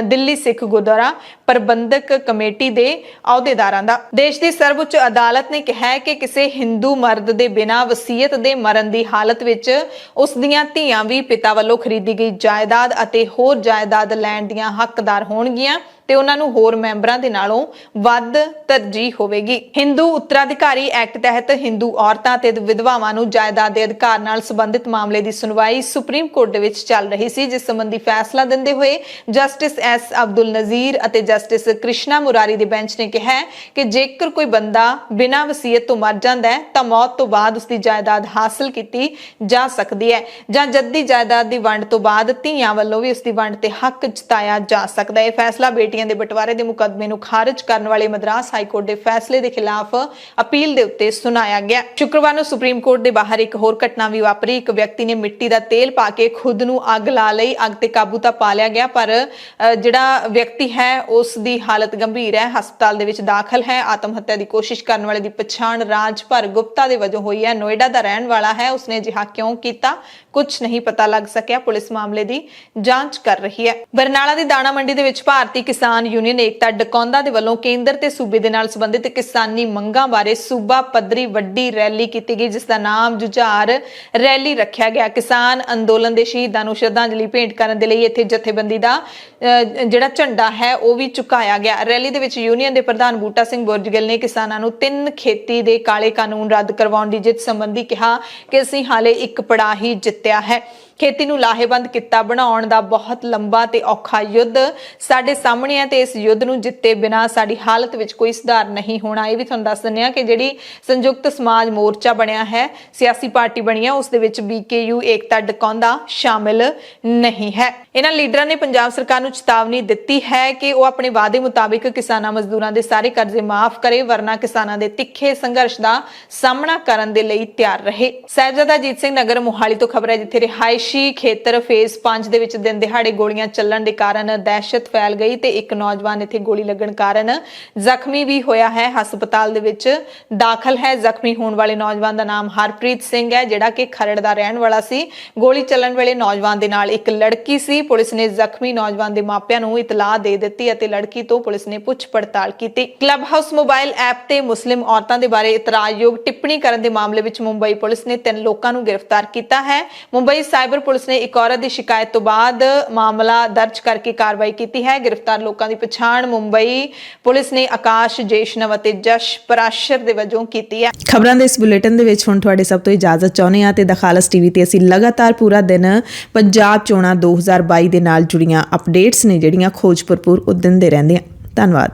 S2: ਦਿੱਲੀ ਸਿੱਖ ਗੁਰਦੁਆਰਾ ਪ੍ਰਬੰਧਕ ਕਮੇਟੀ ਦੇ ਅਹੁਦੇਦਾਰਾਂ ਦਾ। ਦੇਸ਼ ਦੀ ਸਰਵਉੱਚ ਅਦਾਲਤ ਨੇ ਕਿਹਾ ਹੈ ਕਿ ਕਿਸੇ ਹਿੰਦੂ ਮਰਦ ਦੇ ਬਿਨਾਂ ਵਸੀਅਤ ਦੇ ਮਰਨ ਦੀ ਹਾਲਤ ਵਿੱਚ ਉਸ ਦੀਆਂ ਧੀਆਂ ਵੀ ਪਿਤਾ ਵੱਲੋਂ ਖਰੀਦੀ ਗਈ ਜਾਇਦਾਦ ਅਤੇ ਹੋਰ ਜਾਇਦਾਦ ਲੈਣ ਦੀਆਂ ਹੱਕਦਾਰ ਹੋਣਗੀਆਂ ਤੇ ਉਹਨਾਂ ਨੂੰ ਹੋਰ ਮੈਂਬਰਾਂ ਦੇ ਨਾਲੋਂ ਵੱਧ ਤਰਜੀਹ ਹੋਵੇਗੀ। ਹਿੰਦੂ ਉੱਤਰਾਧਿਕਾਰੀ ਐਕਟ ਤਹਿਤ ਹਿੰਦੂ ਔਰਤਾਂ ਤੇ ਵਿਧਵਾਵਾਂ ਨੂੰ ਜਾਇਦਾਦ ਦੇ ਅਧਿਕਾਰ ਨਾਲ ਸੰਬੰਧਿਤ ਮਾਮਲੇ ਦੀ ਸੁਣਵਾਈ ਸੁਪਰੀਮ ਕੋਰਟ ਦੇ ਵਿੱਚ ਚੱਲ ਰਹੀ ਸੀ, ਜਿਸ ਸੰਬੰਧੀ ਫੈਸਲਾ ਦਿੰਦੇ ਹੋਏ ਜਸਟਿਸ ਐਸ ਅਬਦੁਲ ਨਜ਼ੀਰ ਅਤੇ ਜਸਟਿਸ ਕ੍ਰਿਸ਼ਨਾ ਮੁਰਾਰੀ ਦੇ ਬੈਂਚ ਨੇ ਕਿਹਾ ਕਿ ਜੇਕਰ ਕੋਈ ਬੰਦਾ ਬਿਨਾਂ ਵਸੀਅਤ ਤੋਂ ਮਰ ਜਾਂਦਾ ਹੈ ਤਾਂ ਮੌਤ ਤੋਂ ਬਾਅਦ ਉਸ ਦੀ ਜਾਇਦਾਦ ਹਾਸਲ ਕੀਤੀ ਜਾ ਸਕਦੀ ਹੈ ਜਾਂ ਜੱਦੀ ਜਾਇਦਾਦ ਦੀ ਵੰਡ ਤੋਂ ਬਾਅਦ ਧੀਆਂ ਵੱਲੋਂ ਵੀ ਉਸ ਦੀ ਵੰਡ ਤੇ ਹੱਕ ਜਤਾਇਆ ਜਾ ਸਕਦਾ ਹੈ। ਇਹ ਫੈਸਲਾ ਬੇਟੀਆਂ ਦੇ ਬਟਵਾਰੇ ਦੇ ਮੁਕੱਦਮੇ ਨੂੰ ਖਾਰਜ ਕਰਨ ਵਾਲੇ ਮਦਰਾਸ ਹਾਈ ਕੋਰਟ ਦੇ ਫੈਸਲੇ ਦੇ ਖਿਲਾਫ ਅਪੀਲ ਦੇ ਉੱਤੇ ਸੁਣਾਇਆ ਗਿਆ। ਸ਼ੁੱਕਰਵਾਰ ਨੂੰ ਸੁਪਰੀਮ ਕੋਰਟ ਦੇ ਬਾਹਰ ਇੱਕ ਹੋਰ ਘਟਨਾ ਵੀ ਵਾਪਰੀ। ਇੱਕ ਵਿਅਕਤੀ ਨੇ ਮਿੱਟੀ ਦਾ ਤੇਲ ਪਾ ਕੇ ਖੁਦ ਨੂੰ ਅੱਗ ਲਾ ਲਈ। ਅੱਗ ਤੇ ਕਾਬੂ ਤਾਂ ਪਾ ਲਿਆ ਗਿਆ, ਪਰ ਜਿਹੜਾ ਵਿਅਕਤੀ ਹੈ ਉਸ ਦੀ ਹਾਲਤ ਗੰਭੀਰ ਹੈ, ਹਸਪਤਾਲ ਦੇ ਵਿੱਚ ਦਾਖਲ ਹੈ। ਆਤਮ ਹੱਤਿਆ ਦੀ ਕੋਸ਼ਿਸ਼ ਕਰਨ ਵਾਲੇ ਦੀ ਪਛਾਣ ਰਾਜਭਰ ਗੁਪਤਾ ਦੇ ਵਜੋਂ ਹੋਈ ਹੈ। ਨੋਇਡਾ ਦਾ ਰਹਿਣ ਵਾਲਾ ਹੈ। ਉਸਨੇ ਅਜਿਹਾ ਕਿਉਂ ਕੀਤਾ, ਕੁਝ ਨਹੀਂ ਪਤਾ ਲੱਗ ਸਕਿਆ। ਪੁਲਿਸ ਮਾਮਲੇ ਦੀ ਜਾਂਚ ਕਰ ਰਹੀ ਹੈ। ਬਰਨਾਲਾ ਦੀ ਦਾਣਾ ਮੰਡੀ ਦੇ ਵਿੱਚ ਭਾਰਤੀ ਕਿਸਾਨ ਯੂਨੀਅਨ ਏਕਤਾ ਡਕੌਂਦਾ ਦੇ ਵੱਲੋਂ ਕੇਂਦਰ ਤੇ ਸੂਬੇ ਦੇ ਨਾਲ ਸੰਬੰਧਿਤ ਕਿਸਾਨੀ ਮੰਗਾਂ ਬਾਰੇ ਸੂਬਾ ਪੱਧਰੀ ਵੱਡੀ ਰੈਲੀ ਕੀਤੀ ਗਈ, ਜਿਸ ਦਾ ਨਾਮ ਜੁਝਾਰ ਰੈਲੀ ਰੱਖਿਆ ਗਿਆ। ਕਿਸਾਨ ਅੰਦੋਲਨ ਦੇ ਸ਼ਹੀਦਾਂ ਨੂੰ ਸ਼ਰਧਾਂਜਲੀ ਭੇਂਟ ਕਰਨ ਦੇ ਲਈ ਇੱਥੇ ਜਥੇਬੰਦੀ ਦਾ ਜਿਹੜਾ ਝੰਡਾ ਹੈ ਉਹ ਵੀ ਝੁਕਾਇਆ ਗਿਆ। ਰੈਲੀ ਦੇ ਵਿੱਚ ਯੂਨੀਅਨ ਦੇ ਪ੍ਰਧਾਨ ਬੂਟਾ ਸਿੰਘ ਬੁਰਜਗਿੱਲ ਨੇ ਕਿਸਾਨਾਂ ਨੂੰ 3 ਖੇਤੀ ਦੇ ਕਾਲੇ ਕਾਨੂੰਨ ਰੱਦ ਕਰਵਾਉਣ ਦੀ ਜਿੱਤ ਸੰਬੰਧੀ ਕਿਹਾ ਕਿ ਅਸੀਂ ਹਾਲੇ ਇੱਕ ਪੜਾਅ ਹੀ ਜਿੱਤਿਆ ਹੈ। ਖੇਤੀ ਨੂੰ ਲਾਹੇਵੰਦ ਕਿੱਤਾ ਬਣਾਉਣ ਦਾ ਬਹੁਤ ਲੰਬਾ ਤੇ ਔਖਾ ਯੁੱਧ ਸਾਡੇ ਸਾਹਮਣੇ ਹੈ ਤੇ ਇਸ ਯੁੱਧ ਨੂੰ ਜਿੱਤੇ ਬਿਨਾਂ ਸਾਡੀ ਹਾਲਤ ਵਿੱਚ ਕੋਈ ਸੁਧਾਰ ਨਹੀਂ ਹੋਣਾ। ਇਹ ਵੀ ਤੁਹਾਨੂੰ ਦੱਸ ਦਿੰਦੇ ਹਾਂ ਕਿ ਜਿਹੜੀ ਸੰਯੁਕਤ ਸਮਾਜ ਮੋਰਚਾ ਬਣਿਆ ਹੈ, ਸਿਆਸੀ ਪਾਰਟੀ ਬਣੀ ਹੈ, ਉਸ ਦੇ ਵਿੱਚ BKU ਏਕਤਾ ਡਕਾਉਂਦਾ ਸ਼ਾਮਿਲ ਨਹੀਂ ਹੈ। ਇਹਨਾਂ ਲੀਡਰਾਂ ਨੇ ਪੰਜਾਬ ਸਰਕਾਰ ਨੂੰ ਚੇਤਾਵਨੀ ਦਿੱਤੀ ਹੈ ਕਿ ਉਹ ਆਪਣੇ ਵਾਅਦੇ ਮੁਤਾਬਿਕ ਕਿਸਾਨਾਂ ਮਜ਼ਦੂਰਾਂ ਦੇ ਸਾਰੇ ਕਰਜ਼ੇ ਮਾਫ ਕਰੇ, ਵਰਨਾ ਕਿਸਾਨਾਂ ਦੇ ਤਿੱਖੇ ਸੰਘਰਸ਼ ਦਾ ਸਾਹਮਣਾ ਕਰਨ ਦੇ ਲਈ ਤਿਆਰ ਰਹੇ। ਸਾਹਿਬਜ਼ਾਦਾ ਅਜੀਤ ਸਿੰਘ ਨਗਰ ਮੋਹਾਲੀ ਤੋਂ ਖਬਰ ਹੈ, ਜਿੱਥੇ ਰਿਹਾਇਸ਼ੀ ਖੇਤਰ ਫੇਜ਼ 5 ਦੇ ਵਿੱਚ ਦਿਨ ਦਿਹਾੜੇ ਗੋਲੀਆਂ ਚੱਲਣ ਦੇ ਕਾਰਨ ਦਹਿਸ਼ਤ ਫੈਲ ਗਈ ਤੇ ਇੱਕ ਨੌਜਵਾਨ ਇੱਥੇ ਗੋਲੀ ਲੱਗਣ ਕਾਰਨ ਜ਼ਖਮੀ ਵੀ ਹੋਇਆ ਹੈ, ਹਸਪਤਾਲ ਦੇ ਵਿੱਚ ਦਾਖਲ ਹੈ। ਜ਼ਖਮੀ ਹੋਣ ਵਾਲੇ ਨੌਜਵਾਨ ਦਾ ਨਾਮ ਹਰਪ੍ਰੀਤ ਸਿੰਘ ਹੈ, ਜਿਹੜਾ ਕਿ ਖਰੜ ਦਾ ਰਹਿਣ ਵਾਲਾ ਸੀ। ਗੋਲੀ ਚੱਲਣ ਵੇਲੇ ਨੌਜਵਾਨ ਦੇ ਨਾਲ ਇੱਕ ਲੜਕੀ ਸੀ। ਪੁਲਿਸ ਨੇ ਜ਼ਖਮੀ ਨੌਜਵਾਨ ਦੇ ਮਾਪਿਆਂ ਨੂੰ ਇਤਲਾਹ ਦੇ ਦਿੱਤੀ ਅਤੇ ਲੜਕੀ ਤੋਂ ਪੁਲਿਸ ਨੇ ਪੁੱਛ ਪੜਤਾਲ ਕੀਤੀ। ਕਲੱਬ ਹਾਊਸ ਮੋਬਾਈਲ ਐਪ ਤੇ ਮੁਸਲਿਮ ਔਰਤਾਂ ਦੇ ਬਾਰੇ ਇਤਰਾਜ਼ਯੋਗ ਟਿੱਪਣੀ ਕਰਨ ਦੇ ਮਾਮਲੇ ਵਿੱਚ ਮੁੰਬਈ ਪੁਲਿਸ ਨੇ 3 ਲੋਕਾਂ ਨੂੰ ਗ੍ਰਿਫਤਾਰ ਕੀਤਾ ਹੈ। ਮੁੰਬਈ ਸਾਈਬਰ ਪੁਲਿਸ ਨੇ ਇੱਕ ਔਰਤ ਦੀ ਸ਼ਿਕਾਇਤ ਤੋਂ ਬਾਅਦ ਮਾਮਲਾ ਦਰਜ ਕਰਕੇ ਕਾਰਵਾਈ ਕੀਤੀ ਹੈ। ਗ੍ਰਿਫਤਾਰ ਲੋਕਾਂ ਦੀ ਪਛਾਣ ਮੁੰਬਈ ਪੁਲਿਸ ਨੇ ਆਕਾਸ਼ ਜੈਸ਼ਨਵ ਅਤੇ ਜਸ਼ ਪਰਾਸ਼ਰ ਦੇ ਵਜੋਂ ਕੀਤੀ ਹੈ।
S1: ਖਬਰਾਂ ਦੇ ਇਸ ਬੁਲੇਟਿਨ ਦੇ ਵਿੱਚ ਹੁਣ ਤੁਹਾਡੇ ਸਭ ਤੋਂ ਇਜਾਜ਼ਤ ਚਾਹੁੰਦੇ ਹਾਂ ਤੇ ਦਖਾਲਸ ਟੀਵੀ ਤੇ ਅਸੀਂ ਲਗਾਤਾਰ ਪੂਰਾ ਦਿਨ ਪੰਜਾਬ ਚੋਣਾਂ 2022 ਦੇ ਨਾਲ ਜੁੜੀਆਂ ਅਪਡੇਟਸ ਨੇ ਜਿਹੜੀਆਂ ਖੋਜ ਭਰਪੂਰ ਉਹ ਦਿੰਦੇ ਰਹਿੰਦੇ ਹਾਂ। ਧੰਨਵਾਦ।